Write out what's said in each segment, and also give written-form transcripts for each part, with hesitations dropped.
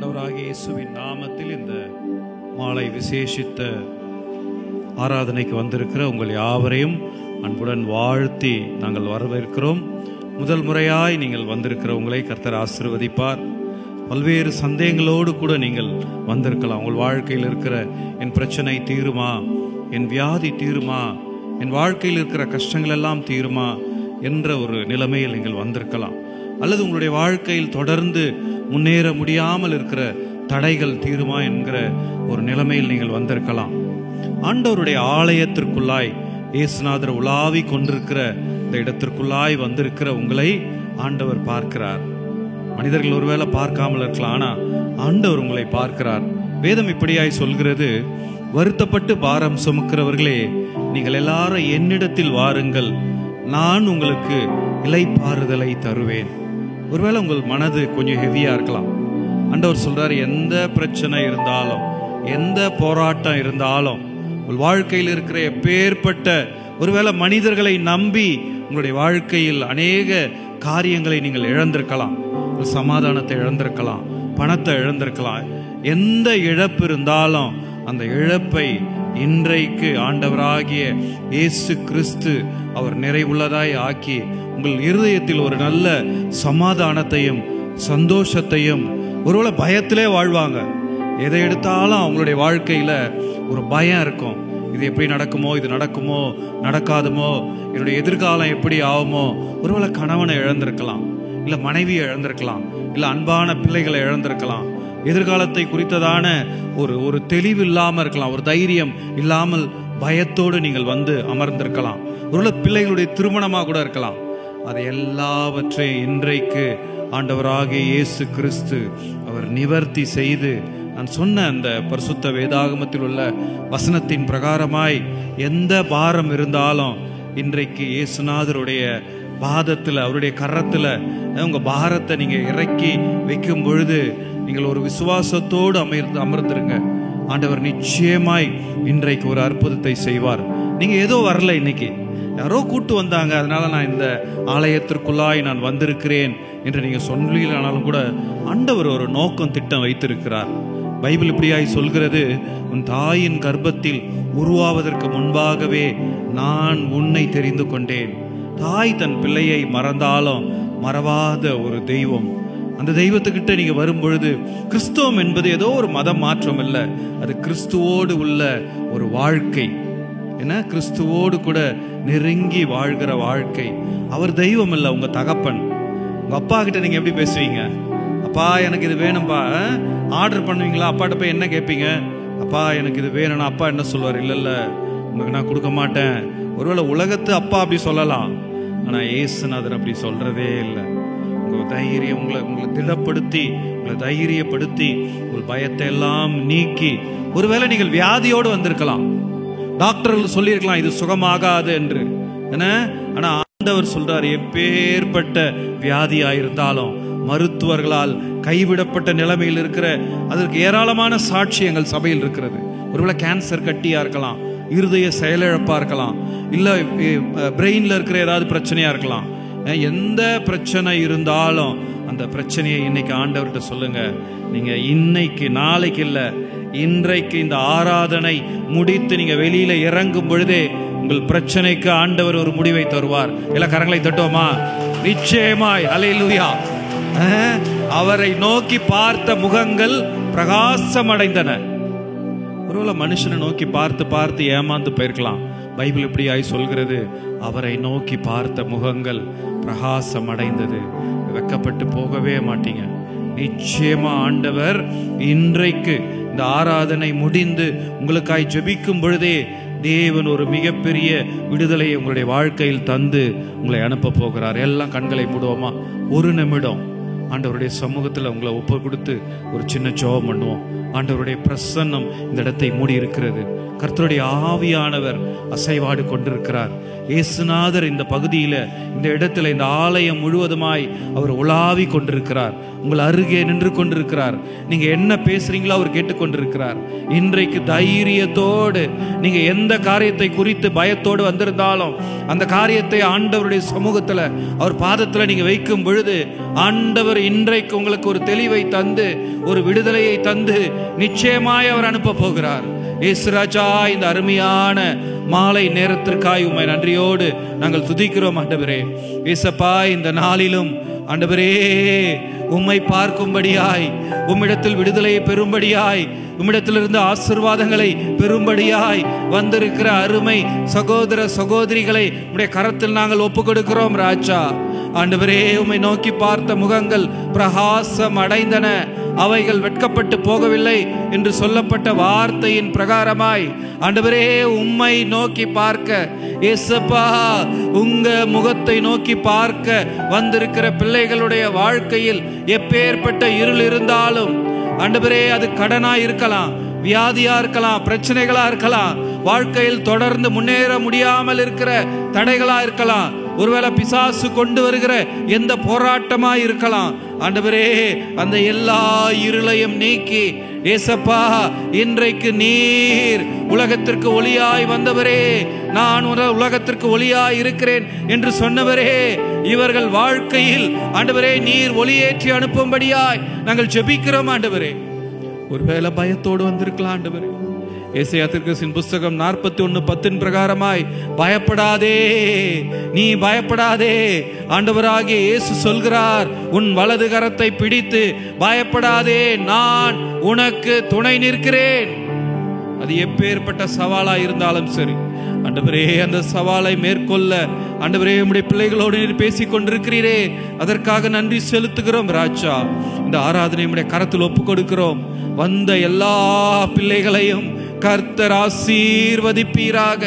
ஆண்டவராகிய இயேசுவின் நாமத்தில் இந்த மாலை விசேஷித்த ஆராதனைக்கு வந்திருக்கிற உங்கள் யாவரையும் அன்புடன் வாழ்த்தி நாங்கள் வரவேற்கிறோம். முதல் முறையாய் நீங்கள் வந்திருக்கிற உங்களை கர்த்தர் ஆசீர்வதிப்பார். பல்வேறு சந்தேகங்களோடு கூட நீங்கள் வந்திருக்கலாம். உங்கள் வாழ்க்கையில் இருக்கிற என் பிரச்சனை தீருமா, என் வியாதி தீருமா, என் வாழ்க்கையில் இருக்கிற கஷ்டங்கள் எல்லாம் தீருமா என்ற ஒரு நிலைமையில் நீங்கள் வந்திருக்கலாம். அல்லது உங்களுடைய வாழ்க்கையில் தொடர்ந்து முன்னேற முடியாமல் இருக்கிற தடைகள் தீருமா என்கிற ஒரு நிலைமையில் நீங்கள் வந்திருக்கலாம். ஆண்டவருடைய ஆலயத்திற்குள்ளாய் இயேசுநாதர் உலாவி கொண்டிருக்கிற இந்த இடத்திற்குள்ளாய் வந்திருக்கிற உங்களை ஆண்டவர் பார்க்கிறார். மனிதர்கள் ஒருவேளை பார்க்காமல் இருக்கலாம், ஆனா ஆண்டவர் உங்களை பார்க்கிறார். வேதம் இப்படியாய் சொல்கிறது, வருத்தப்பட்டு பாரம் சுமக்கிறவர்களே நீங்கள் எல்லாரும் என்னிடத்தில் வாருங்கள், நான் உங்களுக்கு இளைப்பாறுதலை தருவேன். ஒருவேளை உங்கள் மனது கொஞ்சம் ஹெவியா இருக்கலாம். ஆண்டவர் சொல்றாரு, எந்த பிரச்சனை இருந்தாலும், எந்த போராட்டம் இருந்தாலும், உங்கள் வாழ்க்கையில் இருக்கிற எப்பேற்பட்ட ஒருவேளை மனிதர்களை நம்பி உங்களுடைய வாழ்க்கையில் அநேக காரியங்களை நீங்கள் இழந்திருக்கலாம். சமாதானத்தை இழந்திருக்கலாம், பணத்தை இழந்திருக்கலாம். எந்த இழப்பு இருந்தாலும் அந்த இழப்பை இன்றைக்கு ஆண்டவராகிய இயேசு கிறிஸ்து அவர் நிறைவுள்ளதாய் ஆக்கி உங்கள் இருதயத்தில் ஒரு நல்ல சமாதானத்தையும் சந்தோஷத்தையும், ஒருவேளை பயத்திலே வாழ்வாங்க. எதை எடுத்தாலும் அவங்களுடைய வாழ்க்கையில ஒரு பயம் இருக்கும். இது எப்படி நடக்குமோ, இது நடக்குமோ நடக்காதுமோ, என்னுடைய எதிர்காலம் எப்படி ஆகுமோ. ஒருவேளை கணவனை இழந்திருக்கலாம், இல்ல மனைவியை இழந்திருக்கலாம், இல்ல அன்பான பிள்ளைகளை இழந்திருக்கலாம். எதிர்காலத்தை குறித்ததான ஒரு தெளிவு இல்லாம இருக்கலாம், ஒரு தைரியம் இல்லாமல் பயத்தோடு நீங்கள் வந்து அமர்ந்திருக்கலாம். ஒருவேளை பிள்ளைகளுடைய திருமணமாக கூட இருக்கலாம். அதை எல்லாவற்றையும் இன்றைக்கு ஆண்டவராகிய இயேசு கிறிஸ்து அவர் நிவர்த்தி செய்து, நான் சொன்ன அந்த பரிசுத்த வேதாகமத்தில் உள்ள வசனத்தின் பிரகாரமாய் எந்த பாரம் இருந்தாலும் இன்றைக்கு இயேசுநாதருடைய பாதத்தில், அவருடைய கரத்துல உங்க பாரத்தை நீங்க இறக்கி வைக்கும் பொழுது நீங்கள் ஒரு விசுவாசத்தோடு அமர்ந்துருங்க. ஆண்டவர் நிச்சயமாய் இன்றைக்கு ஒரு அற்புதத்தை செய்வார். நீங்க ஏதோ வரல, இன்னைக்கு யாரோ கூட்டு வந்தாங்க, அதனால நான் இந்த ஆலயத்திற்குள்ளாய் நான் வந்திருக்கிறேன் என்று நீங்க சொல்லலானாலும் கூட ஆண்டவர் ஒரு நோக்கம், திட்டம் வைத்திருக்கிறார். பைபிள் இப்படியாய் சொல்கிறது, உன் தாயின் கர்ப்பத்தில் உருவாவதற்கு முன்பாகவே நான் உன்னை தெரிந்து கொண்டேன். தாய் தன் பிள்ளையை மறந்தாலும் மறவாத ஒரு தெய்வம். அந்த தெய்வத்துக்கிட்ட நீங்க வரும்பொழுது, கிறிஸ்துவம் என்பது ஏதோ ஒரு மதம் மாற்றம் இல்லை, அது கிறிஸ்துவோடு உள்ள ஒரு வாழ்க்கை. என்ன, கிறிஸ்துவோடு கூட நெருங்கி வாழ்கிற வாழ்க்கை. அவர் தெய்வம் இல்லை, உங்க தகப்பன். உங்க அப்பா கிட்ட நீங்க எப்படி பேசுவீங்க? அப்பா எனக்கு இது வேணும்பா, ஆர்டர் பண்ணுவீங்களா? அப்பாட்ட போய் என்ன கேட்பீங்க? அப்பா எனக்கு இது வேணும்னா அப்பா என்ன சொல்வார்? இல்ல உங்களுக்கு நான் கொடுக்க மாட்டேன். ஒருவேளை உலகத்து அப்பா அப்படி சொல்லலாம், ஆனா இயேசுநாதர் அப்படி சொல்றதே இல்லை. உங்க தைரியம், உங்களை திடப்படுத்தி, உங்களை தைரியப்படுத்தி, உங்கள் பயத்தை எல்லாம் நீக்கி, ஒருவேளை நீங்கள் வியாதியோடு வந்திருக்கலாம், டாக்டர்கள் சொல்லியிருக்கலாம் இது சுகமாகாது என்று. ஆனா ஆண்டவர் சொல்றார், எப்பேற்பட்ட வியாதியாயிருந்தாலும், மருத்துவர்களால் கைவிடப்பட்ட நிலைமையில் இருக்கிற, அதற்கு ஏராளமான சாட்சியங்கள் சபையில் இருக்கிறது. ஒருவேளை கேன்சர் கட்டியா இருக்கலாம், இருதய செயலிழப்பா இருக்கலாம், இல்ல பிரெயின்ல இருக்கிற ஏதாவது பிரச்சனையா இருக்கலாம். எந்த பிரச்சனை இருந்தாலும் அந்த பிரச்சனையை இன்னைக்கு ஆண்டவர்கிட்ட சொல்லுங்க. நீங்க இன்னைக்கு, நாளைக்கு இல்ல, இன்றைக்கு இந்த ஆராதனை முடித்து நீங்க வெளியில இறங்கும் பொழுதே உங்கள் பிரச்சனைக்கு ஆண்டவர் ஒரு முடிவை தருவார். எல்லா கரங்களை தட்டுவோமா? நிச்சயமாய். அல்லேலூயா. அவரை நோக்கி பார்த்த முகங்கள் பிரகாசம் அடைந்தன. ஒருவேளை மனுஷனை நோக்கி பார்த்து பார்த்து ஏமாந்து போயிருக்கலாம். பைபிள் இப்படியாய் சொல்கிறது, அவரை நோக்கி பார்த்த முகங்கள் பிரகாசம் அடைந்தது. வெக்கப்பட்டு போகவே மாட்டீங்க. நிச்சயமா ஆண்டவர் இன்றைக்கு இந்த ஆராதனை முடிந்து உங்களுக்காய் ஜெபிக்கும் பொழுதே தேவன் ஒரு மிகப்பெரிய விடுதலையை உங்களுடைய வாழ்க்கையில் தந்து உங்களை அனுப்ப போகிறார். எல்லாம் கண்களை மூடுவோமா? ஒரு நிமிடம் ஆண்டவருடைய சமூகத்தில் உங்களை ஒப்பு கொடுத்து ஒரு சின்ன ஜெபம் பண்ணுவோம். ஆண்டவருடைய பிரசன்னம் இந்த இடத்தை மூடி இருக்கிறது. கர்த்தருடைய ஆவியானவர் அசைவாடு கொண்டிருக்கிறார். இயேசுநாதர் இந்த பகுதியில், இந்த இடத்துல, இந்த ஆலயம் முழுவதுமாய் அவர் உலாவி கொண்டிருக்கிறார். உங்கள் அருகே நின்று கொண்டிருக்கிறார். நீங்க என்ன பேசுறீங்களோ அவர் கேட்டுக்கொண்டிருக்கிறார். இன்றைக்கு தைரியத்தோடு நீங்க எந்த காரியத்தை குறித்து பயத்தோடு வந்திருந்தாலும் அந்த காரியத்தை ஆண்டவருடைய சமூகத்தில், அவர் பாதத்தில் நீங்க வைக்கும் பொழுது ஆண்டவர் இன்றைக்கு உங்களுக்கு ஒரு தெளிவை தந்து, ஒரு விடுதலையை தந்து நிச்சயமாய் அவர் அனுப்ப போகிறார். இயேசுராஜா, இந்த அருமையான மாலை நேரத்திற்காய் உம்மை நன்றியோடு நாங்கள் துதிக்கிறோம் ஆண்டவரே. இயேசப்பா, இந்த நாளிலும் ஆண்டவரே உம்மை பார்க்கும்படியாய், உம்மிடத்தில் விடுதலையை பெறும்படியாய், உம்மிடத்திலிருந்து ஆசீர்வாதங்களை பெறும்படியாய் வந்திருக்கிற அருமை சகோதர சகோதரிகளை உம்முடைய கரத்தில் நாங்கள் ஒப்பு கொடுக்கிறோம் ராஜா. ஆண்டவரே, உம்மை நோக்கி பார்த்த முகங்கள் பிரகாசம் அடைந்தன, அவைகள் வெட்கப்பட்டு போகவில்லை என்று சொல்லப்பட்ட வார்த்தையின் பிரகாரமாய் ஆண்டவரே உம்மை நோக்கி பார்க்க, இயேசப்பா உங்க முகத்தை நோக்கி பார்க்க வந்திருக்கிற பிள்ளைகளுடைய வாழ்க்கையில் எப்பேற்பட்ட இருள் இருந்தாலும் ஆண்டவரே, அது கடனா இருக்கலாம், வியாதியா இருக்கலாம், பிரச்சனைகளா இருக்கலாம், வாழ்க்கையில் தொடர்ந்து முன்னேற முடியாமல் இருக்கிற தடைகளா இருக்கலாம், ஒருவேளை பிசாசு கொண்டு வருகிற எந்த போராட்டமா இருக்கலாம். ஆண்டவரே, அந்த எல்லா இருளையும் நீக்கி ஏசப்பா, இன்றைக்கு நீர் உலகத்திற்கு ஒளியாய் வந்தவரே, நான் உலகத்திற்கு ஒளியாய் இருக்கிறேன் என்று சொன்னவரே, இவர்கள் வாழ்க்கையில் ஆண்டவரே நீர் ஒளியேற்றி அனுப்பும்படியாய் நாங்கள் ஜெபிக்கிறோம் ஆண்டவரே. ஒருவேளை பயத்தோடு வந்திருக்கலாம் ஆண்டவரே. ஏசாயா தீர்க்கதரிசியின் புஸ்தகம் 41:10 பிரகாரமாய், பயப்படாதே, நீ பயப்படாதே, ஆண்டவராகிய இயேசு சொல்கிறார், உன் வலது கரத்தை பிடித்து பயப்படாதே, நான் உனக்கு துணை நிற்கிறேன். அது எப்பேற்பட்ட சவாலா இருந்தாலும் சரி ஆண்டவரே, அந்த சவாலை மேற்கொள்ள ஆண்டவரே உம்முடைய பிள்ளைகளோடு நீர் பேசிக் கொண்டிருக்கிறீரே, அதற்காக நன்றி செலுத்துகிறோம் ராஜா. இந்த ஆராதனை உம்முடைய கரத்தில் ஒப்பு கொடுக்கிறோம். வந்த எல்லா பிள்ளைகளையும் கர்த்தர் ஆசீர்வதிப்பீராக.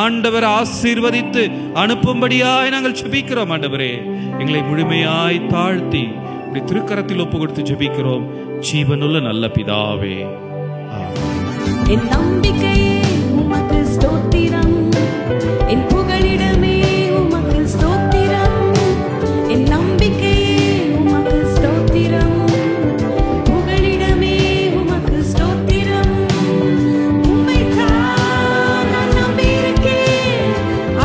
ஆண்டவர் ஆசீர்வதித்து அனுப்பும்படியாய் நாங்கள் ஜெபிக்கிறோம் ஆண்டவரே. எங்களை முழுமையாய் தாழ்த்தி உம்முடைய திருக்கரத்தில் ஒப்பு கொடுத்து ஜெபிக்கிறோம் ஜீவனுள்ள நல்ல பிதாவே. என் நம்பிக்கையே உமக்கு ஸ்தோத்திரம், என் புகழிடமே உமக்கு ஸ்தோத்திரம், என் நம்பிக்கையே உமக்கு ஸ்தோத்திரம், புகழிடமே உமக்கு ஸ்தோத்திரம். உம்மைத்தான் நான் நம்பியிருக்கேன்,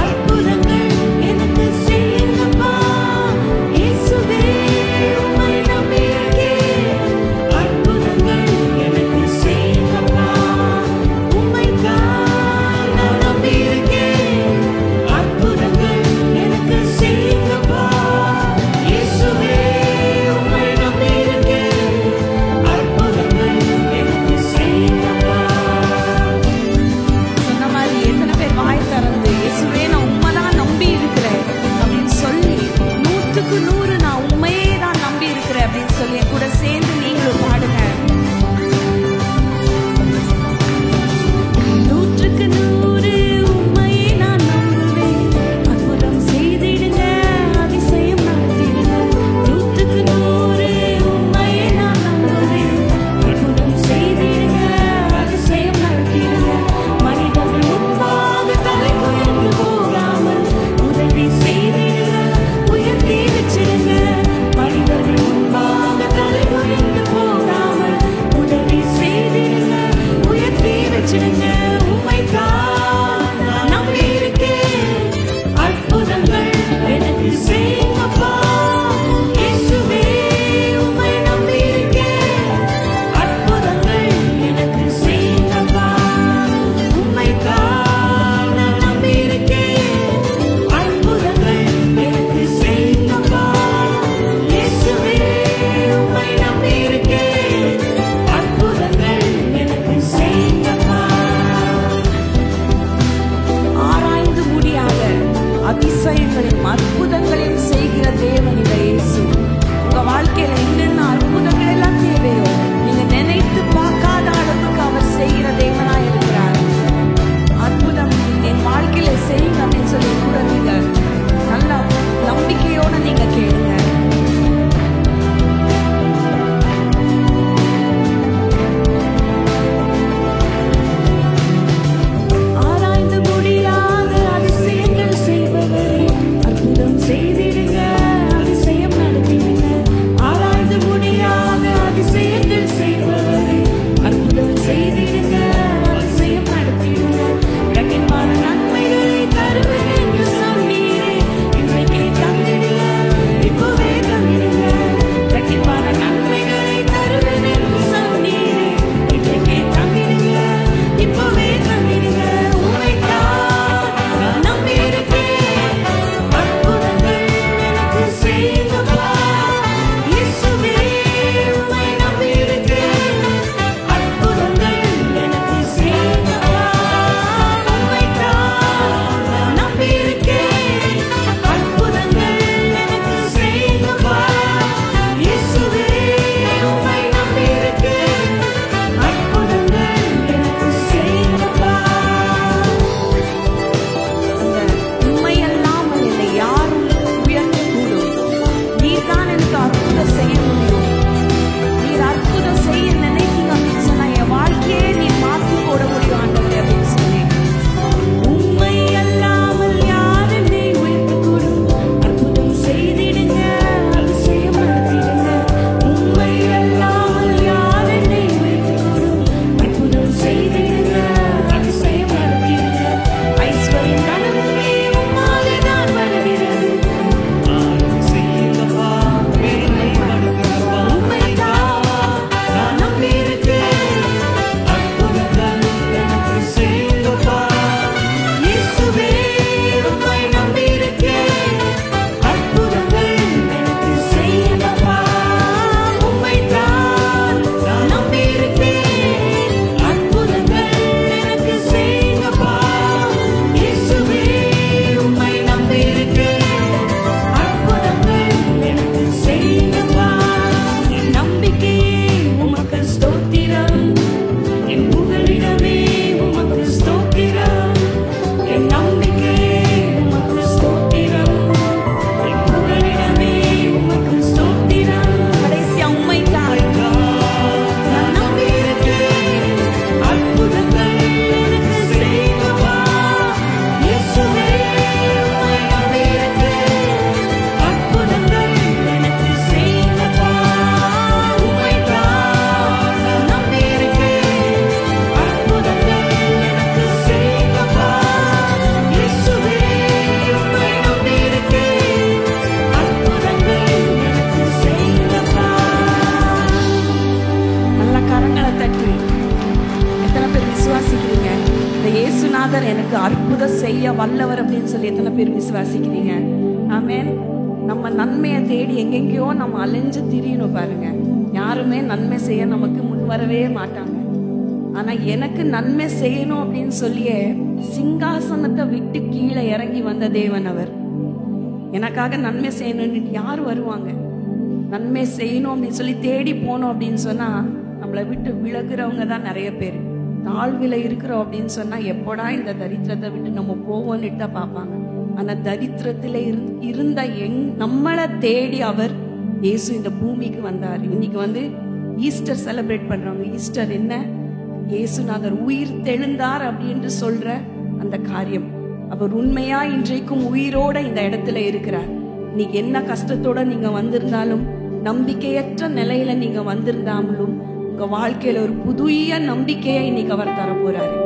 அற்புதங்கள் எனக்கு செய்யுங்கப்பா. இயேசுவே, உம்மை நம்பியிருக்கேன், அற்புதங்கள் எனக்கு செய்யுங்கப்பா. உம்மைத்தான் நான் நம்பியிருக்கேன், கர்த்தர் எனக்கு அற்புதம் செய்ய வல்லவர் அப்படின்னு சொல்லி எத்தனை பேர் விசுவாசிக்கிறீங்க? ஆமென். நம்ம நன்மையை தேடி எங்கெங்கயோ நம்ம அலைஞ்சு திரியணும் பாருங்க. யாருமே நன்மை செய்ய நமக்கு முன் வரவே மாட்டாங்க. ஆனா எனக்கு நன்மை செய்யணும் அப்படின்னு சொல்லியே சிங்காசனத்தை விட்டு கீழே இறங்கி வந்த தேவன் அவர். எனக்காக நன்மை செய்யணும்னு யார் வருவாங்க? நன்மை செய்யணும் அப்படின்னு சொல்லி தேடி போனோம் அப்படின்னு சொன்னா நம்மளை விட்டு விலகுறவங்க தான் நிறைய பேர். தாழ்வில இருக்கிறோம் அப்படின்னு சொன்னா எப்படா இந்த தரித்திரத்தை விட்டு நம்ம போவோம்னு தான் பார்ப்பாங்க. ஆனா தரித்திரத்தில இருந்த நம்மளை தேடி அவர் இயேசு இந்த பூமிக்கு வந்தார். இன்னைக்கு ஈஸ்டர் செலிப்ரேட் பண்றாங்க. ஈஸ்டர் என்ன? இயேசுநாதர் உயிர் தெழுந்தார் அப்படின்னு சொல்ற அந்த காரியம். அவர் உண்மையா இன்றைக்கும் உயிரோட இந்த இடத்துல இருக்கிறார். இன்னைக்கு என்ன கஷ்டத்தோட நீங்க வந்திருந்தாலும், நம்பிக்கையற்ற நிலையில நீங்க வந்திருந்தாலும், உங்க வாழ்க்கையில ஒரு புதிய நம்பிக்கையை இன்னைக்கு அவர் தர போறாரு.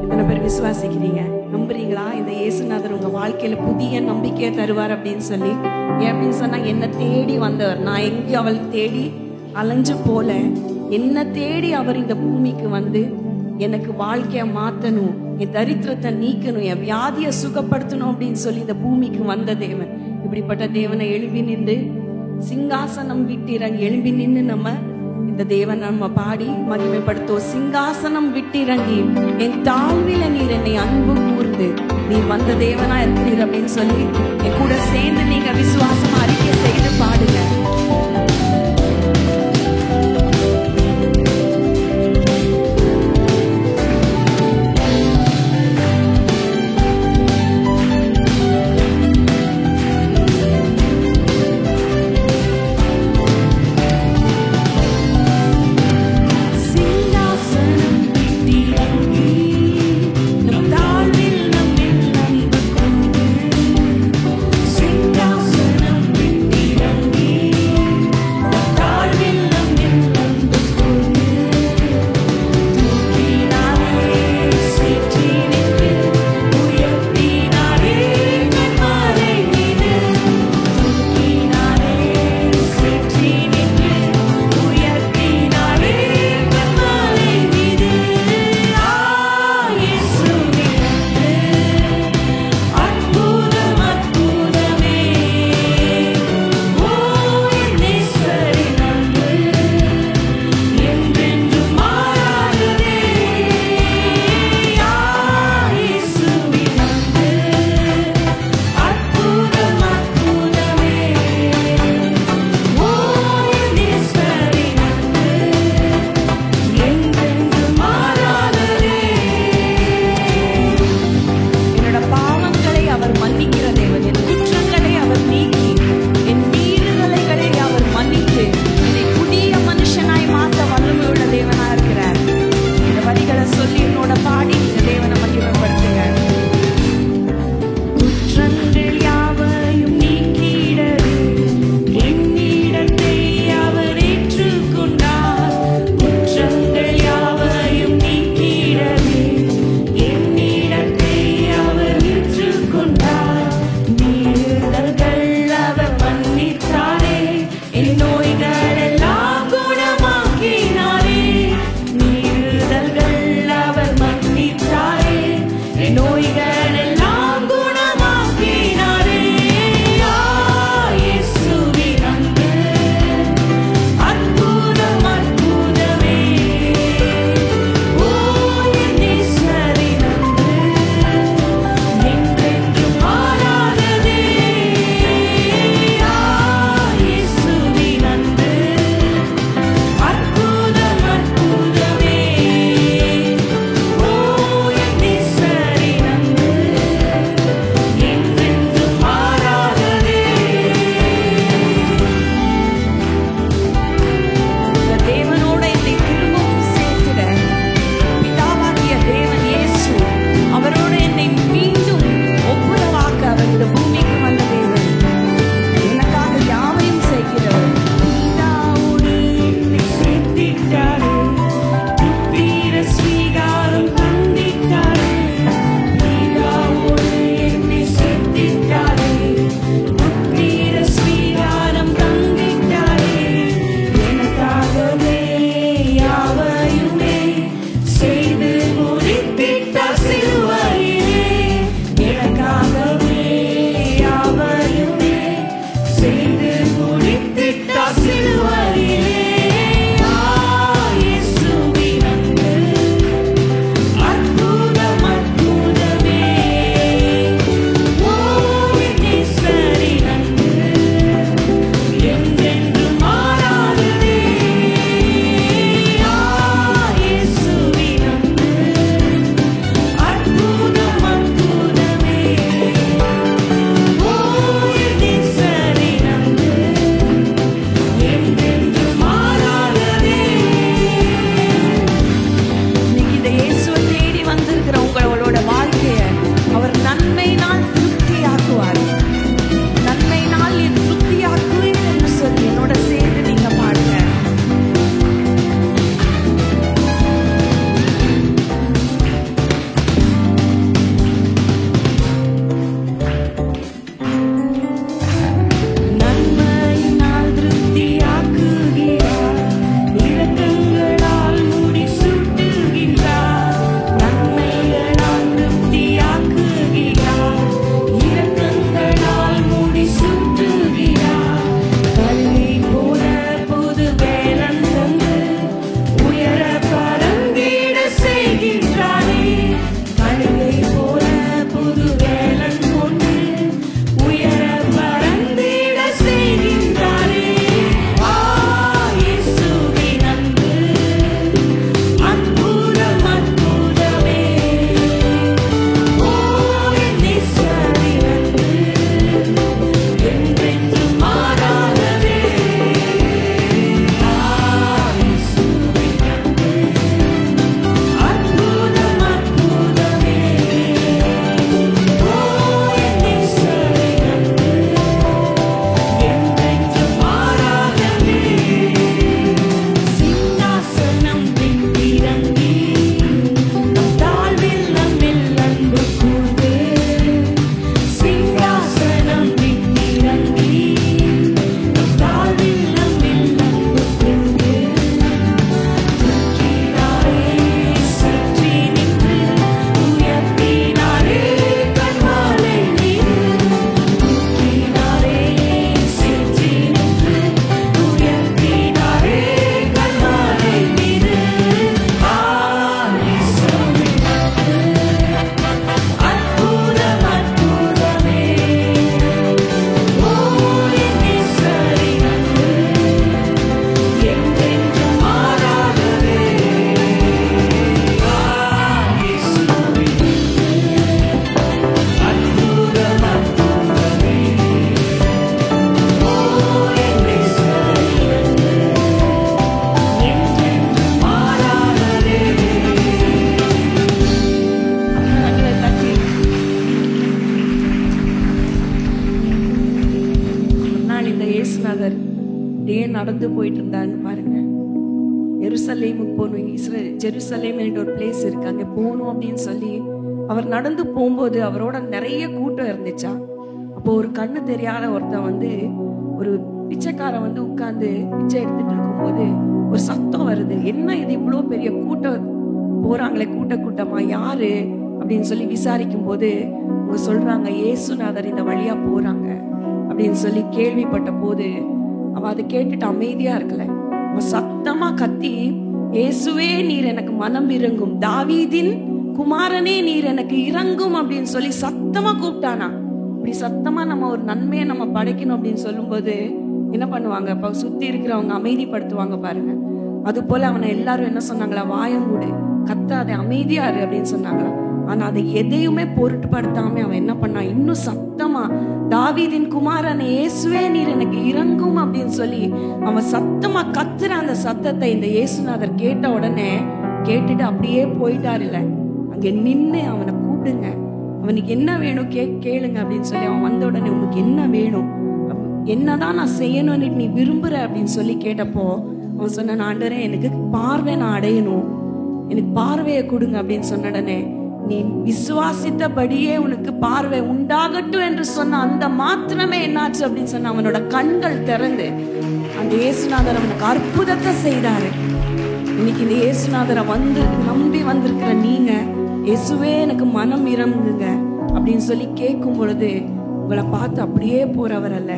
எத்தனை பேர் விசுவாசிக்கிறீங்க? நம்புறீங்களா? இந்த இயேசுநாதர் உங்க வாழ்க்கையில புதிய நம்பிக்கையை தருவார் அப்படின்னு சொல்லி. ஏன் அப்படின்னு சொன்னா, என்ன தேடி வந்தவர். நான் எங்கேயும் அவள் தேடி அலைஞ்சு போல, என்ன தேடி அவர் இந்த பூமிக்கு வந்து எனக்கு வாழ்க்கைய மாத்தணும், என் தரித்திரத்தை நீக்கணும், என் வியாதியை சுகப்படுத்தணும் அப்படின்னு சொல்லி இந்த பூமிக்கு வந்த தேவன். இப்படிப்பட்ட தேவனை எழுப்பி நின்று சிங்காசனம் விட்டிறங்கி எழுப்பி நின்று நம்ம இந்த தேவன் நம்ம பாடி மகிமைப்படுத்துவோம். சிங்காசனம் விட்டிறங்கி என் தாழ்வில நீர் என்னை அன்பு கூர்ந்து நீர் வந்த தேவனா இருக்கிறீர் அப்படின்னு சொல்லி என் கூட சேர்ந்து நீங்க விசுவாசமா அறிக்கை செய்து பாடுங்க. சிங்காசனம் விட்டிறங்கி நடந்து போயிட்டு இருந்தாருன்னு பாருங்க. எருசலேமுக்கு போகணும், ஜெருசலேம் என்ற ஒரு பிளேஸ் இருக்கு, அங்கே போகணும் அப்படின்னு சொல்லி அவர் நடந்து போகும்போது அவரோட நிறைய கூட்டம் இருந்துச்சா. அப்போ ஒரு கண்ணு தெரியாத ஒருத்தன் வந்து, ஒரு பிச்சைக்காரன் வந்து உட்கார்ந்து பிச்சை எடுத்துட்டு இருக்கும்போது ஒரு சத்தம் வருது. என்ன இது, இவ்வளோ பெரிய கூட்டம் போறாங்களே, கூட்டமா யாரு அப்படின்னு சொல்லி விசாரிக்கும் போது அவங்க சொல்றாங்க, இயேசுநாதர் இந்த வழியா போறாங்க அப்படின்னு சொல்லி கேள்விப்பட்ட போது அவ அதை கேட்டுட்டு அமைதியா இருக்கல. அவ சத்தமா கத்தி, இயேசுவே நீர் எனக்கு மனம் இறங்கும், தாவீதின் குமாரனே நீர் எனக்கு இறங்கும் அப்படின்னு சொல்லி சத்தமா கூப்பிட்டானா. இப்படி சத்தமா நம்ம ஒரு நன்மையை நம்ம படைக்கணும் அப்படின்னு சொல்லும்போது என்ன பண்ணுவாங்க, அப்ப சுத்தி இருக்கிறவங்க அமைதிப்படுத்துவாங்க பாருங்க. அது போல அவனை எல்லாரும் என்ன சொன்னாங்களா, வாய மூடு, கத்தாத, அமைதியாரு அப்படின்னு சொன்னாங்களா. ஆனா அதை எதையுமே பொருட்படுத்தாம அவன் என்ன பண்ணான், இன்னும் சத்தமா தாவீதின் குமாரன் இயேசுவே நீர் எனக்கு இறங்கும் அப்படின்னு சொல்லி அவன் சத்தமா கத்துற அந்த சத்தத்தை இந்த இயேசுநாதர் கேட்ட உடனே கேட்டுட்டு அப்படியே போயிட்டாரு. இல்ல, அங்க நின்று அவனை கூப்பிடுங்க, அவனுக்கு என்ன வேணும் கேளுங்க அப்படின்னு சொல்லி அவன் வந்த உடனே உனக்கு என்ன வேணும், என்னதான் நான் செய்யணும்னு நீ விரும்புற அப்படின்னு சொல்லி கேட்டப்போ அவன் சொன்ன, ஆண்டவரே எனக்கு பார்வை நான் அடையணும், எனக்கு பார்வையை கொடுங்க அப்படின்னு சொன்ன உடனே, நீ விசுவாசித்தபடியே உனக்கு பார்வை உண்டாகட்டும் என்று சொன்ன அந்த மாத்திரமே என்னாச்சு அப்படின்னு சொன்ன அவனோட கண்கள் திறந்து அந்த இயேசுநாதர் அவனுக்கு அற்புதத்தை செய்தாரு. இன்னைக்கு இந்த இயேசுநாதரை வந்து நம்பி வந்திருக்கிற நீங்க, இயேசுவே எனக்கு மனம் இறங்குங்க அப்படின்னு சொல்லி கேட்கும் பொழுது உங்களை பார்த்து அப்படியே போறவர் அல்ல,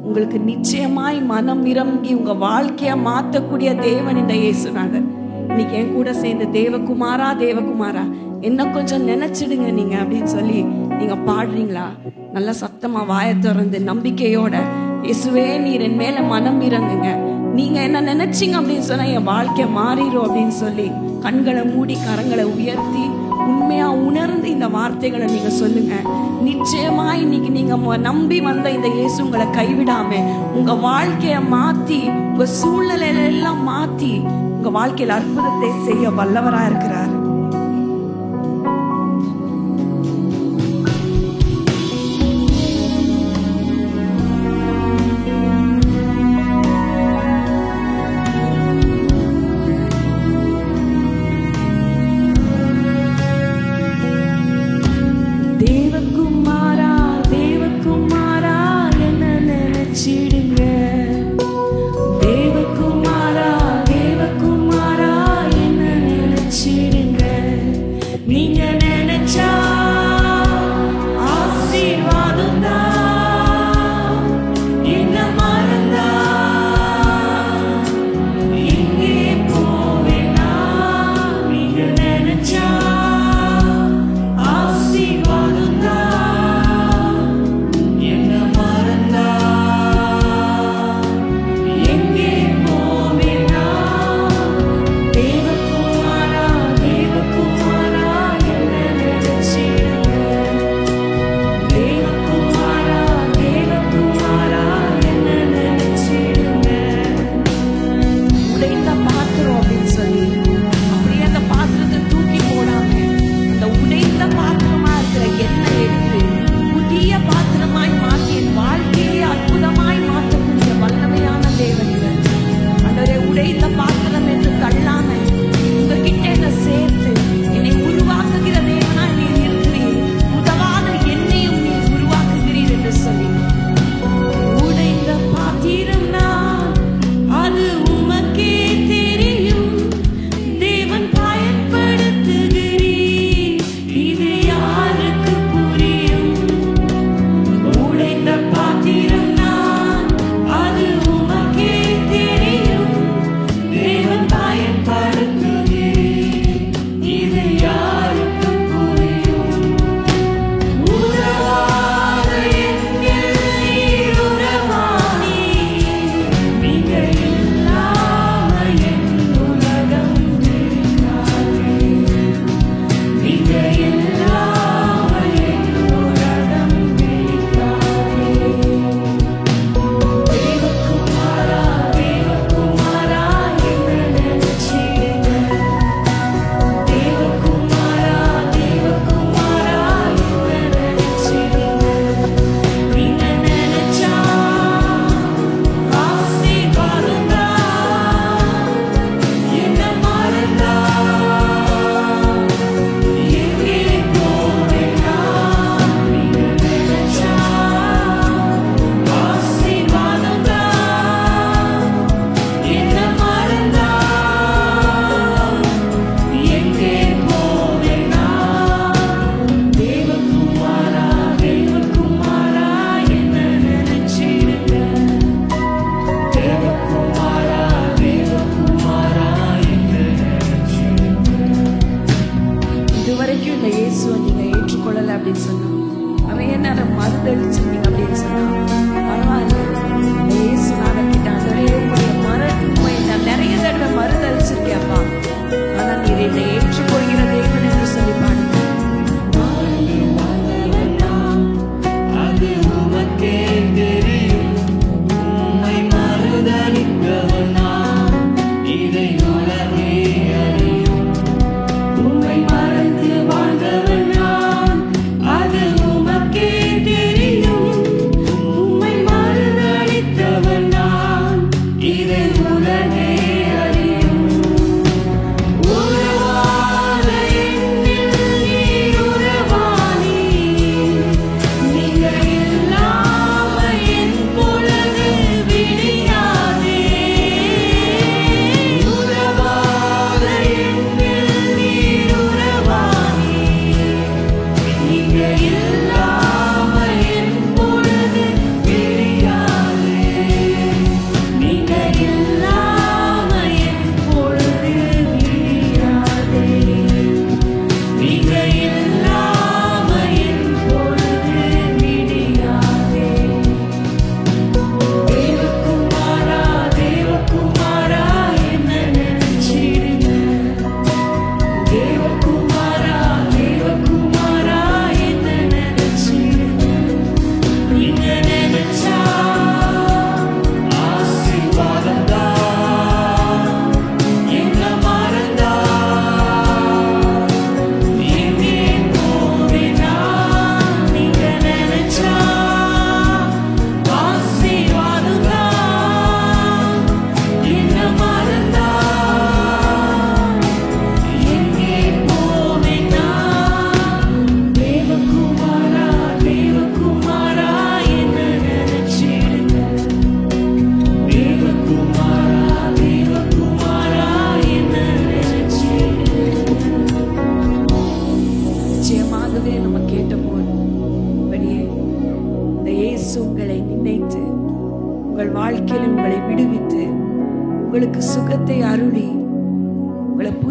உங்களுக்கு நிச்சயமாய் மனம் இறங்கி உங்க வாழ்க்கைய மாத்தக்கூடிய தேவன் இந்த இயேசுநாதர். இன்னைக்கு என் கூட சேர்ந்து தேவகுமாரா தேவகுமாரா என்ன கொஞ்சம் நினைச்சிடுங்க நீங்க அப்படின்னு சொல்லி நீங்க பாடுறீங்களா? நல்ல சத்தமா வாயை திறந்து நம்பிக்கையோட, இயேசுவே நீர் என் மேல மனம் இறங்குங்க, நீங்க என்ன நினைச்சீங்க அப்படின்னு சொன்னா என் வாழ்க்கை மாறிடும் அப்படின்னு சொல்லி கண்களை மூடி கரங்களை உயர்த்தி உண்மையா உணர்ந்து இந்த வார்த்தைகளை நீங்க சொல்லுங்க. நிச்சயமா இன்னைக்கு நீங்க நம்பி வந்த இந்த இயேசு உங்களை கைவிடாம உங்க வாழ்க்கைய மாத்தி, உங்க சூழ்நிலையில எல்லாம் மாத்தி உங்க வாழ்க்கையில அற்புதத்தை செய்ய வல்லவரா இருக்கிறார். தேவகுமாரா தேவகுமாரா என்ன நினைச்சிடுங்க,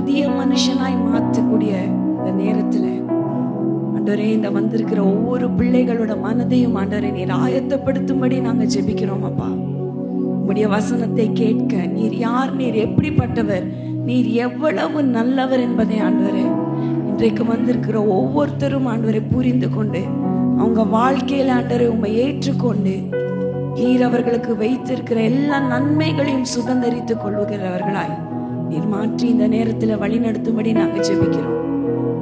புதிய மனுஷனாய் மாற்றக்கூடிய இந்த நேரத்துல ஆண்டவரே, இந்த வந்திருக்கிற ஒவ்வொரு பிள்ளைகளோட மனதையும் ஆண்டவரே நீர் ஆயத்தப்படுத்தும்படி நாங்க ஜெபிக்கிறோம் அப்பா. உம்முடைய வசனத்தை கேட்க நீர் யார், நீர் எப்படிப்பட்டவர், நீர் எவ்வளவு நல்லவர் என்பதை ஆண்டவரே இன்றைக்கு வந்திருக்கிற ஒவ்வொருத்தரும் ஆண்டவரை புரிந்து கொண்டு அவங்க வாழ்க்கையில ஆண்டவரை உம்மை ஏற்றுக்கொண்டு நீர் அவர்களுக்கு வைத்திருக்கிற எல்லா நன்மைகளையும் சுதந்தரித்துக் கொள்ளுகிறவர்களாய் நீர் மாற்றி இந்த நேரத்துல வழி நடத்தும்படி நாங்க ஜெபிக்கிறோம்.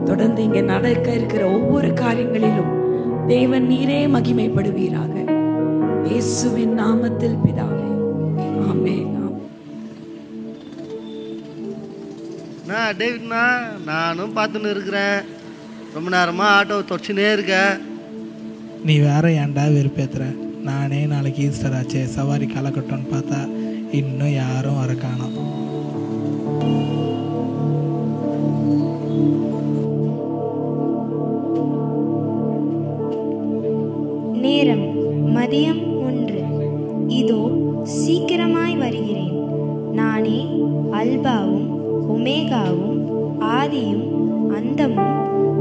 தொடர்ந்து இங்க நடக்க இருக்கிற ஒவ்வொரு காரியங்களிலும் தேவன் நீரே மகிமைப்படுவீராக. இயேசுவின் நாமத்தில் பிதாவே, ஆமென். டேவிட்ண்ணா, நானும் பார்த்துன்னு இருக்கிறேன். ரொம்ப நேரமாக ஆட்டோ தொச்சினே இருக்க. நீ வேற ஏன்டா வெறுப்பேத்துற? நானே நாளைக்கு ஈஸ்டர் ஆச்சே சவாரி கலக்கட்டும்னு பார்த்தா இன்னும் யாரும் வர காணோம். நேரம் மதியம் 1. இதோ சீக்கிரமாய் வருகிறேன். நானே அல்பாவும் ஒமேகாவும் ஆதியும் அந்தமும்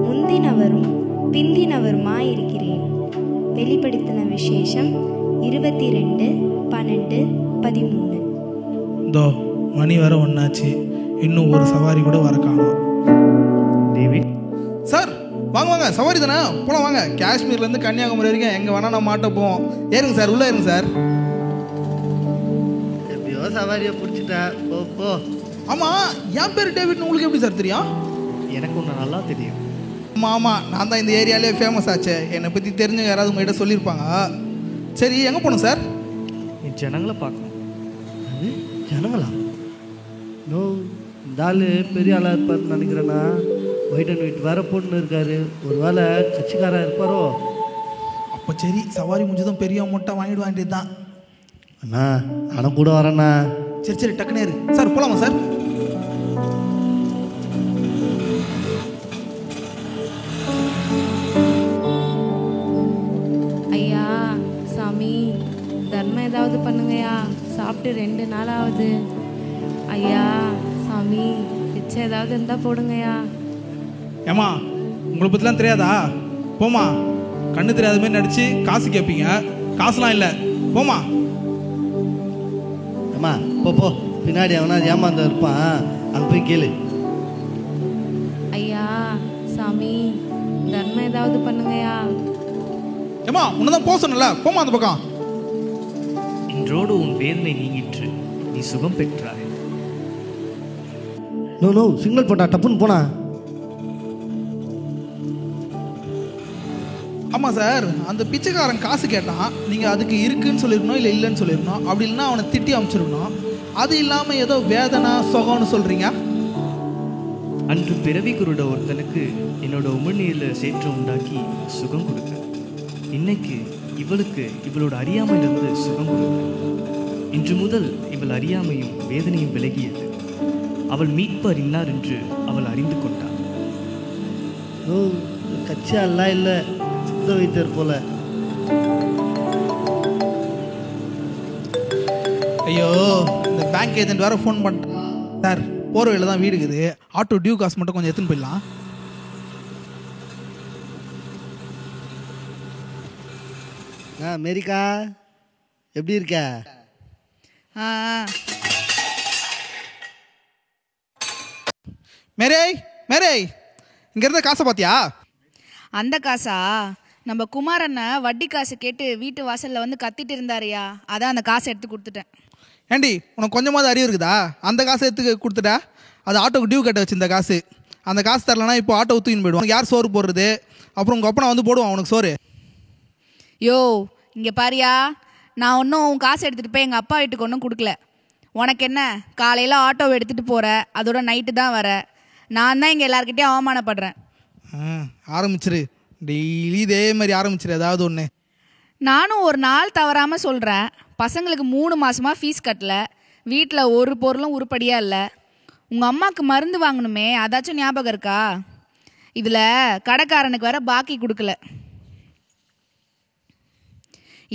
முந்தினவரும் பிந்தினவருமாயிருக்கிறேன். வெளிப்படுத்தின விசேஷம் 22:12-13. தோ மணி வர ஒன்னாச்சு, இன்னும் ஒரு சவாரி கூட வர காணோம். டேவிட், சார் வாங்க வாங்க, சவாரி தானே, போலாம் வாங்க. காஷ்மீர்லேருந்து கன்னியாகுமரி வரைக்கும் எங்கே வேணால் நம்ம மாட்ட போவோம். ஏறுங்க சார், உள்ளே ஏறுங்க சார். எப்படியோ சவாரியை பிடிச்சிட்டேன். போ போ. ஆமாம், என் பேர் டேவிட்னு உங்களுக்கு எப்படி சார் தெரியும்? எனக்கு ஒன்று நல்லா தெரியும். ஆமாம் ஆமாம், நான் தான் இந்த ஏரியாலே ஃபேமஸ் ஆச்சு. என்னை பற்றி தெரிஞ்ச யாராவது உங்கள்கிட்ட சொல்லியிருப்பாங்க. சரி, எங்கே போகணும் சார்? நீ ஜனங்களை பார்க்கணும். அது ஜனங்களா? நோ, இந்த ஆள் பெரிய ஆளாக இருப்பார்னு நினைக்கிறேண்ணா. ஒயிட் அண்ட் ஒயிட் வேற பொண்ணு இருக்காரு. ஒரு வேளை கட்சிக்காரா இருப்பாரோ? அப்போ சரி, சவாரி முடிஞ்சதும் பெரிய அமௌண்ட்டாக வாங்கிட வேண்டியது தான். அண்ணா, நானும் கூட வரேண்ணா. சரி சரி, டக்குனு ஏறு சார், போகலாமா சார்? ஐயா சாமி, தர்மம் ஏதாவது பண்ணுங்கய்யா, சாப்பிட்டு 2 நாள் ஆகுது. ஐயா சாமி, பிச்சை ஏதாவது இருந்தால் போடுங்கய்யா. ஏம்மா, உங்களை பற்றிலாம் தெரியாதா? போமா, கண்ணு தெரியாத மாதிரி நடிச்சு காசு கேட்பீங்க. காசுலாம் இல்லை, போமா. அம்மா போ போ, பின்னாடி அவனா ஏமாந்த இருப்பான், அங்கே போய் கேளு. ஐயா சாமி, தர்மம் ஏதாவது பண்ணுங்கய்யா. ஏம்மா, உன்னை தான் போக சொன்னல, போமா அந்த பக்கம். இன்றோடு உன் வேதனை நீங்கிற்று, நீ சுகம் பெற்றாய். நோ நோ, சிக்னல் போட்டா டப்புன்னு போனா. ஆமாம் சார், அந்த பிச்சைக்காரன் காசு கேட்டான். நீங்கள் அதுக்கு இருக்குன்னு சொல்லியிருக்கணும், இல்லை இல்லைன்னு சொல்லியிருக்கணும். அப்படி இல்லைன்னா அவனை திட்டி அனுப்பிச்சிருக்கணும். அது இல்லாமல் ஏதோ வேதனை சுகம்னு சொல்கிறீங்க. அன்று பிறவி குருட ஒருத்தனுக்கு என்னோட உமிழ்நீரில் சேற்றம் உண்டாக்கி சுகம் கொடுத்தேன். இன்னைக்கு இவளுக்கு இவளோட அறியாமையிலிருந்து சுகம் கொடுத்தேன். இன்று முதல் இவள் அறியாமையும் வேதனையும் விலகியது. அவள் மீட்பர் இன்னார் என்று அவள் அறிந்து கொண்டாள். ஓ, கட்சியாலாம் இல்லை, சுத்த வைத்தர் போல. ஐயோ, இந்த பேங்க் ஏஜென்ட் வேறு ஃபோன் பண்ணிட்டான். சார், போகிற வழியில் தான் வீடு இருக்குது. ஆட்டோ டியூ காசு மட்டும் கொஞ்சம் எடுத்துன்னு போயிடலாம். அமெரிக்கா எப்படி இருக்க? மேரே மேரே, இங்கே இருந்த காசை பார்த்தியா? அந்த காசா? நம்ம குமாரண்ண வட்டி காசு கேட்டு வீட்டு வாசல்ல வந்து கத்திட்டு இருந்தாருயா, அதான் அந்த காசை எடுத்து கொடுத்துட்டேன். ஏண்டி, உனக்கு கொஞ்சமாவது அறிவு இருக்குதா? அந்த காசை எடுத்து கொடுத்துட்டா, அது ஆட்டோக்கு டியூ கட்ட வச்சு இந்த காசு. அந்த காசு தரலனா இப்போ ஆட்டோ தூக்கின்னு போயிடுவான். யார் சோறு போடுறது? அப்புறம் உங்கள் அப்பனை வந்து போடுவான் அவனுக்கு சோறு. யோ, இங்கே பாரியா, நான் ஒன்றும் உன் காசு எடுத்துகிட்டு போய் எங்கள் அப்பா வீட்டுக்கு ஒன்றும் கொடுக்கல. உனக்கு என்ன, காலையில் ஆட்டோவை எடுத்துகிட்டு போகிற, அதோட நைட்டு தான் வர. நான் தான் இங்கே எல்லாருக்கிட்டையும் அவமானப்படுறேன். ஆரம்பிச்சிரு, டெய்லி இதே மாதிரி ஆரம்பிச்சிரு ஏதாவது ஒன்று. நானும் ஒரு நாள் தவறாமல் சொல்கிறேன், பசங்களுக்கு 3 மாதமாக ஃபீஸ் கட்டல, வீட்டில் ஒரு பொருளும் உருப்படியாக இல்லை. உங்கள் அம்மாவுக்கு மருந்து வாங்கணுமே, அதாச்சும் ஞாபகம் இருக்கா? இதில் கடைக்காரனுக்கு வேற பாக்கி கொடுக்கல.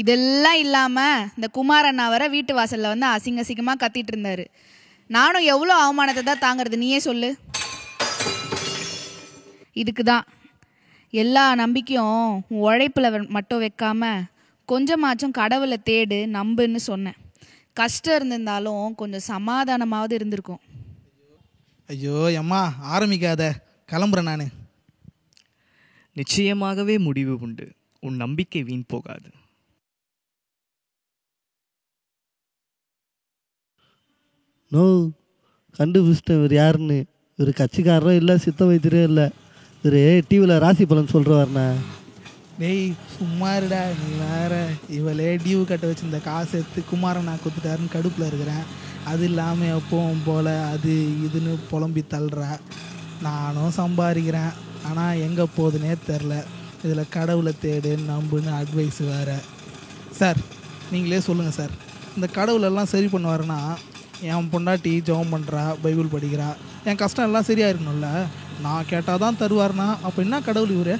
இதெல்லாம் இல்லாமல் இந்த குமாரண்ணா வர வீட்டு வாசலில் வந்து அசிங்கமாக கத்திட்டு இருந்தார். நானும் எவ்வளோ அவமானத்தை தான் தாங்கிறது, நீயே சொல்லு. இதுக்கு தான் எல்லா நம்பிக்கையும் உன் உழைப்பில் மட்டும் வைக்காம கொஞ்சமாச்சும் கடவுளை தேடு நம்புன்னு சொன்னேன். கஷ்டம் இருந்திருந்தாலும் கொஞ்சம் சமாதானமாவது இருந்திருக்கும். ஐயோ அம்மா ஆரம்பிக்காத, கிளம்புறேன் நான். நிச்சயமாகவே முடிவு உண்டு. உன் நம்பிக்கை வீண் போகாது. நோ, கண்டுபிடிச்சிட்டேன் இவர் யாருன்னு. இவர் கட்சிக்காரரும் இல்லை, சித்த வைத்தியரும் இல்லை. இவர் டிவியில் ராசி பலன் சொல்கிறவர்ண்ணா. டேய் சும்மா இருடா, நீ வேற. இவளே டியூ கட்ட வச்சிருந்த காசு எடுத்து குமாரன் நான் கொடுத்துட்டாருன்னு கடுப்பில் இருக்கிறேன். அது இல்லாமல் எப்பவும் போல் அது இதுன்னு புலம்பி தள்ளுறா. நானும் சம்பாதிக்கிறேன், ஆனால் எங்கே போகுதுன்னே தெரில. இதில் கடவுளை தேடு நம்புன்னு அட்வைஸ் வேறு. சார் நீங்களே சொல்லுங்கள் சார், இந்த கடவுளெல்லாம் சரி பண்ணுவாருன்னா என் பொண்டாட்டி ஜெபம் பண்ணுறா, பைபிள் படிக்கிறா, என் கஷ்டம் எல்லாம் சரியாயிருக்கணும்ல. நான் கேட்டால் தான் தருவார்னா அப்போ என்ன கடவுள் இவரு?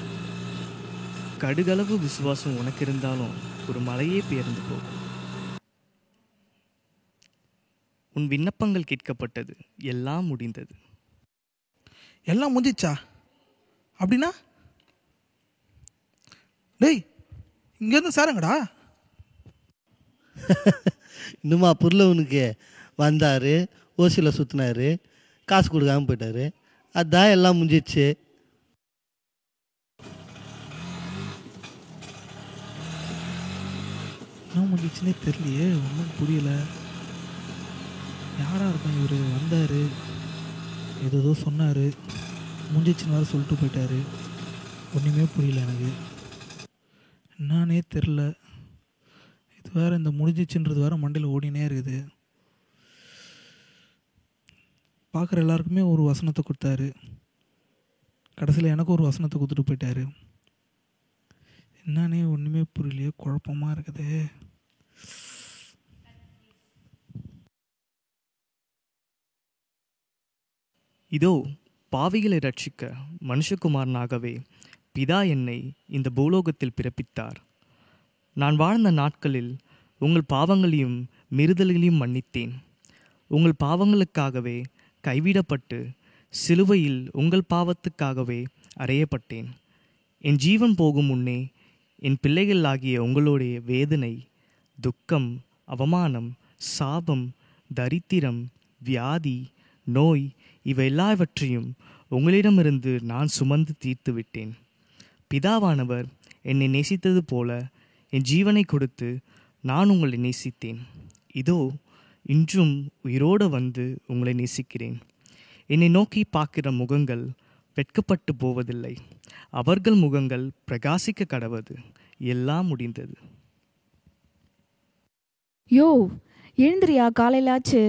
கடுகளவு விசுவாசம் உனக்கு இருந்தாலும் ஒரு மலையே பெயர்ந்து போகும். உன் விண்ணப்பங்கள் கேட்கப்பட்டது, எல்லாம் முடிந்தது. எல்லாம் முடிஞ்சிச்சா? அப்படின்னா டேய் இங்கேருந்து சாருங்கடா. இன்னுமா புரியலவனுக்கு வந்தார், ஓசியில் சுற்றினார், காசு கொடுக்காமல் போயிட்டார். அதுதான் எல்லாம் முடிஞ்சிச்சு. என்ன முடிச்சுன்னே தெரியலையே, ஒன்றும் புரியல. யாராக இருக்கும் இவர்? வந்தார், ஏதோ சொன்னார், முடிஞ்சிச்சுன்னு வேறு சொல்லிட்டு போயிட்டார். ஒன்றுமே புரியல எனக்கு, என்னன்னே தெரில. இது வேறு இந்த முடிஞ்சிச்சுன்றது வேறு மண்டையில் ஓடினே இருக்குது. பார்க்குற எல்லாருக்குமே ஒரு வசனத்தை கொடுத்தாரு, கடைசியில் எனக்கும் ஒரு வசனத்தை கொடுத்துட்டு போயிட்டாரு. என்னன்னே ஒன்றுமே புரியலையே, குழப்பமாக இருக்குது. இதோ பாவிகளை ரட்சிக்க மனுஷகுமாரனாகவே பிதா என்னை இந்த பூலோகத்தில் பிறப்பித்தார். நான் வாழ்ந்த நாட்களில் உங்கள் பாவங்களையும் மீறுதல்களையும் மன்னித்தேன். உங்கள் பாவங்களுக்காகவே கைவிடப்பட்டு சிலுவையில் உங்கள் பாவத்துக்காகவே அறையப்பட்டேன். என் ஜீவன் போகும் முன்னே என் பிள்ளைகளாகிய உங்களுடைய வேதனை, துக்கம், அவமானம், சாபம், தரித்திரம், வியாதி, நோய் இவை எல்லாவற்றையும் உங்களிடமிருந்து நான் சுமந்து தீர்த்து விட்டேன். பிதாவானவர் என்னை நேசித்தது போல என் ஜீவனை கொடுத்து நான் உங்களை நேசித்தேன். இதோ இன்றும் உயிரோடு வந்து உங்களை நேசிக்கிறேன். என்னை நோக்கி பார்க்கிற முகங்கள் வெட்கப்பட்டு போவதில்லை, அவர்கள் முகங்கள் பிரகாசிக்க கடவது. எல்லாம் முடிந்தது. யோ எழுந்திரியா, காலையிலாச்சு.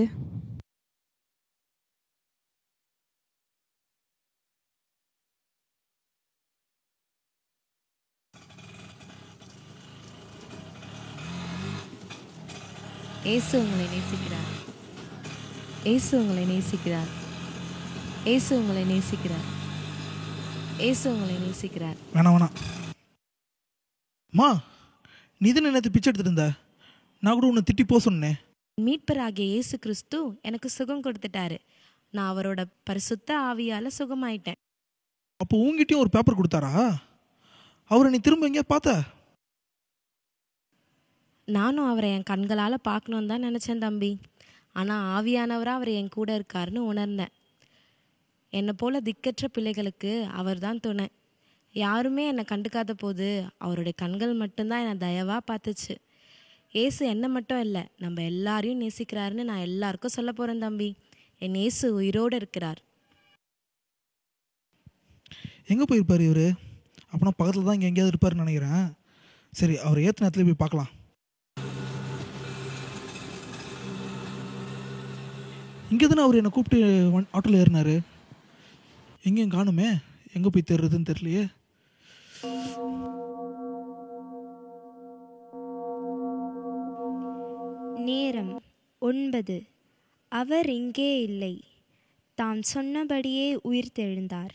இயேசு உங்களை நேசிக்கிறார். இயேசு உங்களை நேசிக்கிறார். இயேசு உங்களை நேசிக்கிறார். இயேசு உங்களை நேசிக்கிறார். வேணாம் வேணாம் அம்மா, நீ தானே நேற்று பிச்சை எடுத்துட்டு இருந்த? நான் கூட உன்னை திட்டி போக சொன்னேன். மீட்பராகிய இயேசு கிறிஸ்து எனக்கு சுகம் கொடுத்துட்டாரு. நான் அவரோட பரிசுத்த ஆவியால சுகமாயிட்டேன். அப்போ உங்ககிட்டயும் ஒரு பேப்பர் கொடுத்தாரா? அவரை நீ திரும்ப எங்கேயா பார்த்த? நானும் அவரை என் கண்களால் பார்க்கணுன்னு தான் நினச்சேன் தம்பி. ஆனால் ஆவியானவராக அவர் என் கூட இருக்காருன்னு உணர்ந்தேன். என்னை போல திக்கற்ற பிள்ளைகளுக்கு அவர் தான் துணை. யாருமே என்னை கண்டுக்காத போது அவருடைய கண்கள் மட்டும்தான் என்னை தயவாக பார்த்துச்சு. ஏசு என்னை மட்டும் இல்லை, நம்ம எல்லாரையும் நேசிக்கிறாருன்னு நான் எல்லாருக்கும் சொல்ல போகிறேன் தம்பி. என் ஏசு உயிரோடு இருக்கிறார். எங்கே போயிருப்பார் இவர்? அப்படின்னா பக்கத்தில் தான் இங்கே எங்கேயாவது இருப்பாருன்னு நினைக்கிறேன். சரி, அவர் ஏற்ற நேரத்தில் போய் பார்க்கலாம். இங்கே தானே அவர் என்னை கூப்பிட்டு ஆட்டோவில் ஏறினார். எங்கேயும் காணுமே, எங்கே போய் தேடுறதுன்னு தெரியலையே. நேரம் 9. அவர் இங்கே இல்லை, தாம் சொன்னபடியே உயிர்த்தெழுந்தார்.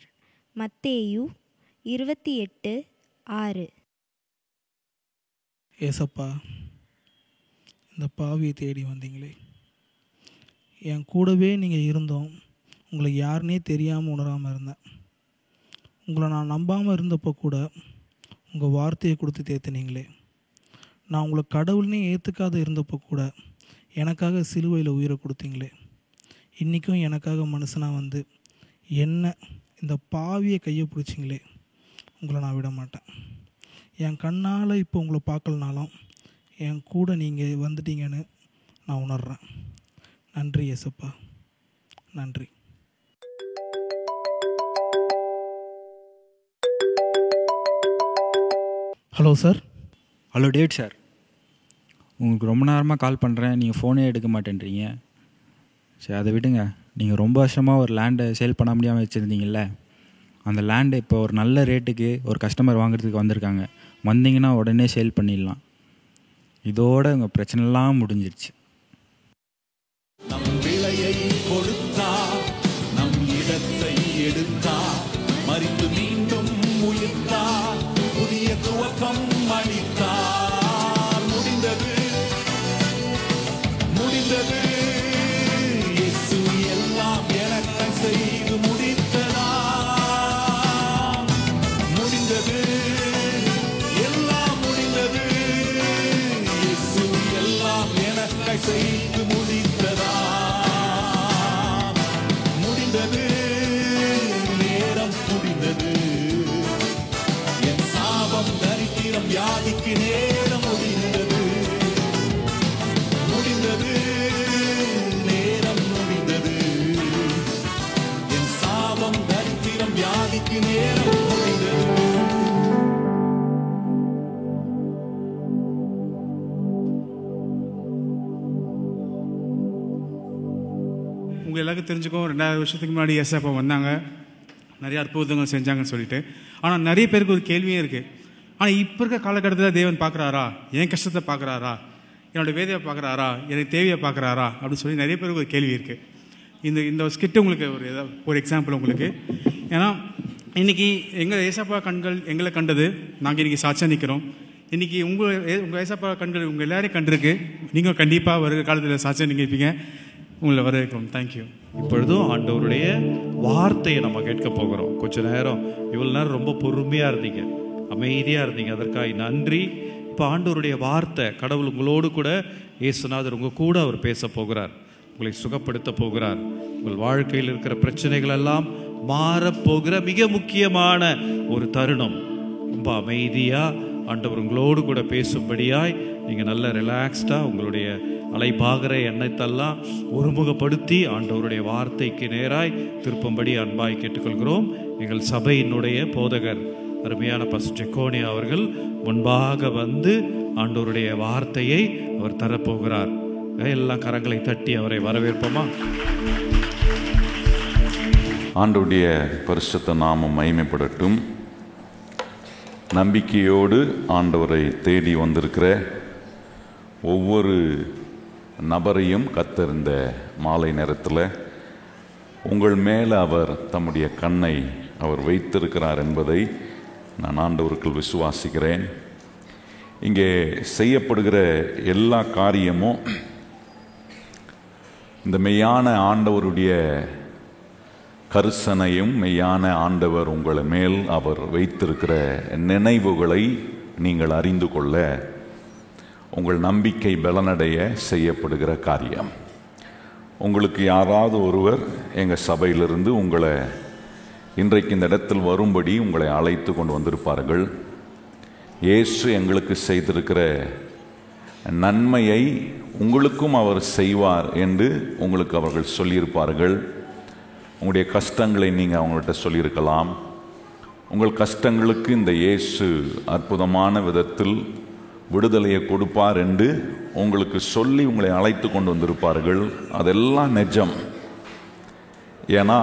மத்தேயு 28:6. ஏசப்பா, இந்த பாவியை தேடி வந்தீங்களே, என் கூடவே நீங்கள் இருந்தோம். உங்களை யாருன்னே தெரியாமல் உணராமல் இருந்தேன். உங்களை நான் நம்பாமல் இருந்தப்போ கூட உங்கள் வார்த்தையை கொடுத்து தேத்தினீங்களே. நான் உங்களை கடவுள்னே ஏற்றுக்காத இருந்தப்போ கூட எனக்காக சிலுவையில் உயிரை கொடுத்தீங்களே. இன்றைக்கும் எனக்காக மனுஷனாக வந்து என்ன இந்த பாவியை கையை பிடிச்சிங்களே. உங்களை நான் விட மாட்டேன். என் கண்ணால் இப்போ உங்களை பார்க்கலனாலும் என் கூட நீங்கள் வந்துட்டீங்கன்னு நான் உணர்கிறேன். நன்றி ஏசப்பா, நன்றி. Hello sir. Hello David sir, உங்களுக்கு ரொம்ப நேரமாக கால் பண்ணுறேன், நீங்கள் ஃபோனே எடுக்க மாட்டேன்றீங்க. சரி அதை விடுங்க. நீங்கள் ரொம்ப வருஷமாக ஒரு லேண்டை சேல் பண்ண முடியாமல் வச்சுருந்தீங்கல்ல, அந்த லேண்டை இப்போ ஒரு நல்ல ரேட்டுக்கு ஒரு கஸ்டமர் வாங்குறதுக்கு வந்திருக்காங்க. வந்தீங்கன்னா உடனே சேல் பண்ணிடலாம். இதோட உங்கள் பிரச்சனைலாம் முடிஞ்சிருச்சு. நம் விலையை கொடுத்தா, நம் இடத்தை எடுத்தா, மறித்து மீண்டும் உயிர்த்தா, புதிய துவக்கம் அளித்தார். முடிந்தது முடிந்தது, இயேசு எல்லாம் எனக்கு செய்து முடித்ததா. முடிந்தது, எல்லாம் முடிந்தது, இயேசு எல்லாம் எனக்கு செய்து முடித்ததா. முடிந்தது, நேரம் முடிந்தது, என் சாபம் தரித்திரம் வியாதிக்கு நேரம் முடிந்தது. முடிந்தது, நேரம் முடிந்தது, என் சாபம் தரித்திரம் வியாதிக்கு நேரம் முடிந்தது. உங்கள் எல்லாருக்கும் தெரிஞ்சுக்கோ, 2000 வருஷத்துக்கு முன்னாடி ஏசப்பா வந்தாங்க, நிறைய அற்புதங்கள் செஞ்சாங்கன்னு சொல்லிட்டு. ஆனால் நிறைய பேருக்கு ஒரு கேள்வியும் இருக்குது. ஆனால் இப்போ இருக்க காலகட்டத்தில் தேவன் பார்க்குறாரா, என் கஷ்டத்தை பார்க்குறாரா, என்னோடய வேதையை பார்க்குறாரா, எனக்கு தேவையை பார்க்குறாரா அப்படின்னு சொல்லி நிறைய பேருக்கு ஒரு கேள்வி இருக்குது. இந்த ஸ்கிட்டு உங்களுக்கு ஒரு எக்ஸாம்பிள் உங்களுக்கு. ஏன்னா இன்றைக்கி எங்கள் ஏசப்பா கண்கள் எங்களை கண்டது, நாங்கள் இன்றைக்கி சாட்சியாக நிற்கிறோம். இன்றைக்கி உங்கள் ஏசப்பா கண்கள் உங்கள் எல்லாரையும் கண்டிருக்கு. நீங்கள் கண்டிப்பாக வருகிற காலத்தில் சாட்சியாக நீங்கள் இருப்பீங்க. உங்களை வரவேற்கிறோம். தேங்க்யூ. இப்பொழுதும் ஆண்டவருடைய வார்த்தையை நம்ம கேட்க போகிறோம். கொஞ்ச நேரம், இவ்வளோ நேரம் ரொம்ப பொறுமையாக இருந்தீங்க, அமைதியாக இருந்தீங்க, அதற்காக நன்றி. இப்போ ஆண்டவருடைய வார்த்தை, கடவுள் உங்களோடு கூட, இயேசுநாதர் உங்கள் கூட அவர் பேச போகிறார், உங்களை சுகப்படுத்த போகிறார். உங்கள் வாழ்க்கையில் இருக்கிற பிரச்சனைகள் எல்லாம் மாறப்போகிற மிக முக்கியமான ஒரு தருணம். ரொம்ப அமைதியாக ஆண்டவர் உங்களோடு கூட பேசும்படியாய் நீங்கள் நல்ல ரிலாக்ஸ்டாக உங்களுடைய அலைபாகிற எண்ணத்தெல்லாம் ஒருமுகப்படுத்தி ஆண்டவருடைய வார்த்தைக்கு நேராய் திருப்பும்படி அன்பாய் கேட்டுக்கொள்கிறோம். எங்கள் சபையினுடைய போதகர் அருமையான பாஸ்டர் ஜெக்கோனியா அவர்கள் முன்பாக வந்து ஆண்டவருடைய வார்த்தையை அவர் தரப்போகிறார். எல்லாம் கரங்களை தட்டி அவரை வரவேற்போமா? ஆண்டவருடைய பரிசுத்த நாமம் மகிமைப்படட்டும். நம்பிக்கையோடு ஆண்டவரை தேடி வந்திருக்கிற ஒவ்வொரு நபரையும் கர்த்தர் இந்த மாலை நேரத்தில் உங்கள் மேலே அவர் தம்முடைய கண்ணை அவர் வைத்திருக்கிறார் என்பதை நான் ஆண்டவருக்குள் விசுவாசிக்கிறேன். இங்கே செய்யப்படுகிற எல்லா காரியமும் இந்த மெய்யான ஆண்டவருடைய கரிசனையும், மெய்யான ஆண்டவர் உங்களை மேல் அவர் வைத்திருக்கிற நினைவுகளை நீங்கள் அறிந்து கொள்ள, உங்கள் நம்பிக்கை பலனடைய செய்யப்படுகிற காரியம். உங்களுக்கு யாராவது ஒருவர் எங்கள் சபையிலிருந்து உங்களை இன்றைக்கு இந்த இடத்தில் வரும்படி உங்களை அழைத்து கொண்டு வந்திருப்பார்கள். இயேசு எங்களுக்கு செய்திருக்கிற நன்மையை உங்களுக்கும் அவர் செய்வார் என்று உங்களுக்கு அவர்கள் சொல்லியிருப்பார்கள். உங்களுடைய கஷ்டங்களை நீங்கள் அவங்கள்ட்ட சொல்லியிருக்கலாம். உங்கள் கஷ்டங்களுக்கு இந்த இயேசு அற்புதமான விதத்தில் விடுதலையை கொடுப்பார் என்று உங்களுக்கு சொல்லி உங்களை அழைத்து கொண்டு வந்திருப்பார்கள். அதெல்லாம் நிஜம். ஏன்னா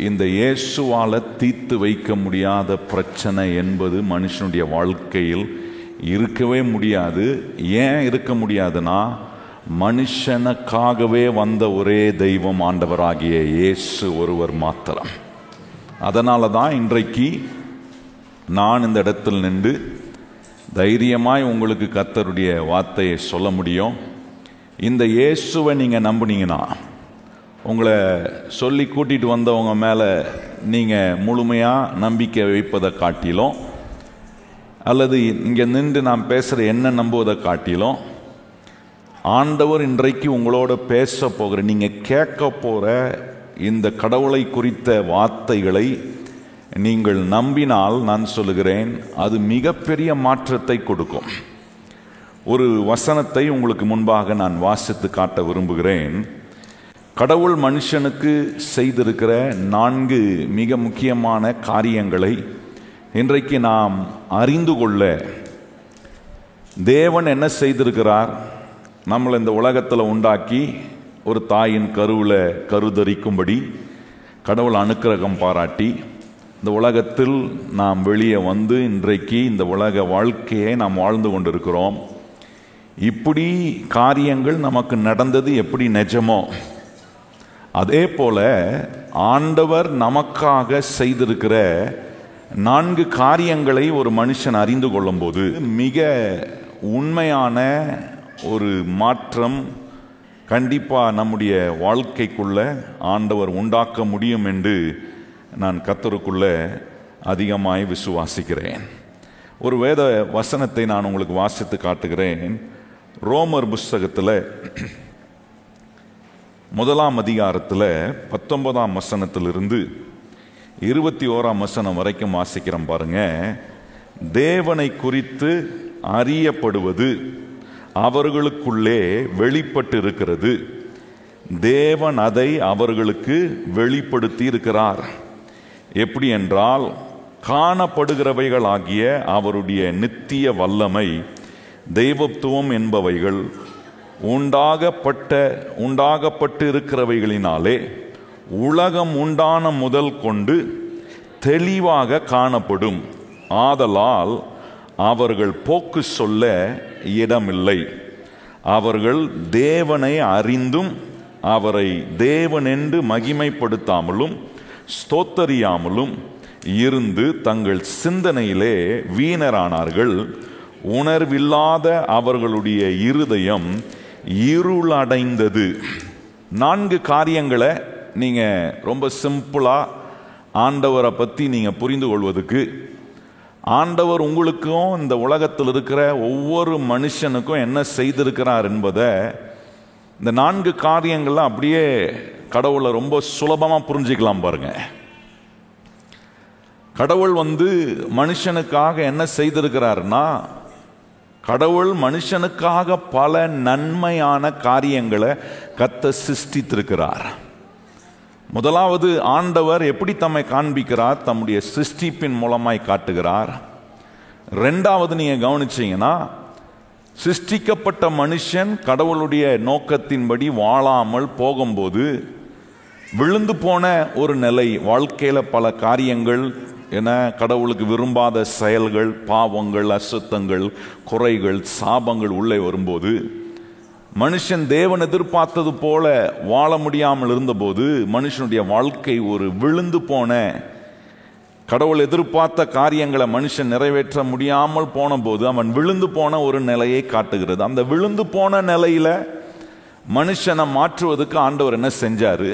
இந்த இயேசுவால் தீர்த்து வைக்க முடியாத பிரச்சனை என்பது மனுஷனுடைய வாழ்க்கையில் இருக்கவே முடியாது. ஏன் இருக்க முடியாதுன்னா, மனுஷனுக்காகவே வந்த ஒரே தெய்வம் ஆண்டவராகிய இயேசு ஒருவர் மாத்திரம். அதனால தான் இன்றைக்கு நான் இந்த இடத்தில் நின்று தைரியமாய் உங்களுக்கு கர்த்தருடைய வார்த்தையை சொல்ல முடியும். இந்த இயேசுவை நீங்கள் நம்புனீங்கன்னா உங்களை சொல்லி கூட்டிகிட்டு வந்தவங்க மேலே நீங்கள் முழுமையாக நம்பிக்கை வைப்பதை காட்டிலும், அல்லது இங்கே நின்று நான் பேசுகிற என்ன நம்புவதை காட்டிலும், ஆண்டவர் இன்றைக்கு உங்களோட பேச போகிற, நீங்கள் கேட்க போகிற இந்த கடவுளை குறித்த வார்த்தைகளை நீங்கள் நம்பினால் நான் சொல்லுகிறேன், அது மிகப்பெரிய மாற்றத்தை கொடுக்கும். ஒரு வசனத்தை உங்களுக்கு முன்பாக நான் வாசித்து காட்ட விரும்புகிறேன். கடவுள் மனுஷனுக்கு செய்திருக்கிற 4 மிக முக்கியமான காரியங்களை இன்றைக்கு நாம் அறிந்து கொள்ள, தேவன் என்ன செய்திருக்கிறார், நம்மளை இந்த உலகத்தில் உண்டாக்கி ஒரு தாயின் கருவில் கருதரிக்கும்படி கடவுள் அனுக்கிரகம் பாராட்டி இந்த உலகத்தில் நாம் வெளியே வந்து இன்றைக்கு இந்த உலக வாழ்க்கையை நாம் வாழ்ந்து கொண்டிருக்கிறோம். இப்படி காரியங்கள் நமக்கு நடந்தது எப்படி நிஜமோ, அதே போல ஆண்டவர் நமக்காக செய்திருக்கிற 4 காரியங்களை ஒரு மனுஷன் அறிந்து கொள்ளும்போது மிக உண்மையான ஒரு மாற்றம் கண்டிப்பாக நம்முடைய வாழ்க்கைக்குள்ள ஆண்டவர் உண்டாக்க முடியும் என்று நான் கர்த்தருக்குள்ள அதிகமாய் விசுவாசிக்கிறேன். ஒரு வேத வசனத்தை நான் உங்களுக்கு வாசித்து காட்டுகிறேன். ரோமர் புஸ்தகத்தில் 1ஆம் அதிகாரத்தில் 19ஆம் வசனத்திலிருந்து 21ஆம் வசனம் வரைக்கும் வாசிக்கிறோம் பாருங்க. தேவனை குறித்து அறியப்படுவது அவர்களுக்குள்ளே வெளிப்பட்டு இருக்கிறது, தேவன் அதை அவர்களுக்கு வெளிப்படுத்தி இருக்கிறார். எப்படி என்றால், காணப்படுகிறவைகளாகிய அவருடைய நித்திய வல்லமை, தெய்வத்துவம் என்பவைகள் உண்டாகப்பட்டு இருக்கிறவைகளினாலே உலகம் உண்டான முதல் கொண்டு தெளிவாக காணப்படும். ஆதலால் அவர்கள் போக்கு சொல்ல இடமில்லை. அவர்கள் தேவனை அறிந்தும் அவரை தேவனென்று மகிமைப்படுத்தாமலும் ஸ்தோத்தரியாமலும் இருந்து தங்கள் சிந்தனையிலே வீணரானார்கள். உணர்வில்லாத அவர்களுடைய இருதயம் இருளடைந்தது. 4 காரியங்களை நீங்கள் ரொம்ப சிம்பிளாக ஆண்டவரை பற்றி நீங்கள் புரிந்து கொள்வதுக்கு, ஆண்டவர் உங்களுக்கும் இந்த உலகத்தில் இருக்கிற ஒவ்வொரு மனுஷனுக்கும் என்ன செய்திருக்கிறார் என்பதை இந்த 4 காரியங்கள்ல அப்படியே கடவுளை ரொம்ப சுலபமாக புரிஞ்சுக்கலாம் பாருங்க. கடவுள் மனுஷனுக்காக என்ன செய்திருக்கிறார்னா, கடவுள் மனுஷனுக்காக பல நன்மையான காரியங்களை கர்த்தர் சிருஷ்டித்திருக்கிறார். முதலாவது, ஆண்டவர் எப்படி தம்மை காண்பிக்கிறார், தம்முடைய சிருஷ்டிப்பின் மூலமாய் காட்டுகிறார். 2வது, நீங்க கவனிச்சீங்கன்னா, சிருஷ்டிக்கப்பட்ட மனுஷன் கடவுளுடைய நோக்கத்தின்படி வாழாமல் போகும்போது விழுந்து போன ஒரு நிலை, வாழ்க்கையில பல காரியங்கள் என கடவுளுக்கு விரும்பாத செயல்கள், பாவங்கள், அசுத்தங்கள், குறைகள், சாபங்கள் உள்ளே வரும்போது, மனுஷன் தேவன் எதிர்பார்த்தது போல வாழ முடியாமல் இருந்தபோது மனுஷனுடைய வாழ்க்கை ஒரு விழுந்து போன, கடவுள் எதிர்பார்த்த காரியங்களை மனுஷன் நிறைவேற்ற முடியாமல் போன போது அவன் விழுந்து போன ஒரு நிலையை காட்டுகிறது. அந்த விழுந்து போன நிலையில மனுஷனை மாற்றுவதற்கு ஆண்டவர் என்ன செஞ்சாரு?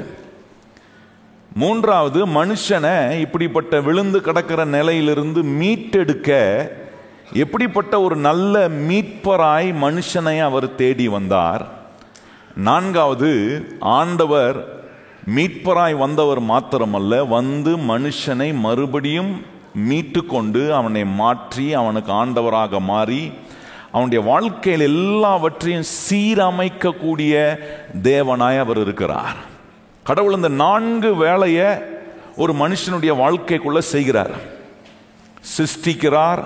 3வது, மனுஷனை இப்படிப்பட்ட விழுந்து கிடக்கிற நிலையிலிருந்து மீட்டெடுக்க எப்படிப்பட்ட ஒரு நல்ல மீட்பராய் மனுஷனை அவர் தேடி வந்தார். 4வது, ஆண்டவர் மீட்பராய் வந்தவர் மாத்திரமல்ல, மனுஷனை மறுபடியும் மீட்டு கொண்டு அவனை மாற்றி அவனுக்கு ஆண்டவராக மாறி அவனுடைய வாழ்க்கையில் எல்லாவற்றையும் சீரமைக்கக்கூடிய தேவனாய் அவர் இருக்கிறார். கடவுள் இந்த 4 வேலையை ஒரு மனுஷனுடைய வாழ்க்கைக்குள்ள செய்கிறார். சிருஷ்டிக்கிறார்,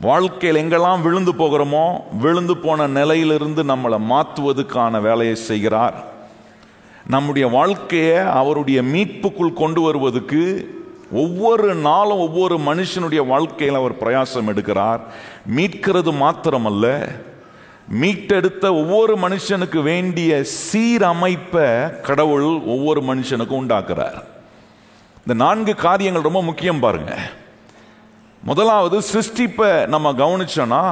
வாழ்க்கையில் எங்கெல்லாம் விழுந்து போகிறோமோ விழுந்து போன நிலையிலிருந்து நம்மளை மாற்றுவதற்கான வேலையை செய்கிறார். நம்முடைய வாழ்க்கையை அவருடைய மீட்புக்குள் கொண்டு வருவதற்கு ஒவ்வொரு நாளும் ஒவ்வொரு மனுஷனுடைய வாழ்க்கையில் அவர் பிரயாசம் எடுக்கிறார். மீட்கிறது மாத்திரமல்ல, மீட்டெடுத்த ஒவ்வொரு மனுஷனுக்கு வேண்டிய சீரமைப்பை கடவுள் ஒவ்வொரு மனுஷனுக்கும் உண்டாக்குறார். இந்த 4 காரியங்கள் ரொம்ப முக்கியம் பாருங்க. முதலாவது, சிருஷ்டிப்பை நம்ம கவனிச்சோன்னா,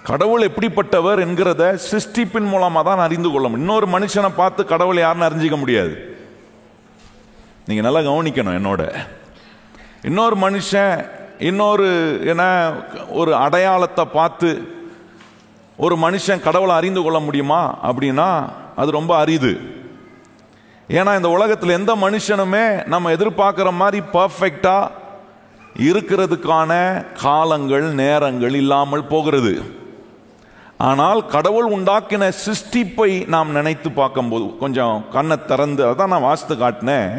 கடவுள் எப்படிப்பட்டவர் என்கிறத சிருஷ்டிப்பின் மூலமா தான் அறிந்து கொள்ள முடியும். இன்னொரு மனுஷனை பார்த்து கடவுள் யாருன்னு அறிஞ்சிக்க முடியாது. நீங்க நல்லா கவனிக்கணும். என்னோட இன்னொரு மனுஷன் இன்னொரு ஒரு அடையாளத்தை பார்த்து ஒரு மனுஷன் கடவுளை அறிந்து கொள்ள முடியுமா அப்படின்னா அது ரொம்ப அரிது. ஏன்னா இந்த உலகத்தில் எந்த மனுஷனுமே நம்ம எதிர்பார்க்குற மாதிரி பர்ஃபெக்டா இருக்கிறதுக்கான காலங்கள் நேரங்கள் இல்லாமல் போகிறது. ஆனால் கடவுள் உண்டாக்கின சிருஷ்டிப்பை நாம் நினைத்து பார்க்கும்போது கொஞ்சம் கண்ணை திறந்து, அதான் நான் வாசித்து காட்டினேன்.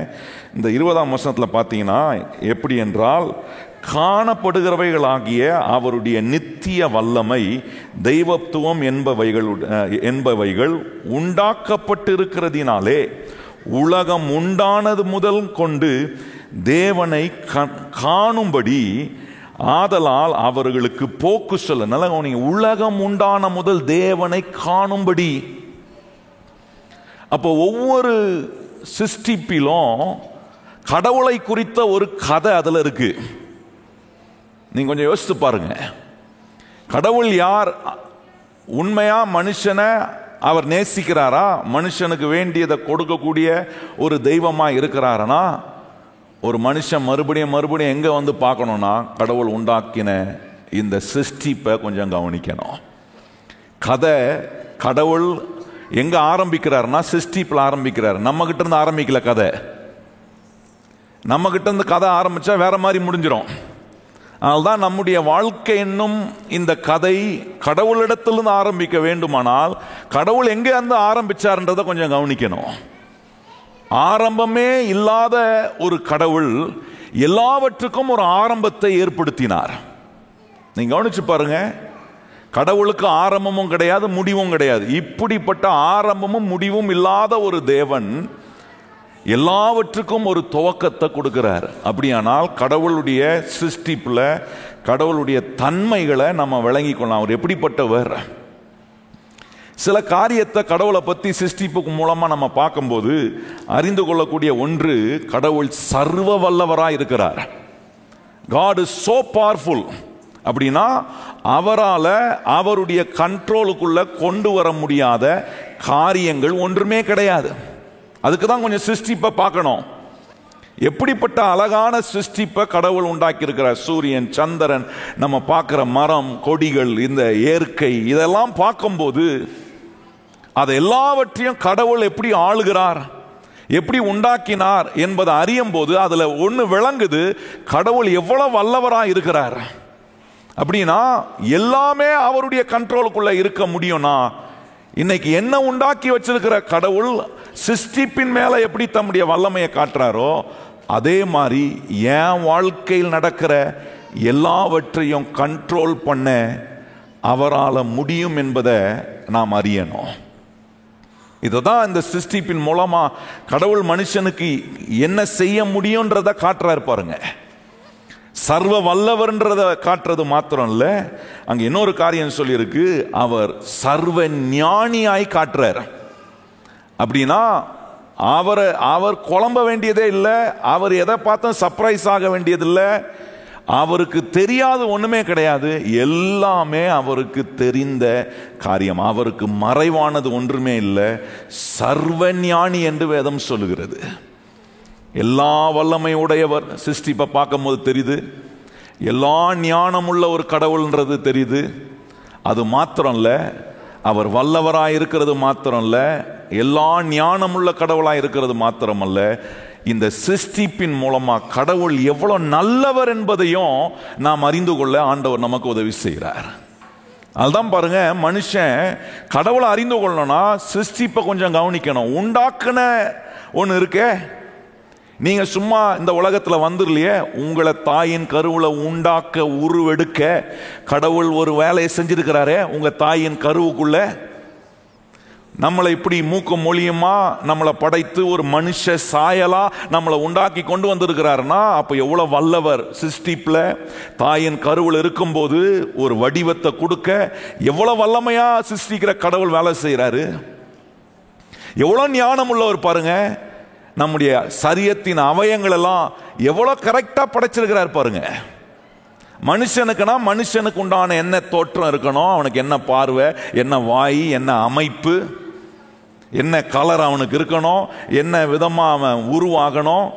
இந்த 20ஆம் வசனத்தில் பார்த்தீங்கன்னா எப்படி என்றால், காணப்படுகிறவைகளாகிய அவருடைய நித்திய வல்லமை தெய்வத்துவம் என்பவைகள் உண்டாக்கப்பட்டிருக்கிறதினாலே உலகம் உண்டானது முதல் கொண்டு தேவனை காணும்படி ஆதலால் அவர்களுக்கு போக்கு சொல்ல. நல்ல கவனிங்க, உலகம் உண்டான முதல் தேவனை காணும்படி. அப்போ ஒவ்வொரு சிருஷ்டிப்பிலும் கடவுளை குறித்த ஒரு கதை அதுல இருக்கு. நீங்க கொஞ்சம் யோசித்து பாருங்க. கடவுள் யார்? உண்மையா மனுஷனை அவர் நேசிக்கிறாரா? மனுஷனுக்கு வேண்டியதை கொடுக்கக்கூடிய ஒரு தெய்வமா இருக்கிறாரனா? ஒரு மனுஷன் மறுபடியும் எங்க வந்து பார்க்கணும்னா கடவுள் உண்டாக்கின இந்த சிருஷ்டிப்பை கொஞ்சம் கவனிக்கணும். கதை கடவுள் எங்க ஆரம்பிக்கிறாருன்னா சிருஷ்டிப்பில் ஆரம்பிக்கிறார். நம்ம கிட்ட இருந்து ஆரம்பிக்கல கதை. நம்ம கிட்ட இருந்து கதை ஆரம்பிச்சா வேற மாதிரி முடிஞ்சிடும். அதனால்தான் நம்முடைய வாழ்க்கை என்னும் இந்த கதை கடவுளிடத்திலிருந்து ஆரம்பிக்க வேண்டுமானால் கடவுள் எங்கே இருந்து ஆரம்பிச்சார்ன்றதை கொஞ்சம் கவனிக்கணும். ஆரம்பமே இல்லாத ஒரு கடவுள் எல்லாவற்றுக்கும் ஒரு ஆரம்பத்தை ஏற்படுத்தினார். நீங்க கவனிச்சு பாருங்க, கடவுளுக்கு ஆரம்பமும் கிடையாது முடிவும் கிடையாது. இப்படிப்பட்ட ஆரம்பமும் முடிவும் இல்லாத ஒரு தேவன் எல்லாவற்றுக்கும் ஒரு துவக்கத்தை கொடுக்கிறார். அப்படியானால் கடவுளுடைய சிருஷ்டிப்புல கடவுளுடைய தன்மைகளை நம்ம விளங்கிக் கொள்ளலாம். அவர் எப்படிப்பட்டவர்? சில காரியத்தை கடவுளை பற்றி சிருஷ்டிப்புக்கு மூலமா நம்ம பார்க்கும்போது அறிந்து கொள்ளக்கூடிய ஒன்று, கடவுள் சர்வ வல்லவராக இருக்கிறார். God is so powerful. அப்படின்னா அவரால் அவருடைய கண்ட்ரோலுக்குள்ள கொண்டு வர முடியாத காரியங்கள் ஒன்றுமே கிடையாது. அதுக்கு தான் கொஞ்சம் சிருஷ்டிப்பை பார்க்கணும். எப்படிப்பட்ட அழகான சிருஷ்டிப்பை கடவுள் உண்டாக்கி இருக்கிறார். சூரியன், சந்திரன், நம்ம பார்க்கிற மரம், கொடிகள், இந்த இயற்கை, இதெல்லாம் பார்க்கும்போது அது எல்லாவற்றையும் கடவுள் எப்படி ஆளுகிறார், எப்படி உண்டாக்கினார் என்பதை அறியும் போது அதுல ஒன்று விளங்குது, கடவுள் எவ்வளவு வல்லவராக இருக்கிறார். அப்படின்னா எல்லாமே அவருடைய கண்ட்ரோலுக்குள்ள இருக்க முடியும்னா இன்னைக்கு என்ன உண்டாக்கி வச்சிருக்கிற கடவுள் சிருஷ்டிப்பின் மேல எப்படி தம்முடைய வல்லமையை காட்டுறாரோ அதே மாதிரி என் வாழ்க்கையில் நடக்கிற எல்லாவற்றையும் கண்ட்ரோல் பண்ண அவரால் முடியும் என்பதை நாம் அறியணும். இதுதான் இந்த சிருஷ்டிப்பின் மூலமா கடவுள் மனுஷனுக்கு என்ன செய்ய முடியும்ன்றத காட்டுறாரு பாருங்க. சர்வ வல்லவர்ன்றத காட்டுறது மாத்திரம் இல்ல, அங்க இன்னொரு காரியம் சொல்லியிருக்கு, அவர் சர்வ ஞானியாய் காட்டுறார். அப்படின்னா அவர் குழம்ப வேண்டியதே இல்லை, அவர் எதை பார்த்தும் சர்ப்ரைஸ் ஆக வேண்டியதில்லை, அவருக்கு தெரியாத ஒண்ணுமே கிடையாது, எல்லாமே அவருக்கு தெரிந்த காரியம், அவருக்கு மறைவானது ஒன்றுமே இல்லை. சர்வ ஞானி என்று வேதம் சொல்லுகிறது. எல்லா வல்லமை உடையவர். சிருஷ்டிப்பை பார்க்கும்போது தெரியுது, எல்லா ஞானமுள்ள ஒரு கடவுள்ன்றது தெரியுது. அது மாத்திரம் இல்லை, அவர் வல்லவராக இருக்கிறது மாத்திரம் இல்லை, எல்லா ஞானமுள்ள கடவுளாக இருக்கிறது மாத்திரமல்ல, இந்த சிருஷ்டிப்பின் மூலமா கடவுள் எவ்வளவு நல்லவர் என்பதையும் நாம் அறிந்து கொள்ள ஆண்டவர் நமக்கு உதவி செய்கிறார். அதுதான் பாருங்க, மனுஷன் கடவுளை அறிந்து கொள்ளணும்னா சிருஷ்டிப்பை கொஞ்சம் கவனிக்கணும். உண்டாக்குன ஒன்று இருக்கே, நீங்க சும்மா இந்த உலகத்துல வந்துடலையே, உங்களை தாயின் கருவுல உண்டாக்க உருவெடுக்க கடவுள் ஒரு வேலையை செஞ்சிருக்கிறாரே. உங்க தாயின் கருவுக்குள்ள நம்மளை இப்படி மூக்கு மொழியுமா நம்மளை படைத்து ஒரு மனுஷ சாயலா நம்மளை உண்டாக்கி கொண்டு வந்திருக்கிறாருன்னா அப்ப எவ்வளவு வல்லவர். சிருஷ்டிப்புல தாயின் கருவில் இருக்கும்போது ஒரு வடிவத்தை கொடுக்க எவ்வளவு வல்லமையா சிருஷ்டிக்கிற கடவுள் வேலை செய்யறாரு. எவ்வளவு ஞானம் உள்ளவர் பாருங்க. நம்முடைய சரீரத்தின் அவயங்கள் எல்லாம் எவ்வளவு கரெக்டா படைச்சிருக்கிறார் பாருங்க. மனுஷனுக்குனா மனுஷனுக்கு உண்டான என்ன தோற்றம் இருக்கணும், அவனுக்கு என்ன பார்வை, என்ன வாய், என்ன அமைப்பு, என்ன கலர் அவனுக்கு இருக்கணும், என்ன விதமா அவன் உருவாகணும்.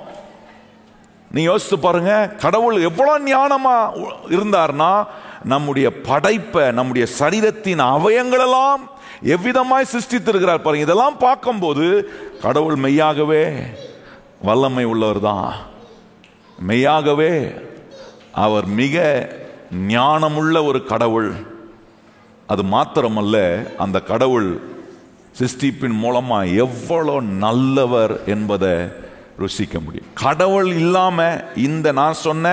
நீ யோசித்து பாருங்க, கடவுள் எவ்வளவு ஞானமா இருந்தார்னா நம்முடைய படைப்பை, நம்முடைய சரீரத்தின் அவயங்களெல்லாம் எவ்விதமாய் சிருஷ்டித்திருக்கிறார் பாருங்க. இதெல்லாம் பார்க்கும்போது கடவுள் மெய்யாகவே வல்லமை உள்ளவர் தான். மெய்யாகவே அவர் மிக ஞானமுள்ள ஒரு கடவுள். அது மாத்திரமல்ல, அந்த கடவுள் சிருஷ்டிப்பின் மூலமா எவ்வளவு நல்லவர் என்பதை ருசிக்க முடியும். கடவுள் இல்லாம இந்த நான் சொன்ன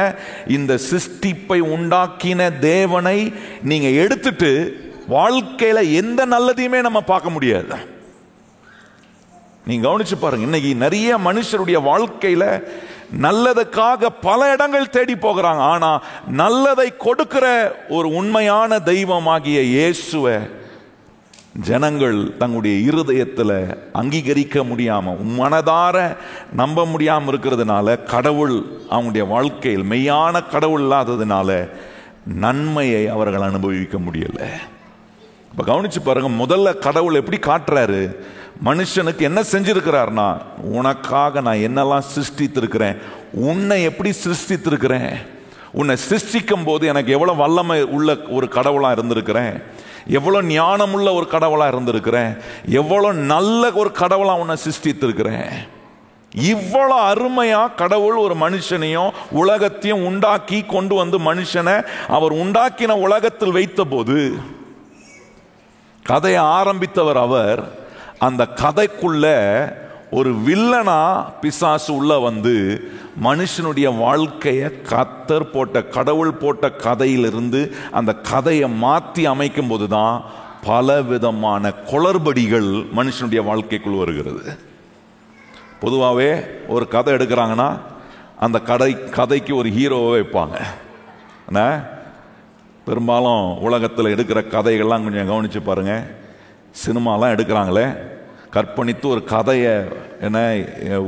இந்த சிருஷ்டிப்பை உண்டாக்கின தேவனை நீங்க எடுத்துட்டு வாழ்க்கையில எந்த நல்லதையுமே நம்ம பார்க்க முடியாது. நீங்க கவனிச்சு பாருங்க, இன்னைக்கு நிறைய மனுஷருடைய வாழ்க்கையில நல்லதுக்காக பல இடங்கள் தேடி போகிறாங்க. ஆனா நல்லதை கொடுக்கிற ஒரு உண்மையான தெய்வமாகிய இயேசுவை ஜனங்கள் தங்களுடைய இருதயத்தில் அங்கீகரிக்க முடியாம, மனதார நம்ப முடியாம இருக்கிறதுனால, கடவுள் அவங்களுடைய வாழ்க்கையில் மெய்யான கடவுள் இல்லாததுனால நன்மையை அவர்கள் அனுபவிக்க முடியல. இப்ப கவனிச்சு பாருங்க, முதல்ல கடவுள் எப்படி காட்டுறாரு, மனுஷனுக்கு என்ன செஞ்சிருக்கிறார்னா, உனக்காக நான் என்னெல்லாம் சிருஷ்டித்திருக்கிறேன், உன்னை எப்படி சிருஷ்டித்திருக்கிறேன், உன்னை சிருஷ்டிக்கும் போது எனக்கு எவ்வளவு வல்லமை உள்ள ஒரு கடவுளா இருந்திருக்கிறேன், எவ்வளவு ஞானமுள்ள ஒரு கடவுளா இருந்திருக்கிறேன், எவ்வளவு நல்ல ஒரு கடவுளா உன்னை சிருஷ்டித்திருக்கிறேன். இவ்வளவு அருமையா கடவுள் ஒரு மனுஷனையும் உலகத்தையும் உண்டாக்கி கொண்டு வந்து மனுஷனை அவர் உண்டாக்கின உலகத்தில் வைத்த போது கதையை ஆரம்பித்தவர் அவர். அந்த கதைக்குள்ள ஒரு வில்லனா பிசாசு உள்ள வந்து மனுஷனுடைய வாழ்க்கையை கர்த்தர் போட்ட, கடவுள் போட்ட கதையிலிருந்து அந்த கதையை மாற்றி அமைக்கும் போதுதான் பல விதமான குளறுபடிகள் மனுஷனுடைய வாழ்க்கைக்குள் வருகிறது. பொதுவாகவே ஒரு கதை எடுக்கிறாங்கன்னா அந்த கதைக்கு ஒரு ஹீரோவை வைப்பாங்க. பெரும்பாலும் உலகத்தில் எடுக்கிற கதைகள்லாம் கொஞ்சம் கவனித்து பாருங்கள். சினிமாலாம் எடுக்கிறாங்களே, கற்பணித்து ஒரு கதையை என்ன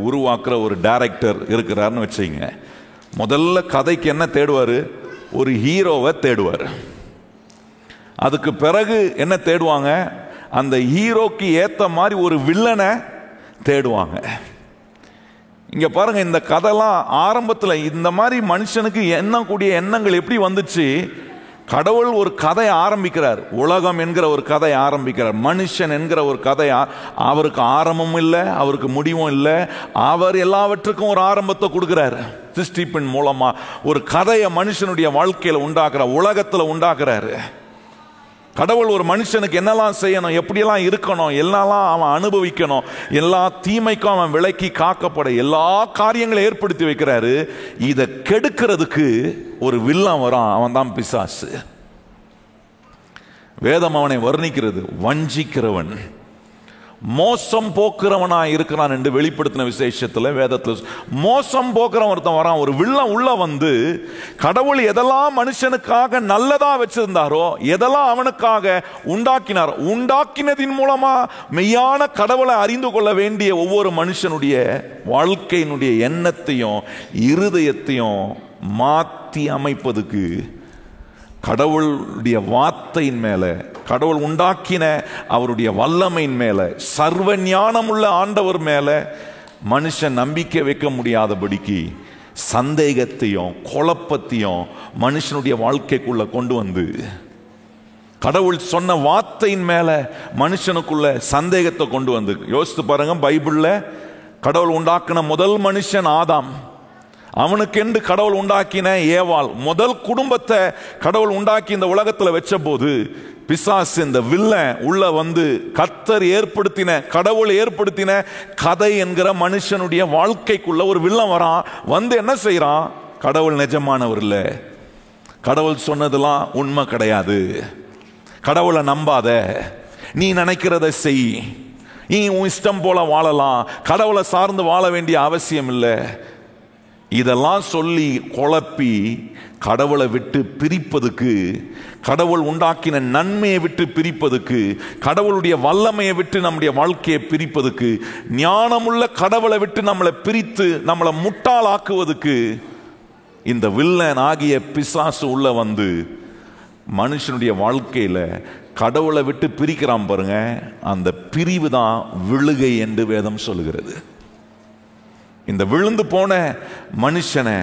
உருவாக்குற ஒரு டைரக்டர் இருக்கிறாருன்னு வச்சுங்க, முதல்ல கதைக்கு என்ன தேடுவார், ஒரு ஹீரோவை தேடுவார். அதுக்கு பிறகு என்ன தேடுவாங்க, அந்த ஹீரோக்கு ஏற்ற மாதிரி ஒரு வில்லனை தேடுவாங்க. இங்க பாருங்க, இந்த கதைலாம் ஆரம்பத்தில் இந்த மாதிரி மனுஷனுக்கு எண்ணக்கூடிய எண்ணங்கள் எப்படி வந்துச்சு. கடவுள் ஒரு கதையை ஆரம்பிக்கிறார், உலகம் என்கிற ஒரு கதையை ஆரம்பிக்கிறார். மனுஷன் என்கிற ஒரு கதை, அவருக்கு ஆரம்பமும் இல்லை, அவருக்கு முடிவும் இல்லை. அவர் எல்லாவற்றுக்கும் ஒரு ஆரம்பத்தை கொடுக்கிறார். சிருஷ்டிப்பின் மூலமா ஒரு கதையை மனுஷனுடைய வாழ்க்கையில் உண்டாக்குறார், உலகத்தில் உண்டாக்குறாரு. கடவுள் ஒரு மனுஷனுக்கு என்னெல்லாம் செய்யணும், எப்படியெல்லாம் இருக்கணும், என்னெல்லாம் அவன் அனுபவிக்கணும், எல்லா தீமைக்கும் அவன் விலக்கி காக்கப்பட எல்லா காரியங்களும் ஏற்படுத்தி வைக்கிறாரு. இதை கெடுக்கிறதுக்கு ஒரு வில்லன் வரான், அவன் தான் பிசாசு. வேதம் அவனை வர்ணிக்கிறது வஞ்சிக்கிறவன், மோசம் போக்குறவனா இருக்கிறான் என்று வெளிப்படுத்தின விசேஷத்துல வேதத்தில் மோசம் போக்குறவன் ஒருத்தன் வரான். ஒரு வில்லன் உள்ள வந்து கடவுள் எதெல்லாம் மனுஷனுக்காக நல்லதா வச்சிருந்தாரோ, எதெல்லாம் அவனுக்காக உண்டாக்கினாரோ, உண்டாக்கினதின் மூலமா மெய்யான கடவுளை அறிந்து கொள்ள வேண்டிய ஒவ்வொரு மனுஷனுடைய வாழ்க்கையினுடைய எண்ணத்தையும் இருதயத்தையும் மாற்றி அமைப்பதுக்கு கடவுளுடைய வார்த்தையின் மேல, கடவுள் உண்டாக்கின அவருடைய வல்லமையின் மேல, சர்வ ஞானமுள்ள ஆண்டவர் மேல மனுஷன் நம்பிக்கை வைக்க முடியாதபடிக்கு சந்தேகத்தையும் குழப்பத்தையும் மனுஷனுடைய வாழ்க்கைக்குள்ள கொண்டு வந்து, கடவுள் சொன்ன வார்த்தையின் மேல மனுஷனுக்குள்ள சந்தேகத்தை கொண்டு வந்து. யோசித்து பாருங்க, பைபிள்ல கடவுள் உண்டாக்கின முதல் மனுஷன் ஆதாம், அவனுக்கென்று கடவுள் உண்டாக்கின ஏவாள், முதல் குடும்பத்தை கடவுள் உண்டாக்கி இந்த உலகத்தில் வச்ச போது பிசாசு இந்த வில்லன் உள்ள வந்து கர்த்தர் ஏற்படுத்தின, கடவுள் ஏற்படுத்தின கதை என்கிற மனுஷனுடைய வாழ்க்கைக்குள்ள ஒரு வில்லன் வரான். வந்து என்ன செய்யறான், கடவுள் நிஜமானவர் இல்லை, கடவுள் சொன்னதெல்லாம் உண்மை கிடையாது, கடவுளை நம்பாத, நீ நினைக்கிறத செய், நீ உன் இஷ்டம் போல வாழலாம், கடவுளை சார்ந்து வாழ வேண்டிய அவசியம் இல்லை, இதெல்லாம் சொல்லி குழப்பி கடவுளை விட்டு பிரிப்பதுக்கு, கடவுள் உண்டாக்கின நன்மையை விட்டு பிரிப்பதுக்கு, கடவுளுடைய வல்லமையை விட்டு நம்முடைய வாழ்க்கையை பிரிப்பதுக்கு, ஞானமுள்ள கடவுளை விட்டு நம்மளை பிரித்து நம்மளை முட்டாளாக்குவதுக்கு இந்த வில்லன் ஆகிய பிசாசு உள்ள வந்து மனுஷனுடைய வாழ்க்கையில கடவுளை விட்டு பிரிக்கிறான் பாருங்க. அந்த பிரிவு தான் விழுகை என்று வேதம் சொல்லுகிறது. இந்த விழுந்து போன மனுஷனை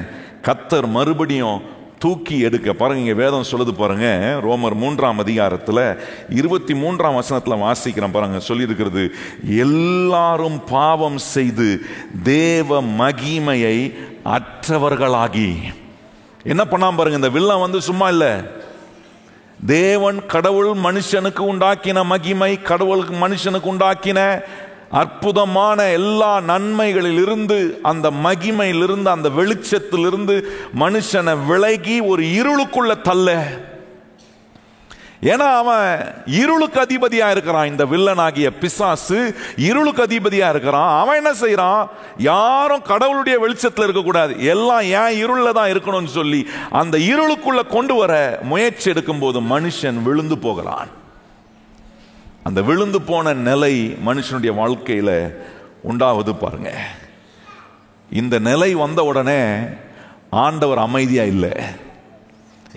கர்த்தர் மறுபடியும் தூக்கி எடுக்க பாருங்க. இங்க வேதம் சொல்லுது பாருங்க, ரோமர் 3ஆம் அதிகாரத்துல 23ஆம் வசனத்துல வாசிக்கிறோம் பாருங்க. சொல்லி இருக்கிறது, எல்லாரும் பாவம் செய்து தேவ மகிமையை அற்றவர்களாகி. என்ன பண்ணாம பாருங்க, இந்த வில்லன் வந்து சும்மா இல்ல. தேவன் கடவுள் மனுஷனுக்கு உண்டாக்கின மகிமை, கடவுளுக்கு மனுஷனுக்கு உண்டாக்கின அற்புதமான எல்லா நன்மைகளிலிருந்து, அந்த மகிமையிலிருந்து, அந்த வெளிச்சத்திலிருந்து மனுஷனை விலகி ஒரு இருளுக்குள்ள தள்ள. ஏன்னா அவன் இருளுக்கு அதிபதியா இருக்கிறான். இந்த வில்லனாகிய பிசாசு இருளுக்கு அதிபதியா இருக்கிறான். அவன் என்ன செய்யறான், யாரும் கடவுளுடைய வெளிச்சத்தில் இருக்கக்கூடாது, எல்லாம் ஏன் இருள தான் இருக்கணும்னு சொல்லி அந்த இருளுக்குள்ள கொண்டு வர முயற்சி எடுக்கும் போது மனுஷன் விழுந்து போகிறான். அந்த விழுந்து போன நிலை மனுஷனுடைய வாழ்க்கையில உண்டாவது பாருங்க. இந்த நிலை வந்த உடனே ஆண்டவர் அமைதியா இல்லை.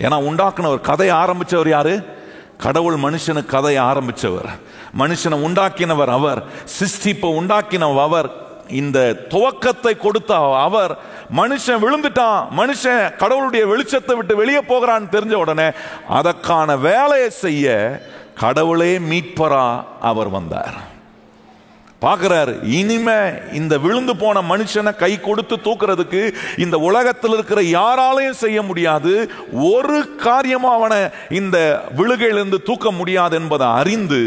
ஏன்னா உண்டாக்குனவர், கதையை ஆரம்பிச்சவர் யாரு? கடவுள் மனுஷனுக்கு கதையை ஆரம்பிச்சவர், மனுஷனை உண்டாக்கினவர் அவர், சிருஷ்டிப்பை உண்டாக்கினவர் அவர், இந்த துவக்கத்தை கொடுத்த அவர். மனுஷன் விழுந்துட்டான், மனுஷன் கடவுளுடைய வெளிச்சத்தை விட்டு வெளியே போகிறான்னு தெரிஞ்ச உடனே அதற்கான வேலையை செய்ய கடவுளே மீட்பரா அவர் வந்தார். பார்க்கிறார், இனிமே இந்த விழுந்து போன மனுஷனை கை கொடுத்து தூக்குறதுக்கு இந்த உலகத்தில் இருக்கிற யாராலையும் செய்ய முடியாது. ஒரு காரியமும் அவனை இந்த விழுகையிலிருந்து தூக்க முடியாது என்பதை அறிந்து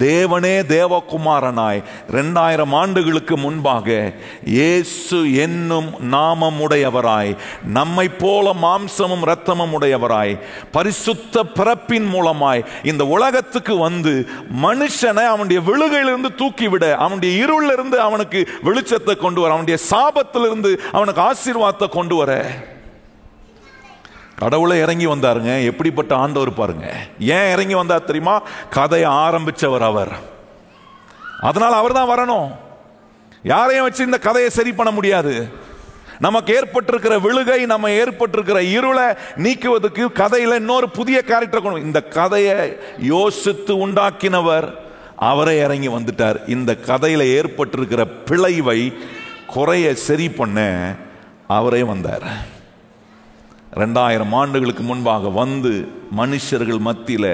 தேவனே தேவகுமாரனாய் 2000 ஆண்டுகளுக்கு முன்பாக இயேசு என்னும் நாமம் உடையவராய், நம்மை போல மாம்சமும் இரத்தமும் உடையவராய், பரிசுத்த பிறப்பின் மூலமாய் இந்த உலகத்துக்கு வந்து மனுஷனை அவனுடைய விழுகையிலிருந்து தூக்கிவிட, அவனுடைய இருளிலிருந்து அவனுக்கு வெளிச்சத்தை கொண்டு வர, அவனுடைய சாபத்திலிருந்து அவனுக்கு ஆசீர்வாதத்தை கொண்டு வர கடவுளை இறங்கி வந்தாருங்க. எப்படிப்பட்ட ஆண்டவர் பாருங்க. ஏன் இறங்கி வந்தார் தெரியுமா? கதையை ஆரம்பிச்சவர் அவர். அதனால அவர் தான் வரணும். யாரையும் வச்சு இந்த கதையை சரி பண்ண முடியாது. நமக்கு ஏற்பட்டிருக்கிற விழுகை, நம்ம ஏற்பட்டிருக்கிற இருளை நீக்குவதற்கு கதையில இன்னொரு புதிய கேரக்டர் கொண்டு, இந்த கதையை யோசித்து உண்டாக்கினவர் அவரே இறங்கி வந்துட்டார். இந்த கதையில ஏற்பட்டிருக்கிற பிழைவை குறைய சரி பண்ண அவரே வந்தார். 2000 ஆண்டுகளுக்கு முன்பாக வந்து மனுஷர்கள் மத்தியில்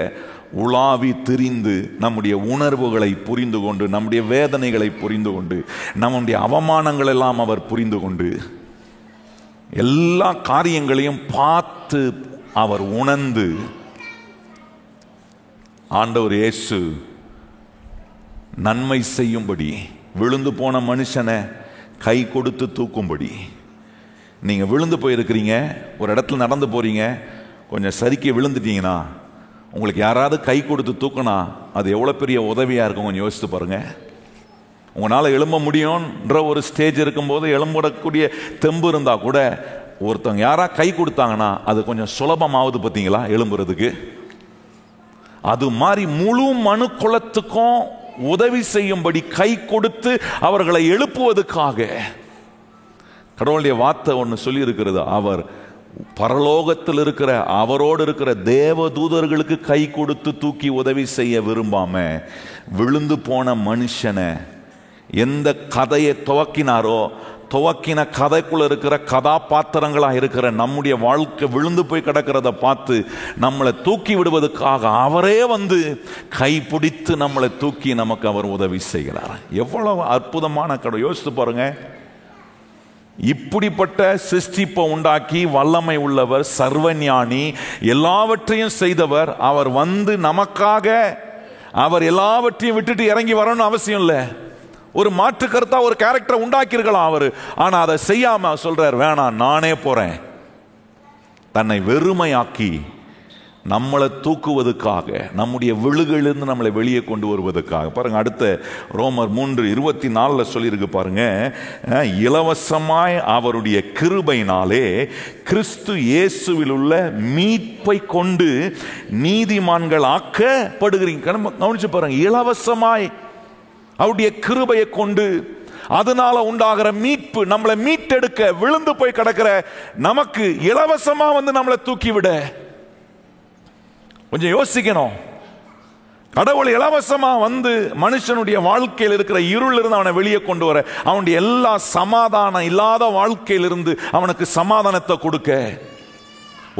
உலாவி திரிந்து நம்முடைய உணர்வுகளை புரிந்து கொண்டு, நம்முடைய வேதனைகளை புரிந்து கொண்டு, நம்முடைய அவமானங்கள் எல்லாம் அவர் புரிந்து கொண்டு, எல்லா காரியங்களையும் பார்த்து அவர் உணர்ந்து, ஆண்டவர் இயேசு நன்மை செய்யும்படி, விழுந்து போன மனுஷனை கை கொடுத்து தூக்கும்படி. நீங்கள் விழுந்து போயிருக்கிறீங்க, ஒரு இடத்துல நடந்து போகிறீங்க, கொஞ்சம் சரிக்கி விழுந்துட்டீங்கன்னா உங்களுக்கு யாராவது கை கொடுத்து தூக்கினா அது எவ்வளோ பெரிய உதவியாக இருக்கும் கொஞ்சம் யோசித்து பாருங்கள். உங்களால் எழும்ப முடியும்ன்ற ஒரு ஸ்டேஜ் இருக்கும்போது, எழும்பக்கூடிய தெம்பு இருந்தால் கூட ஒருத்தவங்க யாராவது கை கொடுத்தாங்கன்னா அது கொஞ்சம் சுலபமாகுது பார்த்தீங்களா எழும்புறதுக்கு. அது மாதிரி முழு மனு குலத்துக்கும் உதவி செய்யும்படி கை கொடுத்து அவர்களை எழுப்புவதற்காக கடவுளுடைய வார்த்தை ஒன்று சொல்லி இருக்கிறது. அவர் பரலோகத்தில் இருக்கிற அவரோடு இருக்கிற தேவ தூதர்களுக்கு கை கொடுத்து தூக்கி உதவி செய்ய விரும்பாம விழுந்து போன மனுஷனை எந்த கதையை துவக்கினாரோ, துவக்கின கதைக்குள்ள இருக்கிற கதாபாத்திரங்களாக இருக்கிற நம்முடைய வாழ்க்கை விழுந்து போய் கிடக்கிறத பார்த்து நம்மளை தூக்கி விடுவதற்காக அவரே வந்து கைப்பிடித்து நம்மளை தூக்கி நமக்கு அவர் உதவி செய்கிறார். எவ்வளவு அற்புதமான கடவுள். யோசித்து பாருங்க. இப்படிப்பட்ட சிருஷ்டிப்பை உண்டாக்கி வல்லமை உள்ளவர், சர்வஞானி, எல்லாவற்றையும் செய்தவர், அவர் வந்து நமக்காக அவர் எல்லாவற்றையும் விட்டுட்டு இறங்கி வரணும்னு அவசியம் இல்லை. ஒரு மாற்று கருத்தா ஒரு கேரக்டரை உண்டாக்கி இருக்கலாம் அவர். ஆனா அதை செய்யாம சொல்றார், வேணாம் நானே போறேன். தன்னை வெறுமையாக்கி நம்மளை தூக்குவதற்காக, நம்முடைய விழுகளிலிருந்து நம்மளை வெளியே கொண்டு வருவதற்காக. பாருங்க, அடுத்த ரோமர் 3:24 சொல்லியிருக்கு பாருங்க, இலவசமாய் அவருடைய கிருபையினாலே கிறிஸ்து இயேசுவில் உள்ள மீட்பை கொண்டு நீதிமான்கள் ஆக்கப்படுகிறீங்க. கவனிச்சு பாருங்க, இலவசமாய் அவருடைய கிருபையை கொண்டு அதனால உண்டாகிற மீட்பு, நம்மளை மீட்டெடுக்க, விழுந்து போய் கிடக்கிற நமக்கு இலவசமா வந்து நம்மளை தூக்கிவிட. கொஞ்சம் யோசிக்கணும். கடவுள் இலவசமா வந்து மனுஷனுடைய வாழ்க்கையில் இருக்கிற இருள் இருந்து அவனை வெளியே கொண்டு வர, அவனுடைய எல்லா சமாதானம் இல்லாத வாழ்க்கையிலிருந்து அவனுக்கு சமாதானத்தை கொடுக்க,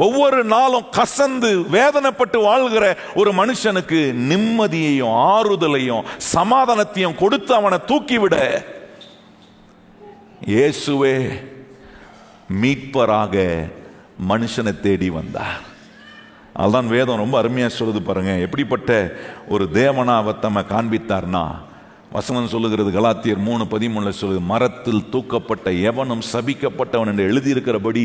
ஒவ்வொரு நாளும் கசந்து வேதனைப்பட்டு வாழ்கிற ஒரு மனுஷனுக்கு நிம்மதியையும் ஆறுதலையும் சமாதானத்தையும் கொடுத்து அவனை தூக்கிவிட இயேசுவே மீட்பராக மனுஷனை தேடி வந்தார். அதுதான் வேதம் ரொம்ப அருமையா சொல்லுது பாருங்க. எப்படிப்பட்ட ஒரு தேவனா அவர் தம்மை காண்பித்தார்னா, வசனம் சொல்லுகிறது, கலாத்தியர் 3:13 சொல்லுது, மரத்தில் தூக்கப்பட்ட எவனும் சபிக்கப்பட்டவன் என்று எழுதியிருக்கிறபடி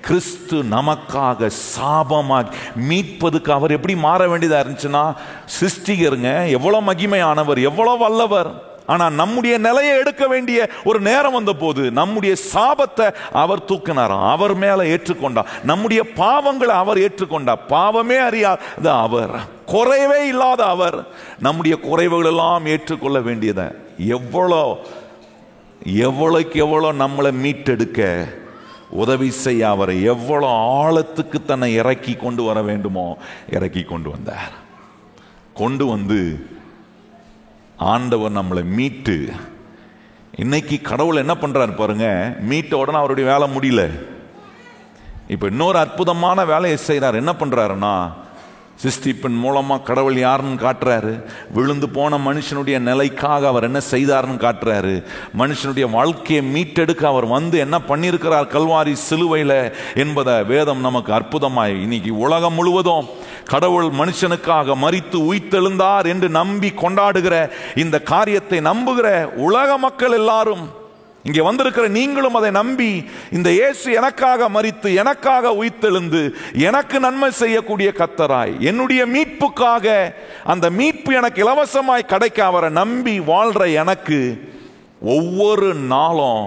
கிறிஸ்து நமக்காக சாபமாக மீட்பதுக்கு அவர் எப்படி மாற வேண்டியதா இருந்துச்சுன்னா, சிருஷ்டிகருங்க எவ்வளவு மகிமையானவர், எவ்வளவு வல்லவர். ஆனா நம்முடைய நிலையை எடுக்க வேண்டிய ஒரு நேரம் வந்த போது நம்முடைய சாபத்தை அவர் தூக்கினாராம், அவர் மேல ஏற்றுக்கொண்டார். நம்முடைய பாவங்களை அவர் ஏற்றுக்கொண்டார். பாவமே அறியாத அவர், குறைவே இல்லாத அவர் நம்முடைய குறைவுகள் எல்லாம் ஏற்றுக்கொள்ள வேண்டியத எவ்வளோக்கு எவ்வளோ நம்மளை மீட்டெடுக்க உதவி செய்ய அவரை எவ்வளோ ஆழத்துக்கு தன்னை இறக்கி கொண்டு வர வேண்டுமோ இறக்கி கொண்டு வந்தார். கொண்டு வந்து ஆண்டவர் நம்மளை மீட்டு, இன்னைக்கு கடவுள் என்ன பண்றாரு பாருங்க, மீட்ட உடனே அவருடைய வேலை முடியல. இப்ப இன்னொரு அற்புதமான வேலையை செய்யறாரு. என்ன பண்றாருன்னா, சிருஷ்டிப்பின் மூலமா கடவுள் யாருன்னு காட்டுறாரு. விழுந்து போன மனுஷனுடைய நிலைக்காக அவர் என்ன செய்தார்னு காட்டுறாரு. மனுஷனுடைய வாழ்க்கையை மீட்டெடுக்க அவர் வந்து என்ன பண்ணியிருக்கிறார் கல்வாரி சிலுவையில என்பதை வேதம் நமக்கு அற்புதமாய், இன்னைக்கு உலகம் முழுவதும் கடவுள் மனுஷனுக்காக மரித்து உயிர்த்தெழுந்தார் என்று நம்பி கொண்டாடுகிற இந்த காரியத்தை நம்புகிற உலக மக்கள் எல்லாரும், இங்கே வந்திருக்கிற நீங்களும் அதை நம்பி, இந்த இயேசு எனக்காக மரித்து எனக்காக உயிர்த்தெழுந்து எனக்கு நன்மை செய்யக்கூடிய கர்த்தராய், என்னுடைய மீட்புக்காக அந்த மீட்பு எனக்கு இலவசமாய் கிடைக்க அவரை நம்பி வாழ்ற எனக்கு ஒவ்வொரு நாளும்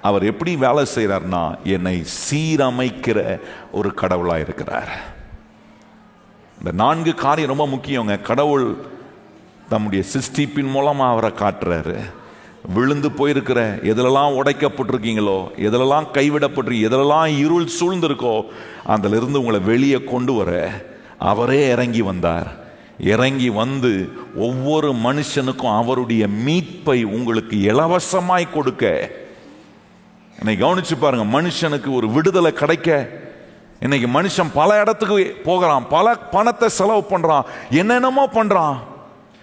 அவர் எப்படி வேலை செய்கிறார்னா, என்னை சீரமைக்கிற ஒரு கடவுளாக இருக்கிறார். இந்த 4 காரியம் ரொம்ப முக்கியங்க. கடவுள் தம்முடைய சிருஷ்டிப்பின் மூலமா அவரை காட்டுறாரு. விழுந்து போயிருக்கிற, எதிலெல்லாம் உடைக்கப்பட்டிருக்கீங்களோ, எதிலெல்லாம் கைவிடப்பட்டிருக்கீங்க, எதிலெல்லாம் இருள் சூழ்ந்திருக்கோ, அதிலிருந்து உங்களை வெளியே கொண்டு வர அவரே இறங்கி வந்தார். இறங்கி வந்து ஒவ்வொரு மனுஷனுக்கும் அவருடைய மீட்பை உங்களுக்கு இலவசமாய் கொடுக்க. என்னை கவனிச்சு பாருங்க, மனுஷனுக்கு ஒரு விடுதலை கிடைக்க இன்னைக்கு மனுஷன் பல இடத்துக்கு போகிறான், பல பணத்தை செலவு பண்றான், என்னென்னமோ பண்றான்.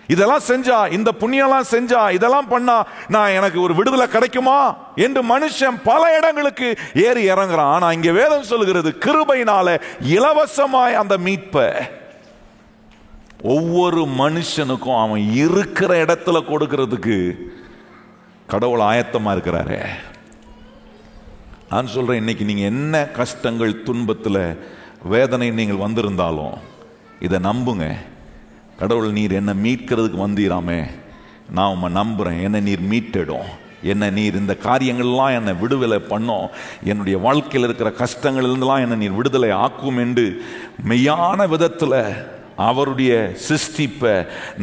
இதெல்லாம் செஞ்சா, இந்த புண்ணியெல்லாம் செஞ்சா, இதெல்லாம் பண்ணா நான் எனக்கு ஒரு விடுதலை கிடைக்குமா என்று மனுஷன் பல இடங்களுக்கு ஏறி இறங்குறான். ஆனா இங்க வேதம் சொல்லுகிறது, கிருபையினால இலவசமாய் அந்த மீட்பை ஒவ்வொரு மனுஷனுக்கும் அவன் இருக்கிற இடத்துல கொடுக்கிறதுக்கு கடவுள் ஆயத்தமா இருக்கிறாரு. நான் சொல்றேன், இன்னைக்கு நீங்க என்ன கஷ்டங்கள், துன்பத்தில், வேதனை நீங்கள் வந்திருந்தாலும் இதை நம்புங்க. கடவுள், நீர் என்னை மீட்கிறதுக்கு வந்தீராமே, நான் உம்மை நம்புறேன், என்னை நீர் மீட்டிடும், என்னை நீர் இந்த காரியங்கள்லாம் என்னை விடுதலை பண்ணும், என்னுடைய வாழ்க்கையில் இருக்கிற கஷ்டங்கள்லாம் என்னை நீர் விடுதலை ஆக்கும் என்று மெய்யான விதத்தில் அவருடைய சிருஷ்டிப்பை,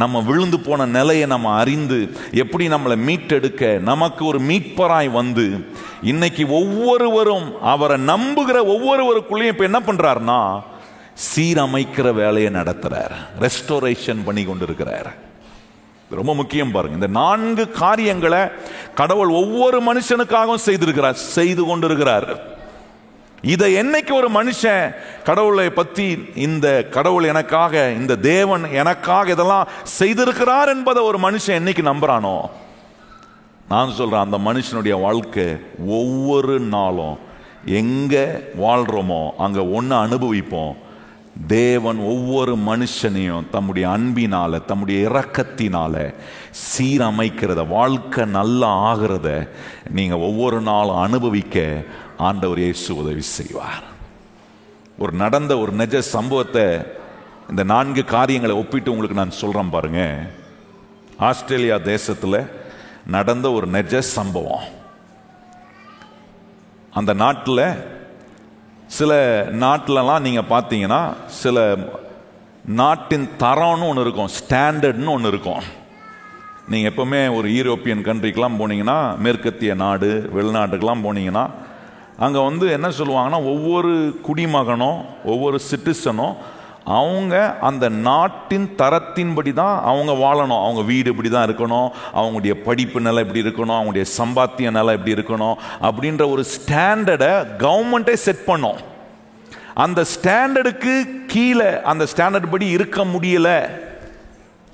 நம்ம விழுந்து போன நிலையை நம்ம அறிந்து எப்படி நம்மளை மீட்டெடுக்க நமக்கு ஒரு மீட்பராய் வந்து இன்னைக்கு ஒவ்வொருவரும் அவரை நம்புகிற ஒவ்வொருவருக்குள்ளேயும் இப்ப என்ன பண்றாருன்னா, சீரமைக்கிற வேலையை நடத்துறார், ரெஸ்டோரேஷன் பண்ணி கொண்டிருக்கிறார். ரொம்ப முக்கியம் பாருங்க, இந்த 4 காரியங்களை கடவுள் ஒவ்வொரு மனுஷனுக்காகவும் செய்திருக்கிறார், செய்து கொண்டிருக்கிறார். இதை என்னைக்கு ஒரு மனுஷன் கடவுளை பத்தி, இந்த கடவுள் எனக்காக, இந்த தேவன் எனக்காக இதெல்லாம் செய்திருக்கிறார் என்பதை ஒரு மனுஷன் என்னைக்கு நம்புறானோ, நான் சொல்றேன், அந்த மனுஷனுடைய வாழ்க்கை ஒவ்வொரு நாளும் எங்க வாழ்றோமோ அங்க ஒன்று அனுபவிப்போம். தேவன் ஒவ்வொரு மனுஷனையும் தம்முடைய அன்பினால, தம்முடைய இரக்கத்தினால சீரமைக்கிறத, வாழ்க்கை நல்லா ஆகிறத நீங்க ஒவ்வொரு நாளும் அனுபவிக்க ஆண்டவர் இயேசு உதவி செய்வார். நடந்த ஒரு நிஜ சம்பவத்தை, இந்த 4 காரியங்களை ஒப்பிட்டு உங்களுக்கு நான் சொல்றேன் பாருங்க. ஆஸ்திரேலியா தேசத்தில் நடந்த ஒரு நிஜ சம்பவம். அந்த நாட்டில், சில நாட்டிலலாம் நீங்கள் பார்த்தீங்கன்னா சில நாட்டின் தரம்னு ஒன்று இருக்கும், ஸ்டாண்டர்ட்னு ஒன்று இருக்கும். நீங்கள் எப்போவுமே ஒரு யூரோப்பியன் கண்ட்ரிக்கெலாம் போனீங்கன்னா, மேற்கத்திய நாடு வெளிநாட்டுக்கெலாம் போனீங்கன்னா, அங்கே வந்து என்ன சொல்லுவாங்கன்னா, ஒவ்வொரு குடிமகனும் ஒவ்வொரு சிட்டிசனும் அவங்க அந்த நாட்டின் தரத்தின்படி தான் அவங்க வாழணும். அவங்க வீடு இப்படி தான் இருக்கணும், அவங்களுடைய படிப்பு நிலை இப்படி இருக்கணும், அவங்களுடைய சம்பாத்திய நிலை இப்படி இருக்கணும் அப்படின்ற ஒரு ஸ்டாண்டர்டை கவர்மெண்ட்டே செட் பண்ணோம். அந்த ஸ்டாண்டர்டுக்கு கீழே அந்த ஸ்டாண்டர்ட் படி இருக்க முடியல,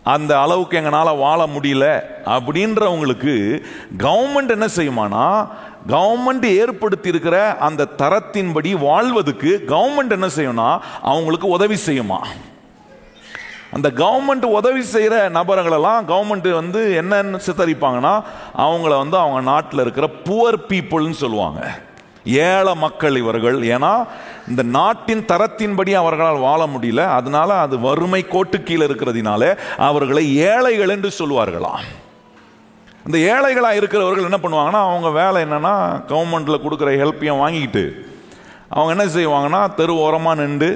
அந்த அளவுக்கு எங்களால் வாழ முடியல அப்படின்றவங்களுக்கு கவர்மெண்ட் என்ன செய்யுமானா, கவர்மெண்ட் ஏற்படுத்தி இருக்கிற அந்த தரத்தின்படி வாழ்வதுக்கு கவர்மெண்ட் என்ன செய்யும்னா அவங்களுக்கு உதவி செய்யுமா. அந்த கவர்மெண்ட் உதவி செய்கிற நபர்களெல்லாம் கவர்மெண்ட் வந்து என்னன்னு சித்தரிப்பாங்கன்னா, அவங்கள வந்து அவங்க நாட்டில் இருக்கிற புவர் பீப்புள்னு சொல்லுவாங்க, ஏழை மக்கள் இவர்கள். ஏன்னா இந்த நாட்டின் தரத்தின்படி அவர்களால் வாழ முடியல, அதனால அது வறுமை கோட்டு கீழே இருக்கிறதுனால அவர்களை ஏழைகள் என்று சொல்லுவார்களாம். இந்த ஏழைகளாக இருக்கிறவர்கள் என்ன பண்ணுவாங்கன்னா, அவங்க வேலை என்னன்னா, கவர்மெண்ட்டில் கொடுக்குற ஹெல்ப்பையும் வாங்கிக்கிட்டு அவங்க என்ன செய்வாங்கன்னா, தெரு ஓரமாக நின்று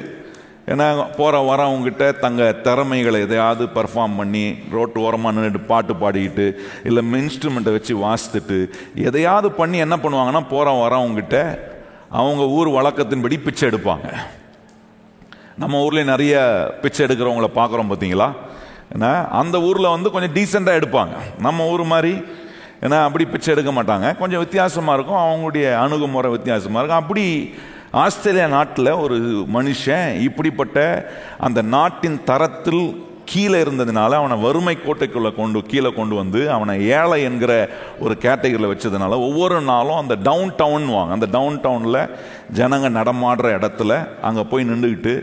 ஏன்னா போகிற வரவங்ககிட்ட தங்க திறமைகளை எதையாவது பர்ஃபார்ம் பண்ணி ரோட்டு ஓரமாக நின்றுட்டு பாட்டு பாடிக்கிட்டு இல்லை இன்ஸ்ட்ருமெண்ட்டை வச்சு வாசித்துட்டு எதையாவது பண்ணி என்ன பண்ணுவாங்கன்னா, போகிற வரவங்ககிட்ட அவங்க ஊர் வழக்கத்தின்படி பிச்சை எடுப்பாங்க. நம்ம ஊரில் நிறைய பிச்சை எடுக்கிறவங்கள பார்க்குறோம் பார்த்தீங்களா. ஏன்னா அந்த ஊரில் வந்து கொஞ்சம் டீசெண்டாக எடுப்பாங்க, நம்ம ஊர் மாதிரி ஏன்னா அப்படி பிச்சை எடுக்க மாட்டாங்க, கொஞ்சம் வித்தியாசமாக இருக்கும், அவங்களுடைய அணுகுமுறை வித்தியாசமாக இருக்கும். அப்படி ஆஸ்திரேலியா நாட்டில் ஒரு மனுஷன் இப்படிப்பட்ட அந்த நாட்டின் தரத்தில் கீழே இருந்ததுனால அவனை வறுமை கோட்டைக்குள்ளே கீழே கொண்டு வந்து அவனை ஏழை என்கிற ஒரு கேட்டகரியில் வச்சதுனால ஒவ்வொரு நாளும் அந்த டவுன் டவுன்வாங்க, அந்த டவுன் டவுனில் ஜனங்க நடமாடுற இடத்துல அங்கே போய் நின்றுக்கிட்டு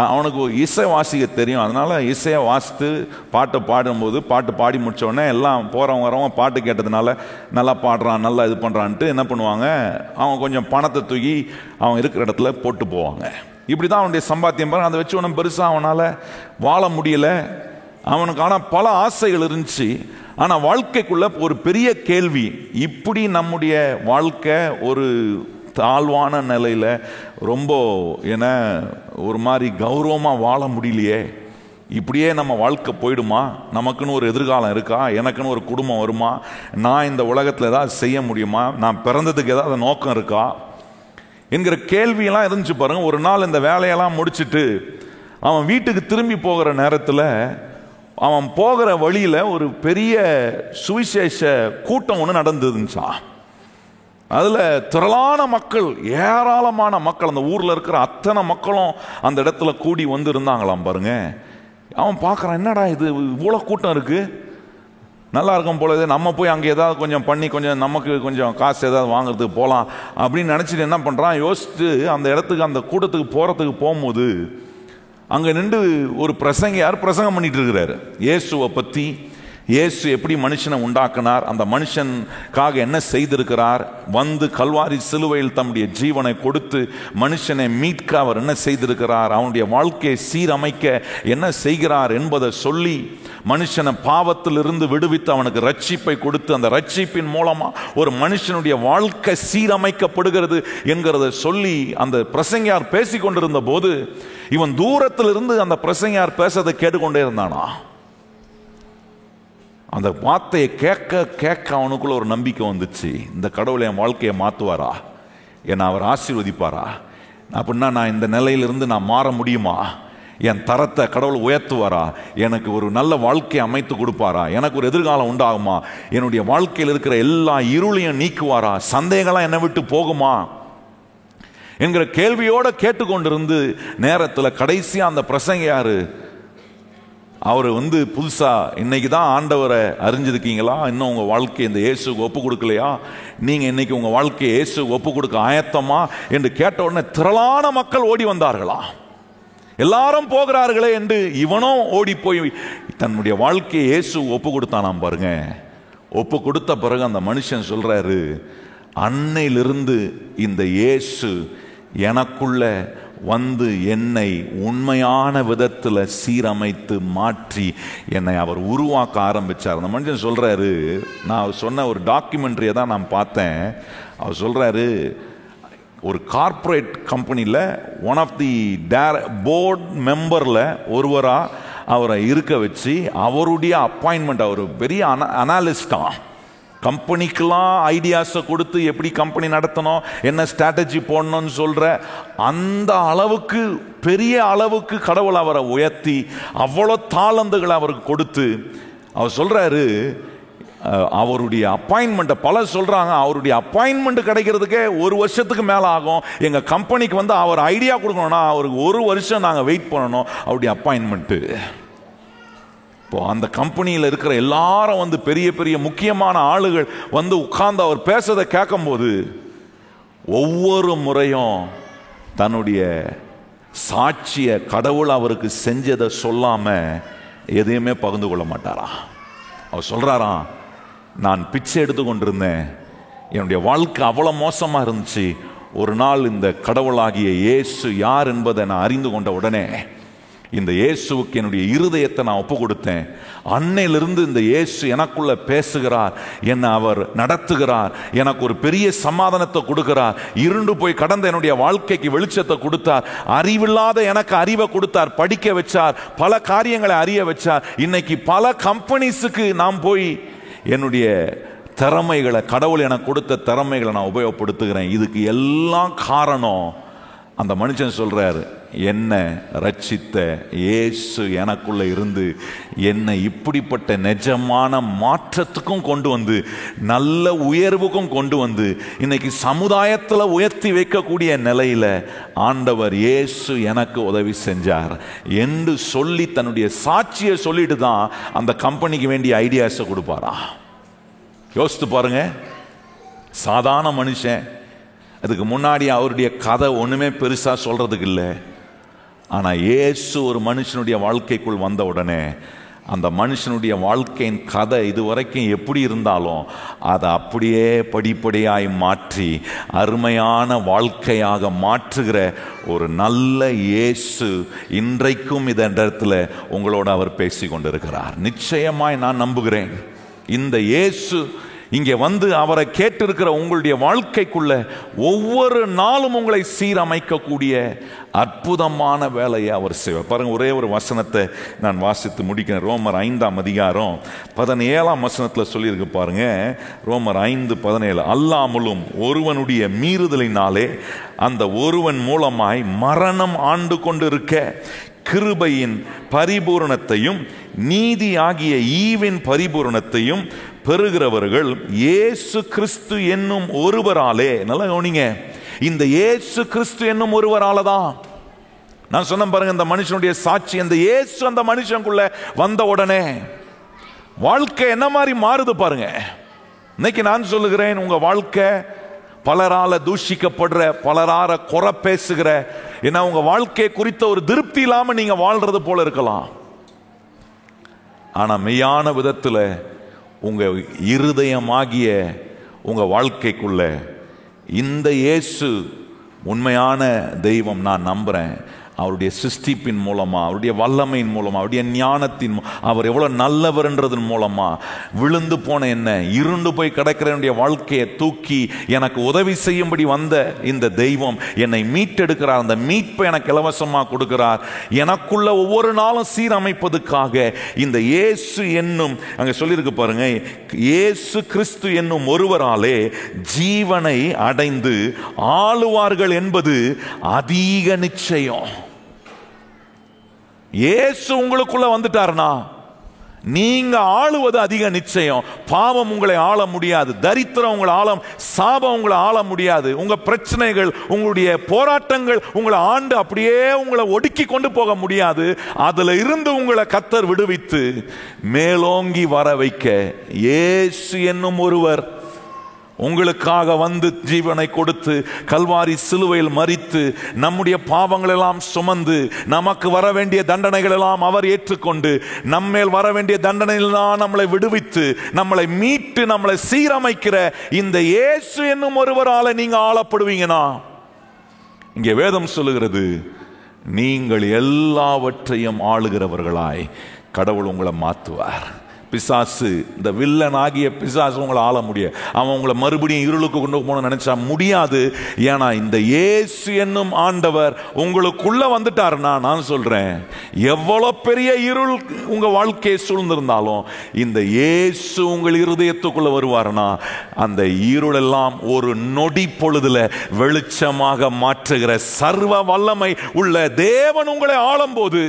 அவனுக்கு இசை வாசிக்க தெரியும், அதனால் இசையை வாசித்து பாட்டை பாடும்போது பாட்டு பாடி முடித்தோடனே எல்லாம் போகிறவங்க வரவங்க பாட்டு கேட்டதுனால நல்லா பாடுறான் நல்லா இது பண்ணுறான்ட்டு என்ன பண்ணுவாங்க, அவன் கொஞ்சம் பணத்தை தூக்கி அவன் இருக்கிற இடத்துல போட்டு போவாங்க. இப்படி தான் அவனுடைய சம்பாத்தியம் பாருங்க. அதை வச்சு ஒன்றும் பெருசாக அவனால் வாழ முடியலை. அவனுக்கு ஆனால் பல ஆசைகள் இருந்துச்சு. ஆனால் வாழ்க்கைக்குள்ள ஒரு பெரிய கேள்வி, இப்படி நம்முடைய வாழ்க்கை ஒரு தாழ்வான நிலையில் ரொம்ப ஏன்னா ஒரு மாதிரி கௌரவமாக வாழ முடியலையே, இப்படியே நம்ம வாழ்க்கை போயிடுமா, நமக்குன்னு ஒரு எதிர்காலம் இருக்கா, எனக்குன்னு ஒரு குடும்பம் வருமா, நான் இந்த உலகத்தில் ஏதாவது செய்ய முடியுமா, நான் பிறந்ததுக்கு ஏதாவது நோக்கம் இருக்கா என்கிற கேள்வியெல்லாம் இருந்துச்சு பாருங்க. ஒரு நாள் இந்த வேலையெல்லாம் முடிச்சுட்டு அவன் வீட்டுக்கு திரும்பி போகிற நேரத்தில் அவன் போகிற வழியில் ஒரு பெரிய சுவிசேஷ கூட்டம் ஒன்று நடந்துருந்துச்சா. அதில் திரளான மக்கள், ஏராளமான மக்கள், அந்த ஊரில் இருக்கிற அத்தனை மக்களும் அந்த இடத்துல கூடி வந்து இருந்தாங்களாம் பாருங்க. அவன் பார்க்குறான், என்னடா இது இவ்வளோ கூட்டம் இருக்குது, நல்லா இருக்கும் போல, நம்ம போய் அங்கே ஏதாவது கொஞ்சம் பண்ணி கொஞ்சம் நமக்கு கொஞ்சம் காசு ஏதாவது வாங்குறதுக்கு போகலாம் அப்படின்னு நினச்சிட்டு என்ன பண்ணுறான், யோசிச்சுட்டு அந்த இடத்துக்கு அந்த கூட்டத்துக்கு போகிறதுக்கு போகும்போது அங்கே நின்று ஒரு பிரசங்கியார் பிரசங்கம் பண்ணிட்டு இருக்கிறாரு. இயேசுவை பற்றி, இயேசு எப்படி மனுஷனை உண்டாக்கினார், அந்த மனுஷனுக்காக என்ன செய்திருக்கிறார், வந்து கல்வாரி சிலுவையில் தம்முடைய ஜீவனை கொடுத்து மனுஷனை மீட்க அவர் என்ன செய்திருக்கிறார், அவனுடைய வாழ்க்கையை சீரமைக்க என்ன செய்கிறார் என்பதை சொல்லி மனுஷனை பாவத்திலிருந்து விடுவித்து அவனுக்கு ரட்சிப்பை கொடுத்து அந்த ரட்சிப்பின் மூலமா ஒரு மனுஷனுடைய வாழ்க்கை சீரமைக்கப்படுகிறது என்கிறத சொல்லி அந்த பிரசங்கியார் பேசி கொண்டிருந்த போது இவன் தூரத்திலிருந்து அந்த பிரசங்கியார் பேசதை கேட்டுக்கொண்டே இருந்தானா. அந்த வார்த்தையை கேட்க கேட்க அவனுக்குள்ள ஒரு நம்பிக்கை வந்துச்சு, இந்த கடவுளை என் வாழ்க்கையை மாற்றுவாரா, என்னை அவர் ஆசீர்வதிப்பாரா, அப்படின்னா நான் இந்த நிலையிலிருந்து நான் மாற முடியுமா, என் தரத்தை கடவுள் உயர்த்துவாரா, எனக்கு ஒரு நல்ல வாழ்க்கையை அமைத்து கொடுப்பாரா, எனக்கு ஒரு எதிர்காலம் உண்டாகுமா, என்னுடைய வாழ்க்கையில் இருக்கிற எல்லா இருளையும் நீக்குவாரா, சந்தேகம்லாம் என்னை விட்டு போகுமா என்கிற கேள்வியோடு கேட்டுக்கொண்டிருந்து நேரத்தில் கடைசியாக அந்த பிரசங்கியார் அவர் வந்து புதுசாக இன்னைக்கு தான் ஆண்டவரை அறிஞ்சிருக்கீங்களா, இன்னும் உங்கள் வாழ்க்கையை இந்த இயேசுக்கு ஒப்பு கொடுக்கலையா, நீங்கள் இன்னைக்கு உங்கள் வாழ்க்கையை இயேசுக்கு ஒப்பு கொடுக்க ஆயத்தமா என்று கேட்ட உடனே திரளான மக்கள் ஓடி வந்தார்களா. எல்லாரும் போகிறார்களே என்று இவனும் ஓடி போய் தன்னுடைய வாழ்க்கையை இயேசு ஒப்பு கொடுத்தானாம் பாருங்க. ஒப்பு கொடுத்த பிறகு அந்த மனுஷன் சொல்றாரு, அன்னையிலிருந்து இந்த இயேசு எனக்குள்ள வந்து என்னை உண்மையான விதத்தில் சீரமைத்து மாற்றி என்னை அவர் உருவாக்க ஆரம்பித்தார். அந்த மனுஷன் சொல்கிறாரு, நான் சொன்ன ஒரு டாக்குமெண்ட்ரியை தான் நான் பார்த்தேன். அவர் சொல்கிறாரு, ஒரு கார்ப்பரேட் கம்பெனியில் ஒன் ஆஃப் தி போர்ட் மெம்பரில் ஒருவராக அவரை இருக்க வச்சு அவருடைய அப்பாயின்மெண்ட், அவர் பெரிய அனாலிஸ்டா, கம்பெனிக்கெல்லாம் ஐடியாஸை கொடுத்து எப்படி கம்பெனி நடத்தணும், என்ன ஸ்ட்ராட்டஜி போடணும்னு சொல்கிற அந்த அளவுக்கு பெரிய அளவுக்கு கடவுள் அவரை உயர்த்தி அவ்வளோ தாளந்துகளை அவருக்கு கொடுத்து அவர் சொல்கிறாரு அவருடைய அப்பாயின்மெண்ட்டை, பலர் சொல்கிறாங்க அவருடைய அப்பாயின்மெண்ட் கிடைக்கிறதுக்கே 1 வருஷத்துக்கு மேலே ஆகும், எங்கள் கம்பெனிக்கு வந்து அவர் ஐடியா கொடுக்கணும்னா அவருக்கு 1 வருஷம் நாங்கள் வெயிட் பண்ணணும் அவருடைய அப்பாயின்மெண்ட்டு. இப்போ அந்த கம்பெனியில் இருக்கிற எல்லாரும் வந்து பெரிய பெரிய முக்கியமான ஆளுகள் வந்து உட்கார்ந்து அவர் பேசுறதை கேட்கும்போது ஒவ்வொரு முறையும் தன்னுடைய சாட்சியை கடவுள் அவருக்கு செஞ்சதை சொல்லாமல் எதையுமே பகிர்ந்து கொள்ள மாட்டாரா. அவர் சொல்கிறாராம், நான் பிச்சை எடுத்து கொண்டிருந்தேன், என்னுடைய வாழ்க்கை அவ்வளோ மோசமாக இருந்துச்சு, ஒரு நாள் இந்த கடவுளாகிய இயேசு யார் என்பதை நான் அறிந்து கொண்ட உடனே இந்த இயேசுவுக்கு என்னுடைய இருதயத்தை நான் ஒப்பு கொடுத்தேன். அன்னையிலிருந்து இந்த இயேசு எனக்குள்ள பேசுகிறார், என்னை அவர் நடத்துகிறார், எனக்கு ஒரு பெரிய சமாதானத்தை கொடுக்கிறார், இருண்டு போய் கடந்த என்னுடைய வாழ்க்கைக்கு வெளிச்சத்தை கொடுத்தார், அறிவில்லாத எனக்கு அறிவை கொடுத்தார், படிக்க வச்சார், பல காரியங்களை அறிய வச்சார். இன்னைக்கு பல கம்பெனிஸுக்கு நான் போய் என்னுடைய திறமைகளை, கடவுள் எனக்கு கொடுத்த திறமைகளை நான் உபயோகப்படுத்துகிறேன். இதுக்கு எல்லாம் காரணம் அந்த மனுஷன் சொல்றாரு, என்னை ரட்சித்த இயேசு எனக்குள்ள இருந்து என்னை இப்படிப்பட்ட நிஜமான மாற்றத்துக்கும் கொண்டு வந்து நல்ல உயர்வுக்கும் கொண்டு வந்து இன்னைக்கு சமுதாயத்தில் உயர்த்தி வைக்கக்கூடிய நிலையில் ஆண்டவர் இயேசு எனக்கு உதவி செஞ்சார் என்று சொல்லி தன்னுடைய சாட்சியை சொல்லிட்டு தான் அந்த கம்பெனிக்கு வேண்டிய ஐடியாஸை கொடுப்பாரா. யோசித்து பாருங்க, சாதாரண மனுஷன். அதுக்கு முன்னாடி அவருடைய கதை ஒன்றுமே பெருசாக சொல்கிறதுக்கு இல்லை. ஆனால் இயேசு ஒரு மனுஷனுடைய வாழ்க்கைக்குள் வந்த உடனே அந்த மனுஷனுடைய வாழ்க்கையின் கதை இதுவரைக்கும் எப்படி இருந்தாலும் அதை அப்படியே படிப்படியாய் மாற்றி அருமையான வாழ்க்கையாக மாற்றுகிற ஒரு நல்ல இயேசு இன்றைக்கும் இந்த இடத்துல உங்களோட அவர் பேசி கொண்டிருக்கிறார். நிச்சயமாய் நான் நம்புகிறேன், இந்த இயேசு இங்கே வந்து அவரை கேட்டிருக்கிற உங்களுடைய வாழ்க்கைக்குள்ள ஒவ்வொரு நாளும் உங்களை சீரமைக்கக்கூடிய அற்புதமான வேலையை அவர் செய்வார். பாருங்க, ஒரே ஒரு வசனத்தை நான் வாசித்து முடிக்கிறேன். ரோமர் 5ஆம் அதிகாரம் 17ஆம் வசனத்தில் சொல்லியிருக்கு பாருங்க. ரோமர் 5:17, அல்லாமலும் ஒருவனுடைய மீறுதலினாலே அந்த ஒருவன் மூலமாய் மரணம் ஆண்டு கொண்டிருக்க கிருபையின் பரிபூரணத்தையும் நீதி ஆகிய ஈவின் பரிபூரணத்தையும் பெறுகிறவர்கள் இயேசு கிறிஸ்து என்னும் ஒருவராலே. நல்லா கவனிங்க, இந்த இயேசு கிறிஸ்து என்னும் ஒருவரால தான். நான் சொன்ன பாருங்க, இந்த மனுஷனுடைய சாட்சி, இந்த இயேசு அந்த மனுஷனுக்குள்ள வந்த உடனே வாழ்க்கை என்ன மாதிரி மாறுது பாருங்க. இன்னைக்கு நான் சொல்லுகிறேன், உங்க வாழ்க்கை பலரால தூஷிக்கப்படுற, பலரால குறை பேசுகிற, ஏன்னா உங்க வாழ்க்கை குறித்த ஒரு திருப்தி இல்லாம நீங்க வாழ்றது போல இருக்கலாம். ஆனா மெய்யான விதத்துல உங்க இருதயமாகிய உங்க வாழ்க்கைக்குள்ள இந்த இயேசு உண்மையான தெய்வம். நான் நம்புறேன், அவருடைய சிருஷ்டிப்பின் மூலமா, அவருடைய வல்லமையின் மூலமா, அவருடைய ஞானத்தின், அவர் எவ்வளவு நல்லவர்ன்றதன் மூலமா விழுந்து போன என்ன, இருண்டு போய் கிடக்கிற என்னுடைய வாழ்க்கையை தூக்கி எனக்கு உதவி செய்யும்படி வந்த இந்த தெய்வம் என்னை மீட்டெடுக்கிறார். அந்த மீட்பை எனக்கு இலவசமாக கொடுக்கிறார். எனக்குள்ள ஒவ்வொரு நாளும் சீரமைப்பதுக்காக இந்த இயேசு என்னும், அங்க சொல்லியிருக்கு பாருங்க, இயேசு கிறிஸ்து என்னும் ஒருவராலே ஜீவனை அடைந்து ஆளுவார்கள் என்பது அதிக நிச்சயம். இயேசு உங்களுக்குள்ள வந்துட்டாருனா நீங்க ஆளுவது அதிக நிச்சயம். பாவம் உங்களை ஆள முடியாது, தரித்திரம் உங்களை ஆள, சாபம் உங்களை ஆள முடியாது, உங்க பிரச்சனைகள், உங்களுடைய போராட்டங்கள் உங்களை ஆண்டு அப்படியே உங்களை ஒடுக்கி கொண்டு போக முடியாது. அதுல இருந்து உங்களை கர்த்தர் விடுவித்து மேலோங்கி வர வைக்க இயேசு என்னும் ஒருவர் உங்களுக்காக வந்து ஜீவனை கொடுத்து கல்வாரி சிலுவையில் மரித்து நம்முடைய பாவங்கள் எல்லாம் சுமந்து நமக்கு வர வேண்டிய தண்டனைகள் எல்லாம் அவர் ஏற்றுக்கொண்டு நம்மேல் வர வேண்டிய தண்டனையெல்லாம் நம்மளை விடுவித்து நம்மளை மீட்டு நம்மளை சீரமைக்கிற இந்த இயேசு என்னும் ஒருவரால நீங்க ஆளப்படுவீங்கன்னா, இங்கே வேதம் சொல்லுகிறது, நீங்கள் எல்லாவற்றையும் ஆளுகிறவர்களாய் கடவுள் உங்களை மாற்றுவார். பிசாசு, இந்த வில்லன் ஆகிய பிசாசு உங்களை ஆள முடியாது. அவன் உங்களை மறுபடியும் இருளுக்கு கொண்டு போகணும்னு நினைச்சா முடியாது. ஏன்னா இந்த இயேசு என்னும் ஆண்டவர் உங்களுக்குள்ள வந்துட்டாருன்னா, நான் சொல்றேன், எவ்வளவு பெரிய இருள் உங்க வாழ்க்கையை சூழ்ந்திருந்தாலும் இந்த இயேசு உங்கள் இருதயத்துக்குள்ள வருவாருன்னா, அந்த இருள் எல்லாம் ஒரு நொடி பொழுதுல வெளிச்சமாக மாற்றுகிற சர்வ வல்லமை உள்ள தேவன் உங்களை ஆளும் போது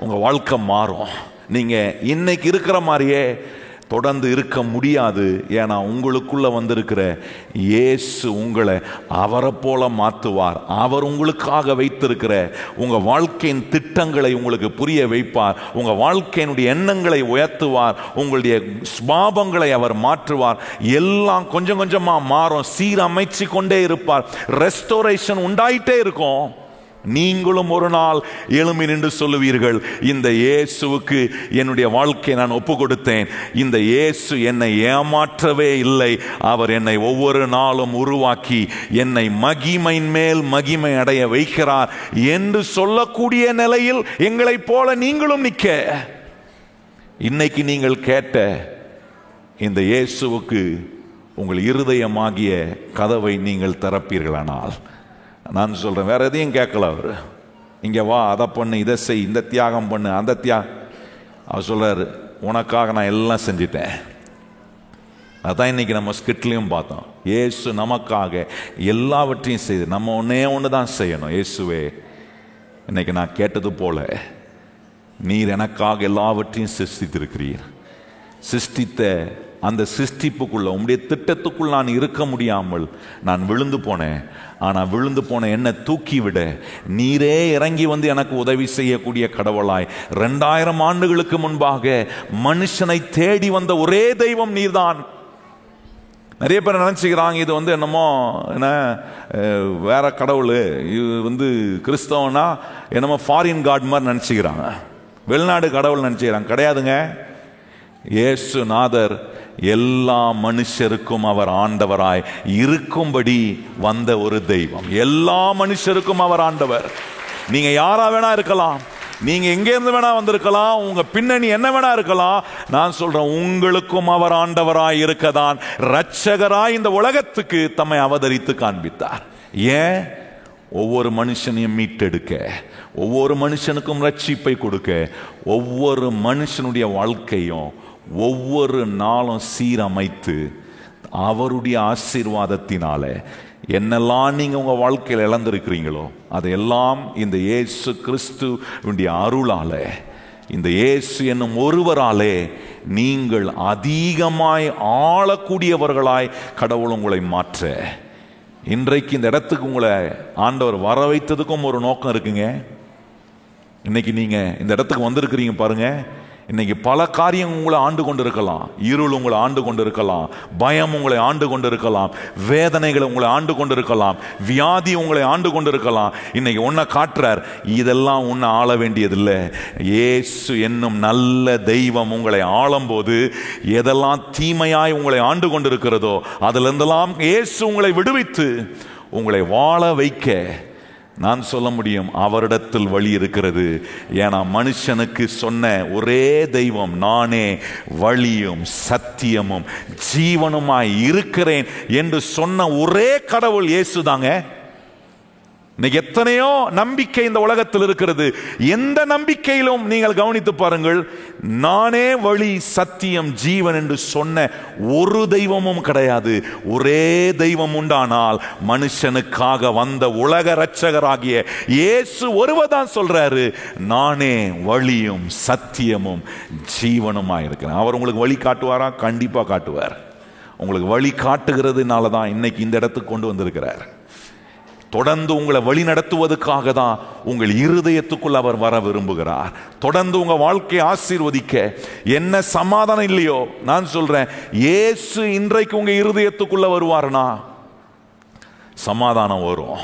உங்க வாழ்க்கை மாறும். நீங்க இன்னைக்கு இருக்கிற மாதிரியே தொடர்ந்து இருக்க முடியாது. ஏன்னா உங்களுக்குள்ள வந்திருக்கிற இயேசு உங்களை அவரை போல மாற்றுவார். அவர் உங்களுக்காக வைத்திருக்கிற உங்க வாழ்க்கையின் திட்டங்களை உங்களுக்கு புரிய வைப்பார். உங்க வாழ்க்கையினுடைய எண்ணங்களை உயர்த்துவார். உங்களுடைய ஸ்வாபங்களை அவர் மாற்றுவார். எல்லாம் கொஞ்சம் கொஞ்சமா மாறும். சீரமைச்சு கொண்டே இருப்பார். ரெஸ்டோரேஷன் உண்டாயிட்டே இருக்கும். நீங்களும் ஒரு நாள் எழும்பி நின்று சொல்லுவீர்கள், இந்த இயேசுவுக்கு என்னுடைய வாழ்க்கையை நான் ஒப்பு கொடுத்தேன். இந்த இயேசு என்னை ஏமாற்றவே இல்லை. அவர் என்னை ஒவ்வொரு நாளும் உருவாக்கி என்னை மகிமையின் மேல் மகிமை அடைய வைக்கிறார் என்று சொல்லக்கூடிய நிலையில் எங்களைப் போல நீங்களும் நிற்க, இன்னைக்கு நீங்கள் கேட்ட இந்த இயேசுவுக்கு உங்கள் இருதயமாகிய கதவை நீங்கள் திறப்பீர்களானால், நான் சொல்றேன், வேற எதையும் கேட்கல. அவர் இங்க வா, அதை பண்ணு, இதை செய், இந்த தியாகம் பண்ணு, அந்த அவர் சொல்றாரு, உனக்காக நான் எல்லாம் செஞ்சிட்டேன். அதான் இன்னைக்கு நம்ம ஸ்கிட்லையும் பார்த்தோம். இயேசு நமக்காக எல்லாவற்றையும் செய்து, நம்ம ஒன்று தான் செய்யணும். இயேசுவே, இன்னைக்கு நான் கேட்டது போல நீர் எனக்காக எல்லாவற்றையும் சிருஷ்டித்திருக்கிறீர். சிருஷ்டித்த அந்த சிருஷ்டிப்புக்குள்ள உம்முடைய திட்டத்துக்குள் நான் இருக்க முடியாமல் நான் விழுந்து போனேன். ஆனால் விழுந்து போன என்னை தூக்கிவிட நீரே இறங்கி வந்து எனக்கு உதவி செய்யக்கூடிய கடவுளாய் 2000 ஆண்டுகளுக்கு முன்பாக மனுஷனை தேடி வந்த ஒரே தெய்வம் நீர்தான். நிறைய பேர் நினச்சிக்கிறாங்க இது என்னமோ என்ன வேற கடவுள், இது கிறிஸ்தவனா என்னமோ ஃபாரின் காட் மாதிரி நினச்சிக்கிறாங்க, வெளிநாடு கடவுள் நினச்சிக்கிறாங்க. கிடையாதுங்க. இயேசுநாதர் எல்லா மனுஷருக்கும் அவர் ஆண்டவராய் இருக்கும்படி வந்த ஒரு தெய்வம். எல்லா மனுஷருக்கும் அவர் ஆண்டவர். நீங்க யாரா வேணா இருக்கலாம், நீங்க எங்க இருந்து வேணா வந்திருக்கலாம், உங்க பின்னணி என்ன வேணா இருக்கலாம். நான் சொல்றேன், உங்களுக்கும் அவர் ஆண்டவராய் இருக்கதான் இரட்சகராய் இந்த உலகத்துக்கு தம்மை அவதரித்து காண்பித்தார். ஏன்? ஒவ்வொரு மனுஷனையும் மீட்டெடுக்க, ஒவ்வொரு மனுஷனுக்கும் ரட்சிப்பை கொடுக்க, ஒவ்வொரு மனுஷனுடைய வாழ்க்கையும் ஒவ்வொரு நாளும் சீரமைத்து அவருடைய ஆசீர்வாதத்தினால என்னெல்லாம் நீங்க உங்க வாழ்க்கையில் இழந்திருக்கிறீங்களோ அதையெல்லாம் இந்த இயேசு கிறிஸ்துவினுடைய அருளால, இந்த இயேசு என்னும் ஒருவராலே நீங்கள் அதிகமாய் ஆளக்கூடியவர்களாய் கடவுள் உங்களை மாற்ற, இன்றைக்கு இந்த இடத்துக்கு உங்களை ஆண்டவர் வர வைத்ததுக்கும் ஒரு நோக்கம் இருக்குங்க. இன்னைக்கு நீங்க இந்த இடத்துக்கு வந்திருக்கிறீங்க பாருங்க. இன்னைக்கு பல காரியம் உங்களை ஆண்டு கொண்டு இருக்கலாம். இருள் உங்களை ஆண்டு கொண்டு இருக்கலாம், பயம் உங்களை ஆண்டு கொண்டு இருக்கலாம், வேதனைகளை உங்களை ஆண்டு கொண்டு இருக்கலாம், வியாதி உங்களை ஆண்டு கொண்டு இருக்கலாம். இன்னைக்கு உன்னை காட்டுறார், இதெல்லாம் உன்னை ஆள வேண்டியதில்லை. இயேசு என்னும் நல்ல தெய்வம் உங்களை ஆளும்போது எதெல்லாம் தீமையாய் உங்களை ஆண்டு கொண்டு இருக்கிறதோ அதிலிருந்தெல்லாம் இயேசு உங்களை விடுவித்து உங்களை வாழ வைக்க நான் சொல்ல முடியும், அவரிடத்தில் வழி இருக்கிறது. ஏன்னா மனுஷனுக்கு சொன்ன ஒரே தெய்வம், நானே வழியும் சத்தியமும் ஜீவனுமாய் இருக்கிறேன் என்று சொன்ன ஒரே கடவுள் இயேசுதாங்க. இன்னைக்கு எத்தனையோ நம்பிக்கை இந்த உலகத்தில் இருக்கிறது. எந்த நம்பிக்கையிலும் நீங்கள் கவனித்து பாருங்கள், நானே வழி சத்தியம் ஜீவன் என்று சொன்ன ஒரு தெய்வமும் கிடையாது. ஒரே தெய்வம் உண்டானால் மனுஷனுக்காக வந்த உலக இரட்சகராகிய இயேசு ஒருவர் தான் சொல்றாரு, நானே வழியும் சத்தியமும் ஜீவனுமாய் இருக்கிறேன். அவர் உங்களுக்கு வழி காட்டுவாரா? கண்டிப்பா காட்டுவார். உங்களுக்கு வழி காட்டுகிறதுனால தான் இன்னைக்கு இந்த இடத்துக்கு கொண்டு வந்திருக்கிறார். தொடர்ந்து உங்களை வழி நடத்துவதற்காக தான் உங்கள் இருதயத்துக்குள் அவர் வர விரும்புகிறார். தொடர்ந்து உங்க வாழ்க்கையை ஆசீர்வதிக்க. என்ன சமாதானம் இல்லையோ, நான் சொல்றேன், இயேசு இன்றைக்கு உங்க இருதயத்துக்குள்ள வருவார்னா சமாதானம் வரும்.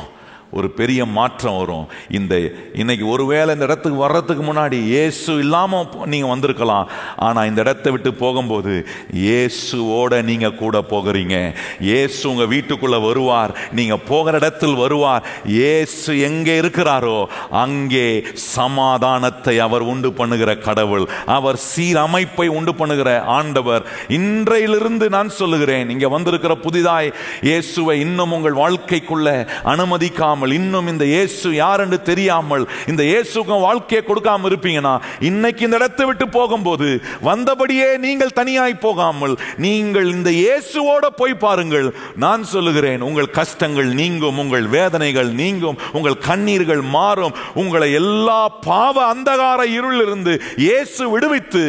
ஒரு பெரிய மாற்றம் வரும். இன்னைக்கு ஒருவேளை இந்த இடத்துக்கு வர்றதுக்கு முன்னாடி இயேசு இல்லாமல் நீங்கள் வந்திருக்கலாம். ஆனால் இந்த இடத்தை விட்டு போகும்போது இயேசுவோட நீங்கள் கூட போகிறீங்க. இயேசு உங்கள் வீட்டுக்குள்ளே வருவார், நீங்கள் போகிற இடத்தில் வருவார். இயேசு எங்கே இருக்கிறாரோ அங்கே சமாதானத்தை அவர் உண்டு பண்ணுகிற கடவுள், அவர் சீரமைப்பை உண்டு பண்ணுகிற ஆண்டவர். இன்றையிலிருந்து நான் சொல்லுகிறேன், இங்கே வந்திருக்கிற புதிதாய் இயேசுவை இன்னும் உங்கள் வாழ்க்கைக்குள்ள அனுமதிக்காமல், இன்னும் இந்த இயேசு யார் என்று தெரியாமல் இந்த இயேசுக்கு வாழ்க்கையை கொடுக்காம இருப்பீங்கன்னா, இன்னைக்கு இந்த இடத்தை விட்டு போகும்போது வந்தபடியே நீங்கள் தனியாய் போகாமல் நீங்கள் இந்த இயேசுவோட போய் பாருங்கள். நான் சொல்லுகிறேன், உங்கள் கஷ்டங்கள் நீங்கும், உங்கள் வேதனைகள் நீங்கும், உங்கள் கண்ணீர்கள் மாறும். உங்களை எல்லா பாவ அந்தகார இருளிலிருந்து இயேசு விடுவித்து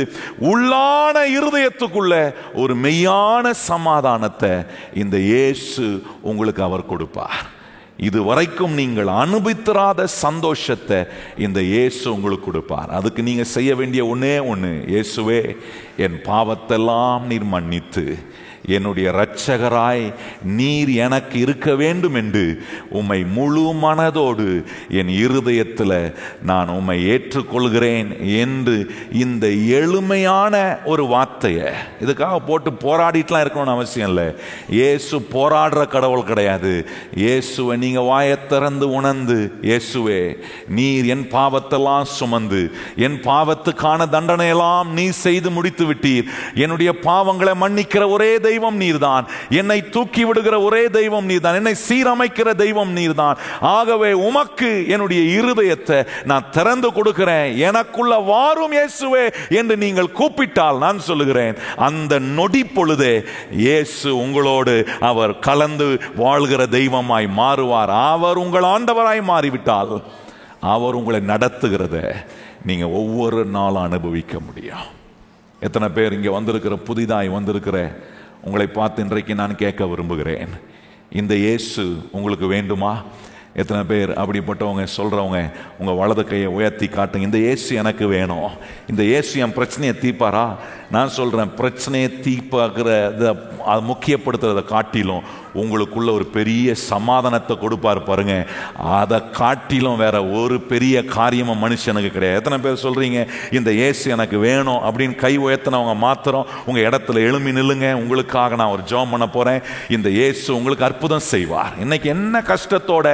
உள்ளான இருதயத்துக்குள்ள ஒரு மெய்யான சமாதானத்தை இந்த இயேசு உங்களுக்கு அவர் கொடுப்பார். இதுவரைக்கும் நீங்கள் அனுபவித்திராத சந்தோஷத்தை இந்த இயேசு உங்களுக்கு கொடுப்பார். அதுக்கு நீங்க செய்ய வேண்டிய ஒண்ணே ஒன்று, இயேசுவே என் பாவத்தெல்லாம் நீர் மன்னித்து என்னுடைய இரட்சகராய் நீர் எனக்கு இருக்க வேண்டும் என்று உம்மை முழு மனதோடு என் இருதயத்தில் நான் உம்மை ஏற்றுக்கொள்கிறேன் என்று இந்த எளிமையான ஒரு வார்த்தையை, இதுக்காக போட்டு போராடிட்டுலாம் இருக்கணும்னு அவசியம் இல்லை. இயேசு போராடுற கடவுள் கிடையாது. இயேசுவை நீங்கள் வாயை திறந்து உணர்ந்து, இயேசுவே நீர் என் பாவத்தெல்லாம் சுமந்து என் பாவத்துக்கான தண்டனையெல்லாம் நீ செய்து முடித்து விட்டீர். என்னுடைய பாவங்களை மன்னிக்கிற ஒரே தெய்வம் நீர்தான். என்னை தூக்கி விடுகிற ஒரே தெய்வம் நீர்தான். என்னை சீரமைக்கிற தெய்வம் நீர்தான். ஆகவே உமக்கு என்னுடைய இருதயத்தை நான் திறந்து கொடுக்கிறேன், எனக்குள்ள வாரும் இயேசுவே என்று நீங்கள் கூப்பிட்டால், நான் சொல்லுகிறேன், அந்த நொடி பொழுதே இயேசு உங்களோடு அவர் கலந்து வாழ்கிற தெய்வமாய் மாறுவார். அவர் உங்கள் ஆண்டவராய் மாறிவிட்டால் அவர் உங்களை நடத்துகிறத நீங்க ஒவ்வொரு நாளும் அனுபவிக்க முடியும். எத்தனை பேர் இங்கே வந்திருக்கிற புதிதாய் வந்திருக்கிற உங்களை பார்த்து இன்றைக்கு நான் கேட்க விரும்புகிறேன், இந்த இயேசு உங்களுக்கு வேண்டுமா? எத்தனை பேர் அப்படிப்பட்டவங்க சொல்கிறவங்க உங்கள் வலது கையை உயர்த்தி காட்டுங்க. இந்த இயேசு எனக்கு வேணும், இந்த இயேசு என் பிரச்சனையை தீர்ப்பாரா? நான் சொல்கிறேன், பிரச்சனையை தீர்ப்பாகிறத முக்கியப்படுத்துறதை காட்டிலும் உங்களுக்குள்ள ஒரு பெரிய சமாதானத்தை கொடுப்பார் பாருங்க. அதை காட்டிலும் வேற ஒரு பெரிய காரியமும் மனுஷனுக்கு கிடையாது. எத்தனை பேர் சொல்றீங்க இந்த இயேசு எனக்கு வேணும் அப்படின்னு கை உயர்த்தினவங்க மாத்திரம் உங்க இடத்துல எழும்பி நில்லுங்க. உங்களுக்காக நான் ஒரு ஜெபம் பண்ண போறேன். இந்த இயேசு உங்களுக்கு அற்புதம் செய்வார். இன்னைக்கு என்ன கஷ்டத்தோட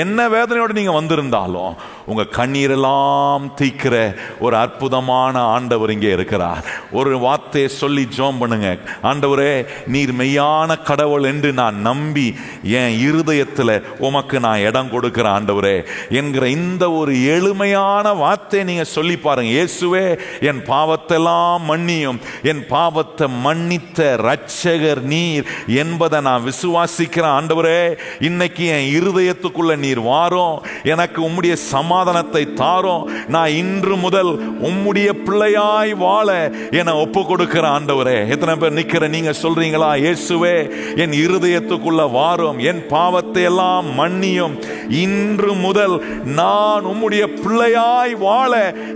என்ன வேதனையோட நீங்க வந்திருந்தாலும் உங்க கண்ணீரெல்லாம் தீக்கிற ஒரு அற்புதமான ஆண்டவர் இங்கே இருக்கிறார். ஒரு வார்த்தையை சொல்லி ஜெபம் பண்ணுங்க. ஆண்டவரே நீர் மெய்யான கடவுள் என்று நான் நம்பி என் இருதயத்தில் உமக்கு நான் இடம் கொடுக்கிற ஆண்டவரே என்கிற இந்த ஒரு எளிமையான வார்த்தையை நீங்க சொல்லி பாருங்க. இயேசுவே என் பாவத்தெல்லாம் மன்னியும், என் பாவத்தை மன்னித்த இரட்சகர் நீர் என்பதை நான் விசுவாசிக்கிறேன். ஆண்டவரே இன்னைக்கு என் இருதயத்துக்குள்ள நீர் வாரும், எனக்கு உம்முடைய சமாதானத்தை தாரும். நான் இன்று முதல் உம்முடைய பிள்ளையாய் வாழ என ஒப்பு கொடுக்கிற ஆண்டவரே. எத்தனை பேர் நிக்கிற நீங்க சொல்றீங்களா? இயேசுவே என் இருதயத்துக்குள்ள வாரும், என் பாவத்தை எல்லாம் மன்னியும், இன்று முதல் நான் உம்முடைய பிள்ளையாய் வாழ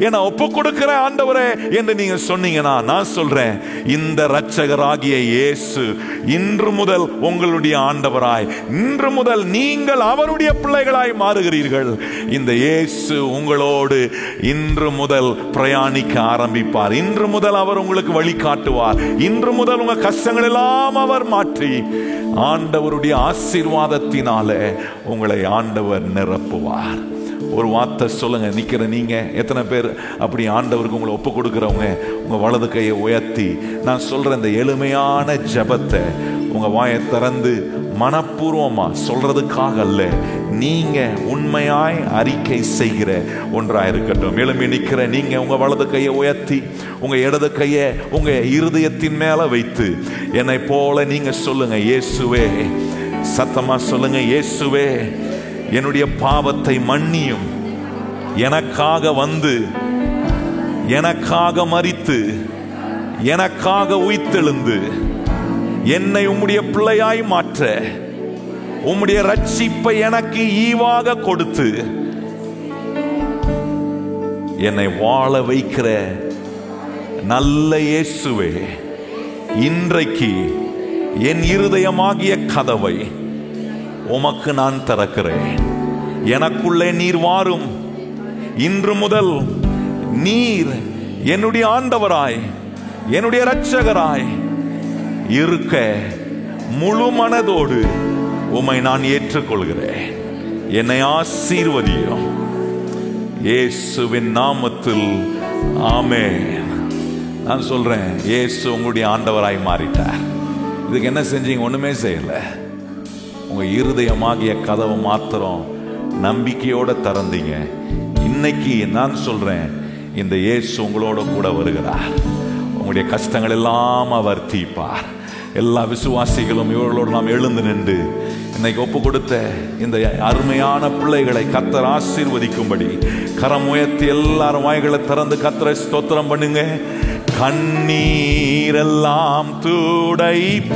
என ஒப்பு கொடுக்கிற ஆண்டவரே என்று நீங்க சொன்னீங்கன்னா, நான் சொல்றேன், இந்த இரட்சகராகிய இயேசு இன்று முதல் உங்களுடைய ஆண்டவராய், இன்று முதல் நீங்கள் அவருடைய பிள்ளைகளாய் மாறுகிறீர்கள். இந்த இயேசு உங்களோடு இன்று முதல் பிரயாணிக்க ஆரம்பிப்பார். இன்று முதல் அவர் உங்களுக்கு வழிகாட்டுவார். இன்று முதல் உங்க கஷ்டங்கள் எல்லாம் அவர் மாற்றி ஆண்டவருடைய ஆசீர்வாதத்தினாலே உங்களை ஆண்டவர் நிரப்புவார். ஒரு வார்த்தை சொல்லுங்க. நிக்கிற நீங்க எத்தனை பேர் அப்படி ஆண்டவருக்கு உங்களை ஒப்பு கொடுக்கிறவங்க உங்க வலது கையை உயர்த்தி நான் சொல்ற இந்த எளிமையான ஜெபத்தை உங்க வாயை திறந்து மனப்பூர்வமா சொல்றதுக்காக அல்ல, நீங்க உண்மையாய் அறிக்கை செய்கிற ஒன்றா இருக்கட்டும். எழும்பி நிக்கிற நீங்க உங்க வலது கையை உயர்த்தி உங்க இடது கையை உங்க இருதயத்தின் மேல வைத்து என்னை போல நீங்க சொல்லுங்க, இயேசுவே, சத்தமா சொல்லுங்க, இயேசுவே என்னுடைய பாவத்தை மன்னியும், எனக்காக வந்து எனக்காக மரித்து எனக்காக உயிர்த்தெழுந்து என்னை உம்முடைய பிள்ளையாய் மாற்ற உம்முடைய ரட்சிப்பை எனக்கு ஈவாக கொடுத்து என்னை வாழ வைக்கிற நல்ல இயேசுவே, இன்றைக்கு என் இருதயமாகிய கதவை உமக்கு நான் திறக்கிறேன். எனக்குள்ளே நீர் வாரும். இன்று முதல் நீர் என்னுடைய ஆண்டவராய் என்னுடைய இரட்சகராய் இருக்க முழு மனதோடு உம்மை நான் ஏற்றுக்கொள்கிறேன். என்னை ஆசீர்வதியும் இயேசுவின் நாமத்தில் ஆமென். நான் சொல்றேன், இயேசு உங்களுடைய ஆண்டவராய் மாறிட்டார். இதுக்கு என்ன செஞ்சீங்க? ஒண்ணுமே செய்யல. உங்க இருதயமாகிய கதவை மாத்திரம் நம்பிக்கையோட திறந்தீங்க. இன்னைக்கு நான் சொல்றேன், இந்த இயேசு உங்களோட கூட வருகிறார். உங்களுடைய கஷ்டங்கள் எல்லாம் அவர் தீர்ப்பார். எல்லா விசுவாசிகளும் இவர்களோடு நாம் எழுந்து நின்று இன்னைக்கு ஒப்பு கொடுத்த இந்த அருமையான பிள்ளைகளை கர்த்தர் ஆசீர்வதிக்கும்படி கரம் உயர்த்தி எல்லாரும் வாய்களை திறந்து கர்த்தரை ஸ்தோத்திரம் பண்ணுங்க. கண்ணீரெல்லாம் துடைப்பார்,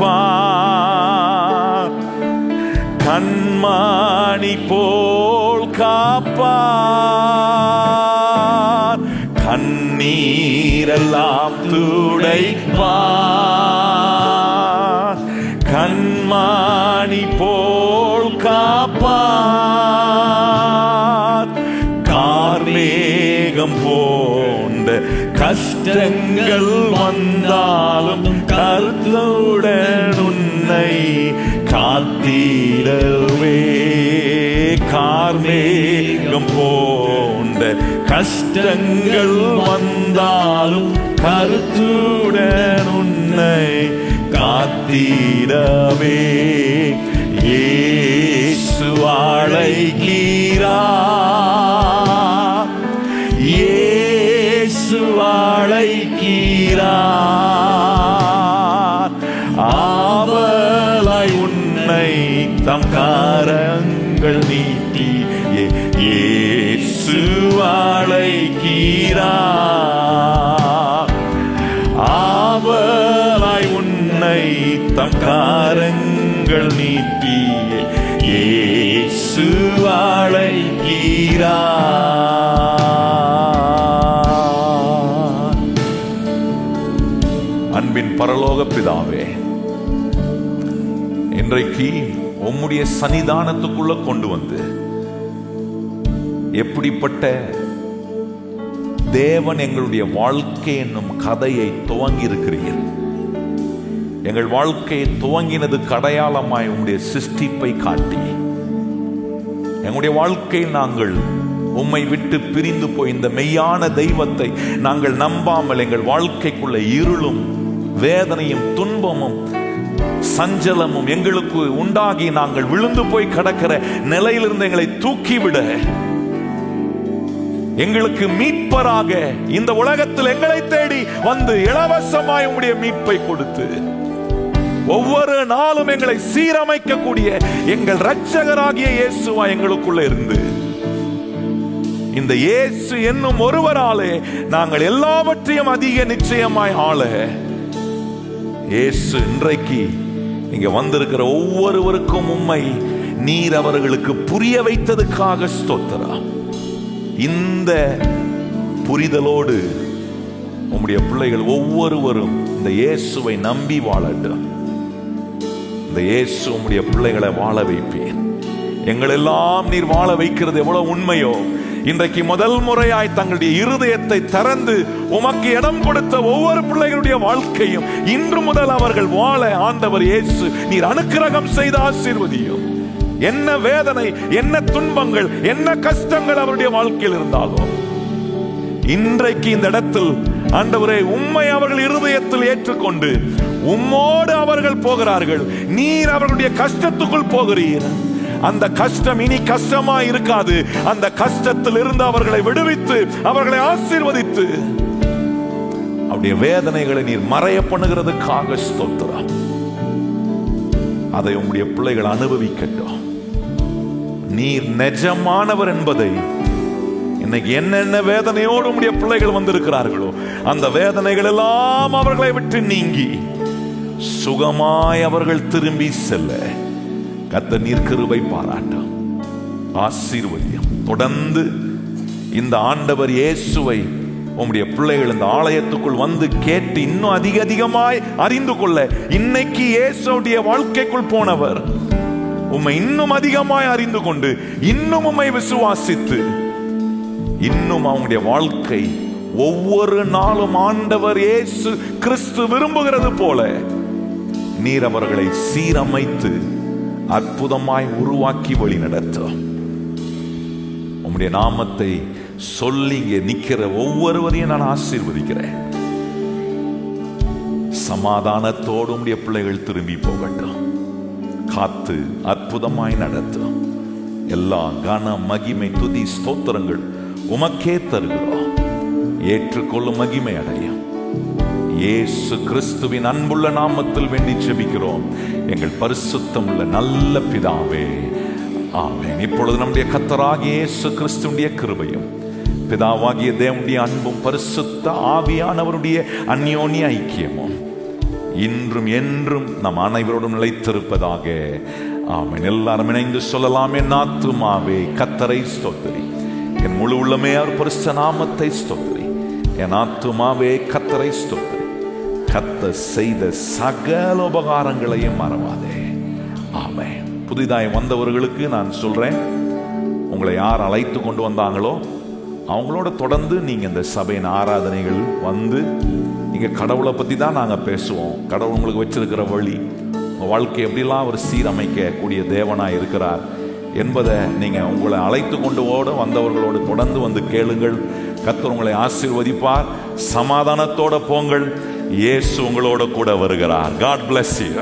கண்மாணி போல் காப்பார். கண்ணீரெல்லாம் துடைப்பார், கண்மாணி போல் காப்பார். கார்மேகம் போன்ற கஷ்டங்கள் வந்தாலும் கர்த்தருடன் உன்னை காத்திடவே. கார்மேகம் போன்ற கஷ்டங்கள் வந்தாலும் கர்த்தருடன் உன்னை காத்திடவே. இயேசு அழைக்கிறார், இயேசு அழைக்கிறார். ஆவலாய் உன்னை தம் கரங்கள் நீட்டி இயேசு அழைக்கிறார். ஆவலாய் உன்னை தம் கரங்கள் நீட்டி இயேசு அழைக்கிறார். அன்பின் பரலோக பிதாவே, இன்றைக்கு உம்முடைய சன்னிதானத்துக்குள்ள கொண்டு வந்து எப்படிப்பட்ட தேவன் எங்களுடைய வாழ்க்கை என்னும் கதையை துவங்கி இருக்கிறீர். எங்கள் வாழ்க்கையை துவங்கினதுக்கு அடையாளமாய் உம்முடைய சிருஷ்டிப்பை காட்டி எங்களுடைய வாழ்க்கையில் நாங்கள் உம்மை விட்டு பிரிந்து போய் இந்த மெய்யான தெய்வத்தை நாங்கள் நம்பாமல் எங்கள் வாழ்க்கைக்குள்ள இருளும் வேதனையும் துன்பமும் சஞ்சலமும் எங்களுக்கு உண்டாகி நாங்கள் விழுந்து போய் கிடக்கிற நிலையிலிருந்து எங்களை தூக்கிவிட, எங்களுக்கு மீட்பராக இந்த உலகத்தில் எங்களை தேடி வந்து இலவசமாய் உம்முடைய மீட்பை கொடுத்து ஒவ்வொரு நாளும் எங்களை சீரமைக்கக்கூடிய எங்கள் இரட்சகராகிய இயேசுவா எங்களுக்குள்ள இருந்து இந்த இயேசு என்னும் ஒருவராலே நாங்கள் எல்லாவற்றையும் அதிக நிச்சயமாய் ஆள, இயேசு இன்றைக்கு இங்க வந்திருக்கிற ஒவ்வொருவருக்கும் உம்மை நீர் அவர்களுக்கு புரிய வைத்ததுக்காக ஸ்தோத்திரம். இந்த புரிதலோடு உம்முடைய பிள்ளைகள் ஒவ்வொருவரும் இந்த இயேசுவை நம்பி வாழட்டும். இந்த இயேசு உம்முடைய பிள்ளைகளை வாழ வைப்பேன். எங்களெல்லாம் நீர் வாழ வைக்கிறது எவ்வளவு உண்மையோ, இன்றைக்கு முதல் முறையாய் தங்களுடைய இருதயத்தை திறந்து உமக்கு இடம் கொடுத்த ஒவ்வொரு பிள்ளைகளுடைய வாழ்க்கையும் இன்று முதல் அவர்கள் வாழ ஆண்டவர் இயேசு நீர் அனுக்கிரகம் செய்து ஆசீர்வதியும். என்ன வேதனை, என்ன துன்பங்கள், என்ன கஷ்டங்கள் அவருடைய வாழ்க்கையில் இருந்தாலும் இன்றைக்கு இந்த இடத்தில் ஆண்டவரே உம்மை அவர்கள் இருதயத்தில் ஏற்றுக்கொண்டு உம்மோடு அவர்கள் போகிறார்கள். நீர் அவர்களுடைய கஷ்டத்துக்குள் போகிறீர். அந்த கஷ்டம் இனி கஷ்டமா இருக்காது. அந்த கஷ்டத்தில் இருந்து அவர்களை விடுவித்து அவர்களை ஆசீர்வதித்து அவருடைய வேதனைகளை நீர் மறைய பண்ணுகிறதுக்காக ஸ்தோத்திரம். அதை உம்முடைய பிள்ளைகள் அனுபவிக்கட்டும். நீர் நிஜமானவர் என்பதை இன்னைக்கு என்னென்ன வேதனையோடு உம்முடைய பிள்ளைகள் வந்திருக்கிறார்களோ அந்த வேதனைகள் எல்லாம் அவர்களை விட்டு நீங்கி சுகமாய் அவர்கள் திரும்பி செல்ல கர்த்தர் நீர் கிருபை பாராட்டும், ஆசீர்வதியும். தொடர்ந்து இந்த ஆண்டவர் இயேசுவை உம்முடைய பிள்ளைகள் இந்த ஆலயத்துக்குள் வந்து கேட்டு இன்னும் அதிகமாய் அறிந்து கொள்ள, இன்னைக்கு இயேசுடைய வாழ்க்கைக்குள் போனவர் உம்மை இன்னும் அதிகமாய் அறிந்து கொண்டு இன்னும் உம்மை விசுவாசித்து இன்னும் அவங்களுடைய வாழ்க்கை ஒவ்வொரு நாளும் ஆண்டவர் இயேசு கிறிஸ்து விரும்புகிறது போல நீர் அவர்களை சீரமைத்து அற்புதமாய் உருவாக்கி வழி நடத்தும். உம்முடைய நாமத்தை சொல்லி இங்கே நிக்கிற ஒவ்வொருவரையும் நான் ஆசீர்வதிக்கிறேன். சமாதானத்தோடு உம்முடைய பிள்ளைகள் திரும்பி போகட்டும். காத்து அற்புதமாய் நடத்தும். எல்லா கன மகிமை துதி ஸ்தோத்திரங்கள் உமக்கே தருகிறோம். ஏற்றுக்கொள்ளும் மகிமை அடையும். இயேசு கிறிஸ்துவின் அன்புள்ள நாமத்தில் வேண்டி ஜெபிக்கிறோம் எங்கள் பரிசுத்தம் உள்ள நல்ல பிதாவே, ஆமென். இப்பொழுது நம்முடைய கர்த்தராகிய இயேசு கிறிஸ்துவின் கிருபையும் பிதாவாகிய தேவனுடைய அன்பும் பரிசுத்த ஆவியானவருடைய அந்யோன்ய ஐக்கியமும் இன்றும் என்றும் நம் அனைவரோடும் நிலைத்திருப்பதாக, ஆமென். எல்லாரும் இணைந்து சொல்லலாம். என் ஆத்துமாவே கர்த்தரை ஸ்தோத்திரி, என் முழு உள்ளமே அவர் பரிசுத்த நாமத்தை ஸ்தோத்திரி. என் ஆத்துமாவே கர்த்தரை ஸ்தோத்திரி, கர்த்தர் செய்த சகல உபகாரங்களையும் மறவாதே. ஆமென். புதிதாய் வந்தவர்களுக்கு நான் சொல்றேன், உங்களை யார் அழைத்து கொண்டு வந்தாங்களோ அவங்களோட தொடர்ந்து நீங்க இந்த சபையின் ஆராதனைகள் வந்து நீங்க கடவுளை பத்தி தான் நாங்க பேசுவோம். கடவுள் உங்களுக்கு வச்சிருக்கிற வழி, உங்க வாழ்க்கை எப்படிலாம் அவர் சீரமைக்க கூடிய தேவனாய் இருக்கிறார் என்பதை நீங்க உங்களை அழைத்து கொண்டு வந்தவர்களோடு தொடர்ந்து வந்து கேளுங்கள். கர்த்தர் உங்களை ஆசீர்வதிப்பார். சமாதானத்தோட போங்கள். இயேசு உங்களோட கூட வருகிறார். God bless you.